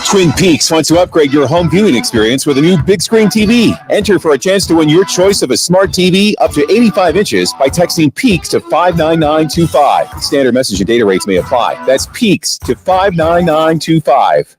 Twin Peaks wants to upgrade your home viewing experience with a new big screen TV. Enter for a chance to win your choice of a smart TV up to 85 inches by texting PEAKS to 59925. Standard message and data rates may apply. That's PEAKS to 59925.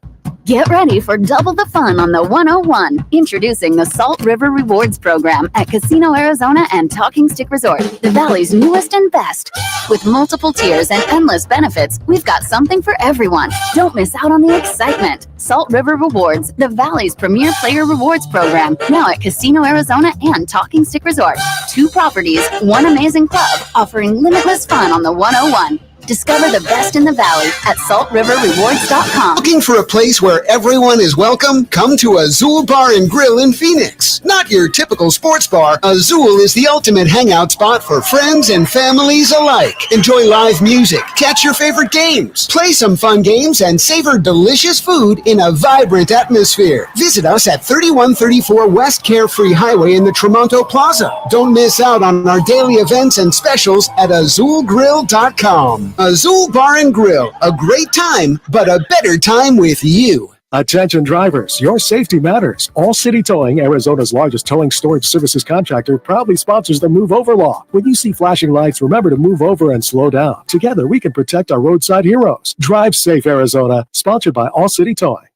Get ready for double the fun on the 101. Introducing the Salt River Rewards program at Casino Arizona and Talking Stick Resort, the Valley's newest and best. With multiple tiers and endless benefits, we've got something for everyone. Don't miss out on the excitement. Salt River Rewards, the Valley's premier player rewards program, now at Casino Arizona and Talking Stick Resort. 2 properties, 1 amazing club, offering limitless fun on the 101. Discover the best in the Valley at saltriverrewards.com. Looking for a place where everyone is welcome? Come to Azul Bar and Grill in Phoenix. Not your typical sports bar, Azul is the ultimate hangout spot for friends and families alike. Enjoy live music, catch your favorite games, play some fun games, and savor delicious food in a vibrant atmosphere. Visit us at 3134 West Carefree Highway in the Tremonto Plaza. Don't miss out on our daily events and specials at azulgrill.com. Azul Bar and Grill, a great time, but a better time with you. Attention drivers, your safety matters. All City Towing, Arizona's largest towing storage services contractor, proudly sponsors the Move Over Law. When you see flashing lights, remember to move over and slow down. Together, we can protect our roadside heroes. Drive safe, Arizona. Sponsored by All City Towing.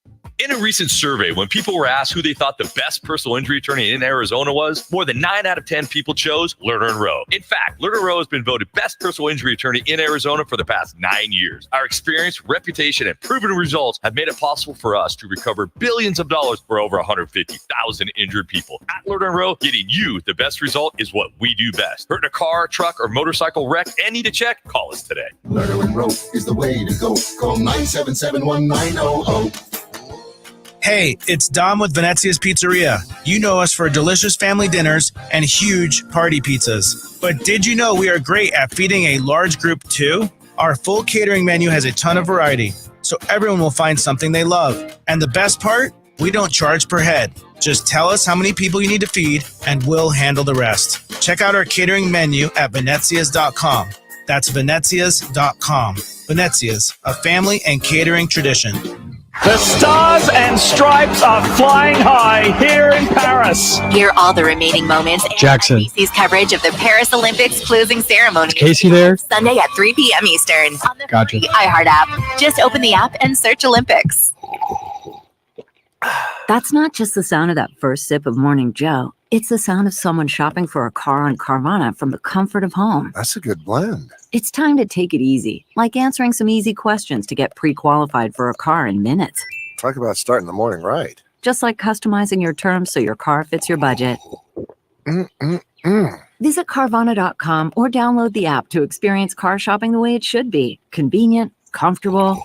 In a recent survey, when people were asked who they thought the best personal injury attorney in Arizona was, more than 9 out of 10 people chose Lerner & Rowe. In fact, Lerner & Rowe has been voted best personal injury attorney in Arizona for the past 9 years. Our experience, reputation, and proven results have made it possible for us to recover billions of dollars for over 150,000 injured people. At Lerner & Rowe, getting you the best result is what we do best. Hurt in a car, truck, or motorcycle wreck and need a check? Call us today. Lerner & Rowe is the way to go. Call 977-1900. Hey, it's Dom with Venezia's Pizzeria. You know us for delicious family dinners and huge party pizzas. But did you know we are great at feeding a large group too? Our full catering menu has a ton of variety, so everyone will find something they love. And the best part? We don't charge per head. Just tell us how many people you need to feed, and we'll handle the rest. Check out our catering menu at venezias.com. That's venezias.com. Venezia's, a family and catering tradition. The Stars and Stripes are flying high here in Paris. Hear all the remaining moments Jackson. and NBC's coverage of the Paris Olympics closing ceremony. Is Casey there? Sunday at 3 p.m. Eastern on the Gotcha. free iHeart app. Just open the app and search Olympics. That's not just the sound of that first sip of Morning Joe. It's the sound of someone shopping for a car on Carvana from the comfort of home. That's a good blend. It's time to take it easy, like answering some easy questions to get pre-qualified for a car in minutes. Talk about starting the morning right. Just like customizing your terms so your car fits your budget. Visit Carvana.com or download the app to experience car shopping the way it should be. Convenient, comfortable.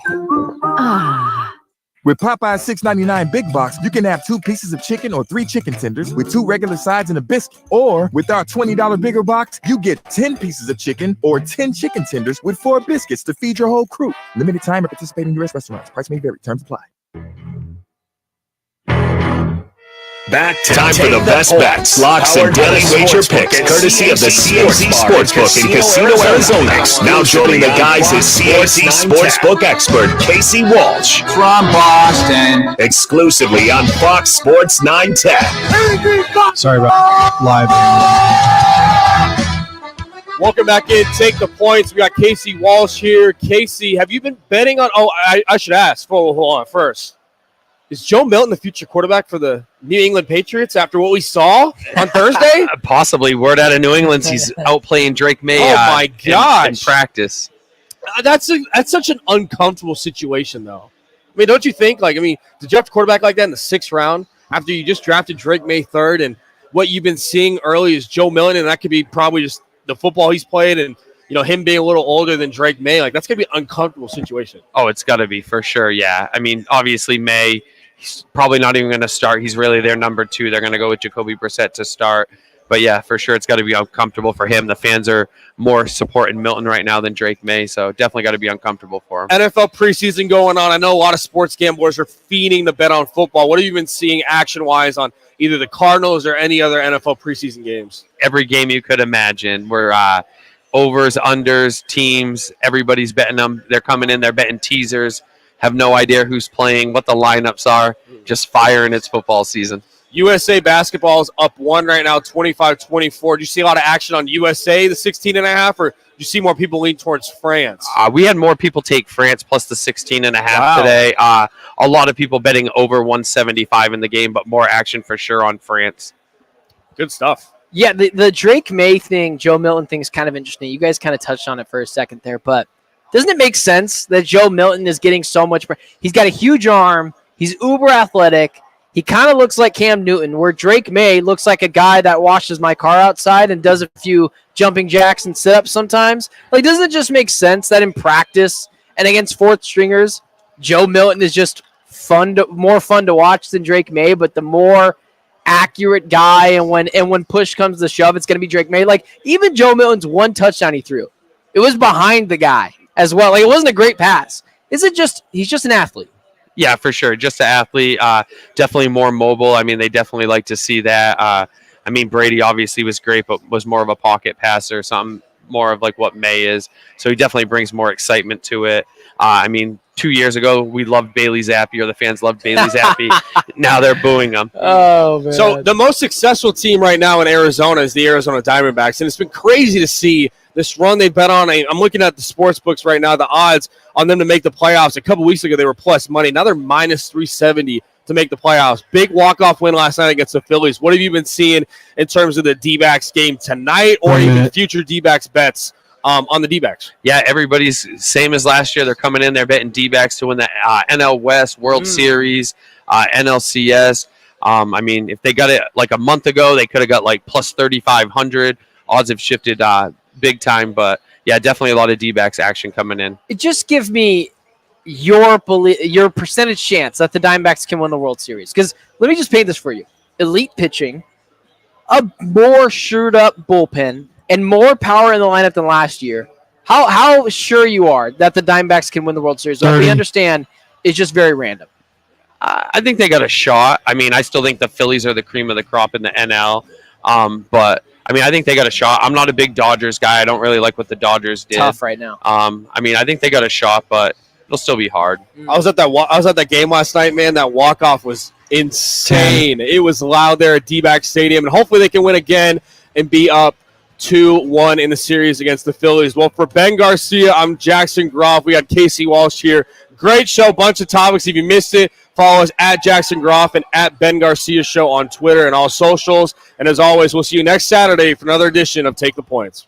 With Popeye's $6.99 Big Box, you can have 2 pieces of chicken or 3 chicken tenders with 2 regular sides and a biscuit. Or with our $20 bigger box, you get 10 pieces of chicken or 10 chicken tenders with 4 biscuits to feed your whole crew. Limited time at participating U.S. restaurants. Price may vary. Terms apply. Back to time for the best bets, locks, and daily wager picks, courtesy of the CAC Sportsbook in Casino, Arizona. Now joining the guys is CAC Sportsbook expert Casey Walsh from Boston, exclusively on Fox Sports 910. Sorry about live. Welcome back in. Take the points. We got Casey Walsh here. Casey, have you been betting on? Oh, I should ask. Hold on first. Is Joe Milton the future quarterback for the New England Patriots after what we saw on Thursday? Possibly. Word out of New England, he's outplaying Drake May. Oh my gosh! In practice. That's such an uncomfortable situation, though. I mean, don't you think? Like, I mean, did you have a quarterback like that in the 6th round after you just drafted Drake May 3rd, and what you've been seeing early is Joe Milton, and that could be probably just the football he's played, and him being a little older than Drake May. Like, that's gonna be an uncomfortable situation. Oh, it's got to be for sure. Yeah, I mean, obviously May. He's probably not even going to start. He's really their number 2. They're going to go with Jacoby Brissett to start. But, yeah, for sure, it's got to be uncomfortable for him. The fans are more supporting Milton right now than Drake May, so definitely got to be uncomfortable for him. NFL preseason going on. I know a lot of sports gamblers are fiending to bet on football. What have you been seeing action-wise on either the Cardinals or any other NFL preseason games? Every game you could imagine. We're overs, unders, teams. Everybody's betting them. They're coming in. They're betting teasers. Have no idea who's playing, what the lineups are. Just firing its football season. USA basketball is up 1 right now, 25-24. Do you see a lot of action on USA, the 16.5, or you see more people lean towards France? We had more people take France plus the 16.5 today. A lot of people betting over 175 in the game, but more action for sure on France. Good stuff. Yeah, the Drake May thing, Joe Milton thing is kind of interesting. You guys kind of touched on it for a second there, but doesn't it make sense that Joe Milton is getting so much? He's got a huge arm. He's uber athletic. He kind of looks like Cam Newton, where Drake May looks like a guy that washes my car outside and does a few jumping jacks and sit-ups sometimes. Like, doesn't it just make sense that in practice and against fourth stringers, Joe Milton is just more fun to watch than Drake May, but the more accurate guy, and when push comes to shove, it's going to be Drake May. Like, even Joe Milton's one touchdown he threw, it was behind the guy as well. Like, it wasn't a great pass. He's just an athlete. Yeah, for sure. Just an athlete. Definitely more mobile. I mean, they definitely like to see that. I mean, Brady obviously was great, but was more of a pocket passer, something more of like what May is. So he definitely brings more excitement to it. I mean, 2 years ago, we loved Bailey Zappi, or the fans loved Bailey Zappi. Now they're booing him. Oh, man. So the most successful team right now in Arizona is the Arizona Diamondbacks, and it's been crazy to see this run they bet on. I'm looking at the sports books right now, the odds on them to make the playoffs. A couple weeks ago, they were plus money. Now they're minus 370 to make the playoffs. Big walk-off win last night against the Phillies. What have you been seeing in terms of the D-backs game tonight, or even future D-backs bets on the D-backs? Yeah, everybody's same as last year. They're coming in, they're betting D-backs to win the NL West, World Series, NLCS. I mean, if they got it like a month ago, they could have got like plus 3,500. Odds have shifted big time, but yeah, definitely a lot of D-backs action coming in. Just give me your percentage chance that the Diamondbacks can win the World Series. Because let me just paint this for you. Elite pitching, a more shored up bullpen, and more power in the lineup than last year. How sure you are that the Diamondbacks can win the World Series? We understand it's just very random. I think they got a shot. I mean, I still think the Phillies are the cream of the crop in the NL, but I mean, I think they got a shot. I'm not a big Dodgers guy. I don't really like what the Dodgers did. Tough right now. I mean, I think they got a shot, but it'll still be hard. I was at that game last night, man. That walk-off was insane. It was loud there at D-Back Stadium, and hopefully they can win again and be up 2-1 in the series against the Phillies. Well, for Ben Garcia, I'm Jackson Groff. We got Casey Walsh here. Great show, bunch of topics. If you missed it, follow us at Jackson Groff and at Ben Garcia Show on Twitter and all socials. And as always, we'll see you next Saturday for another edition of Take the Points.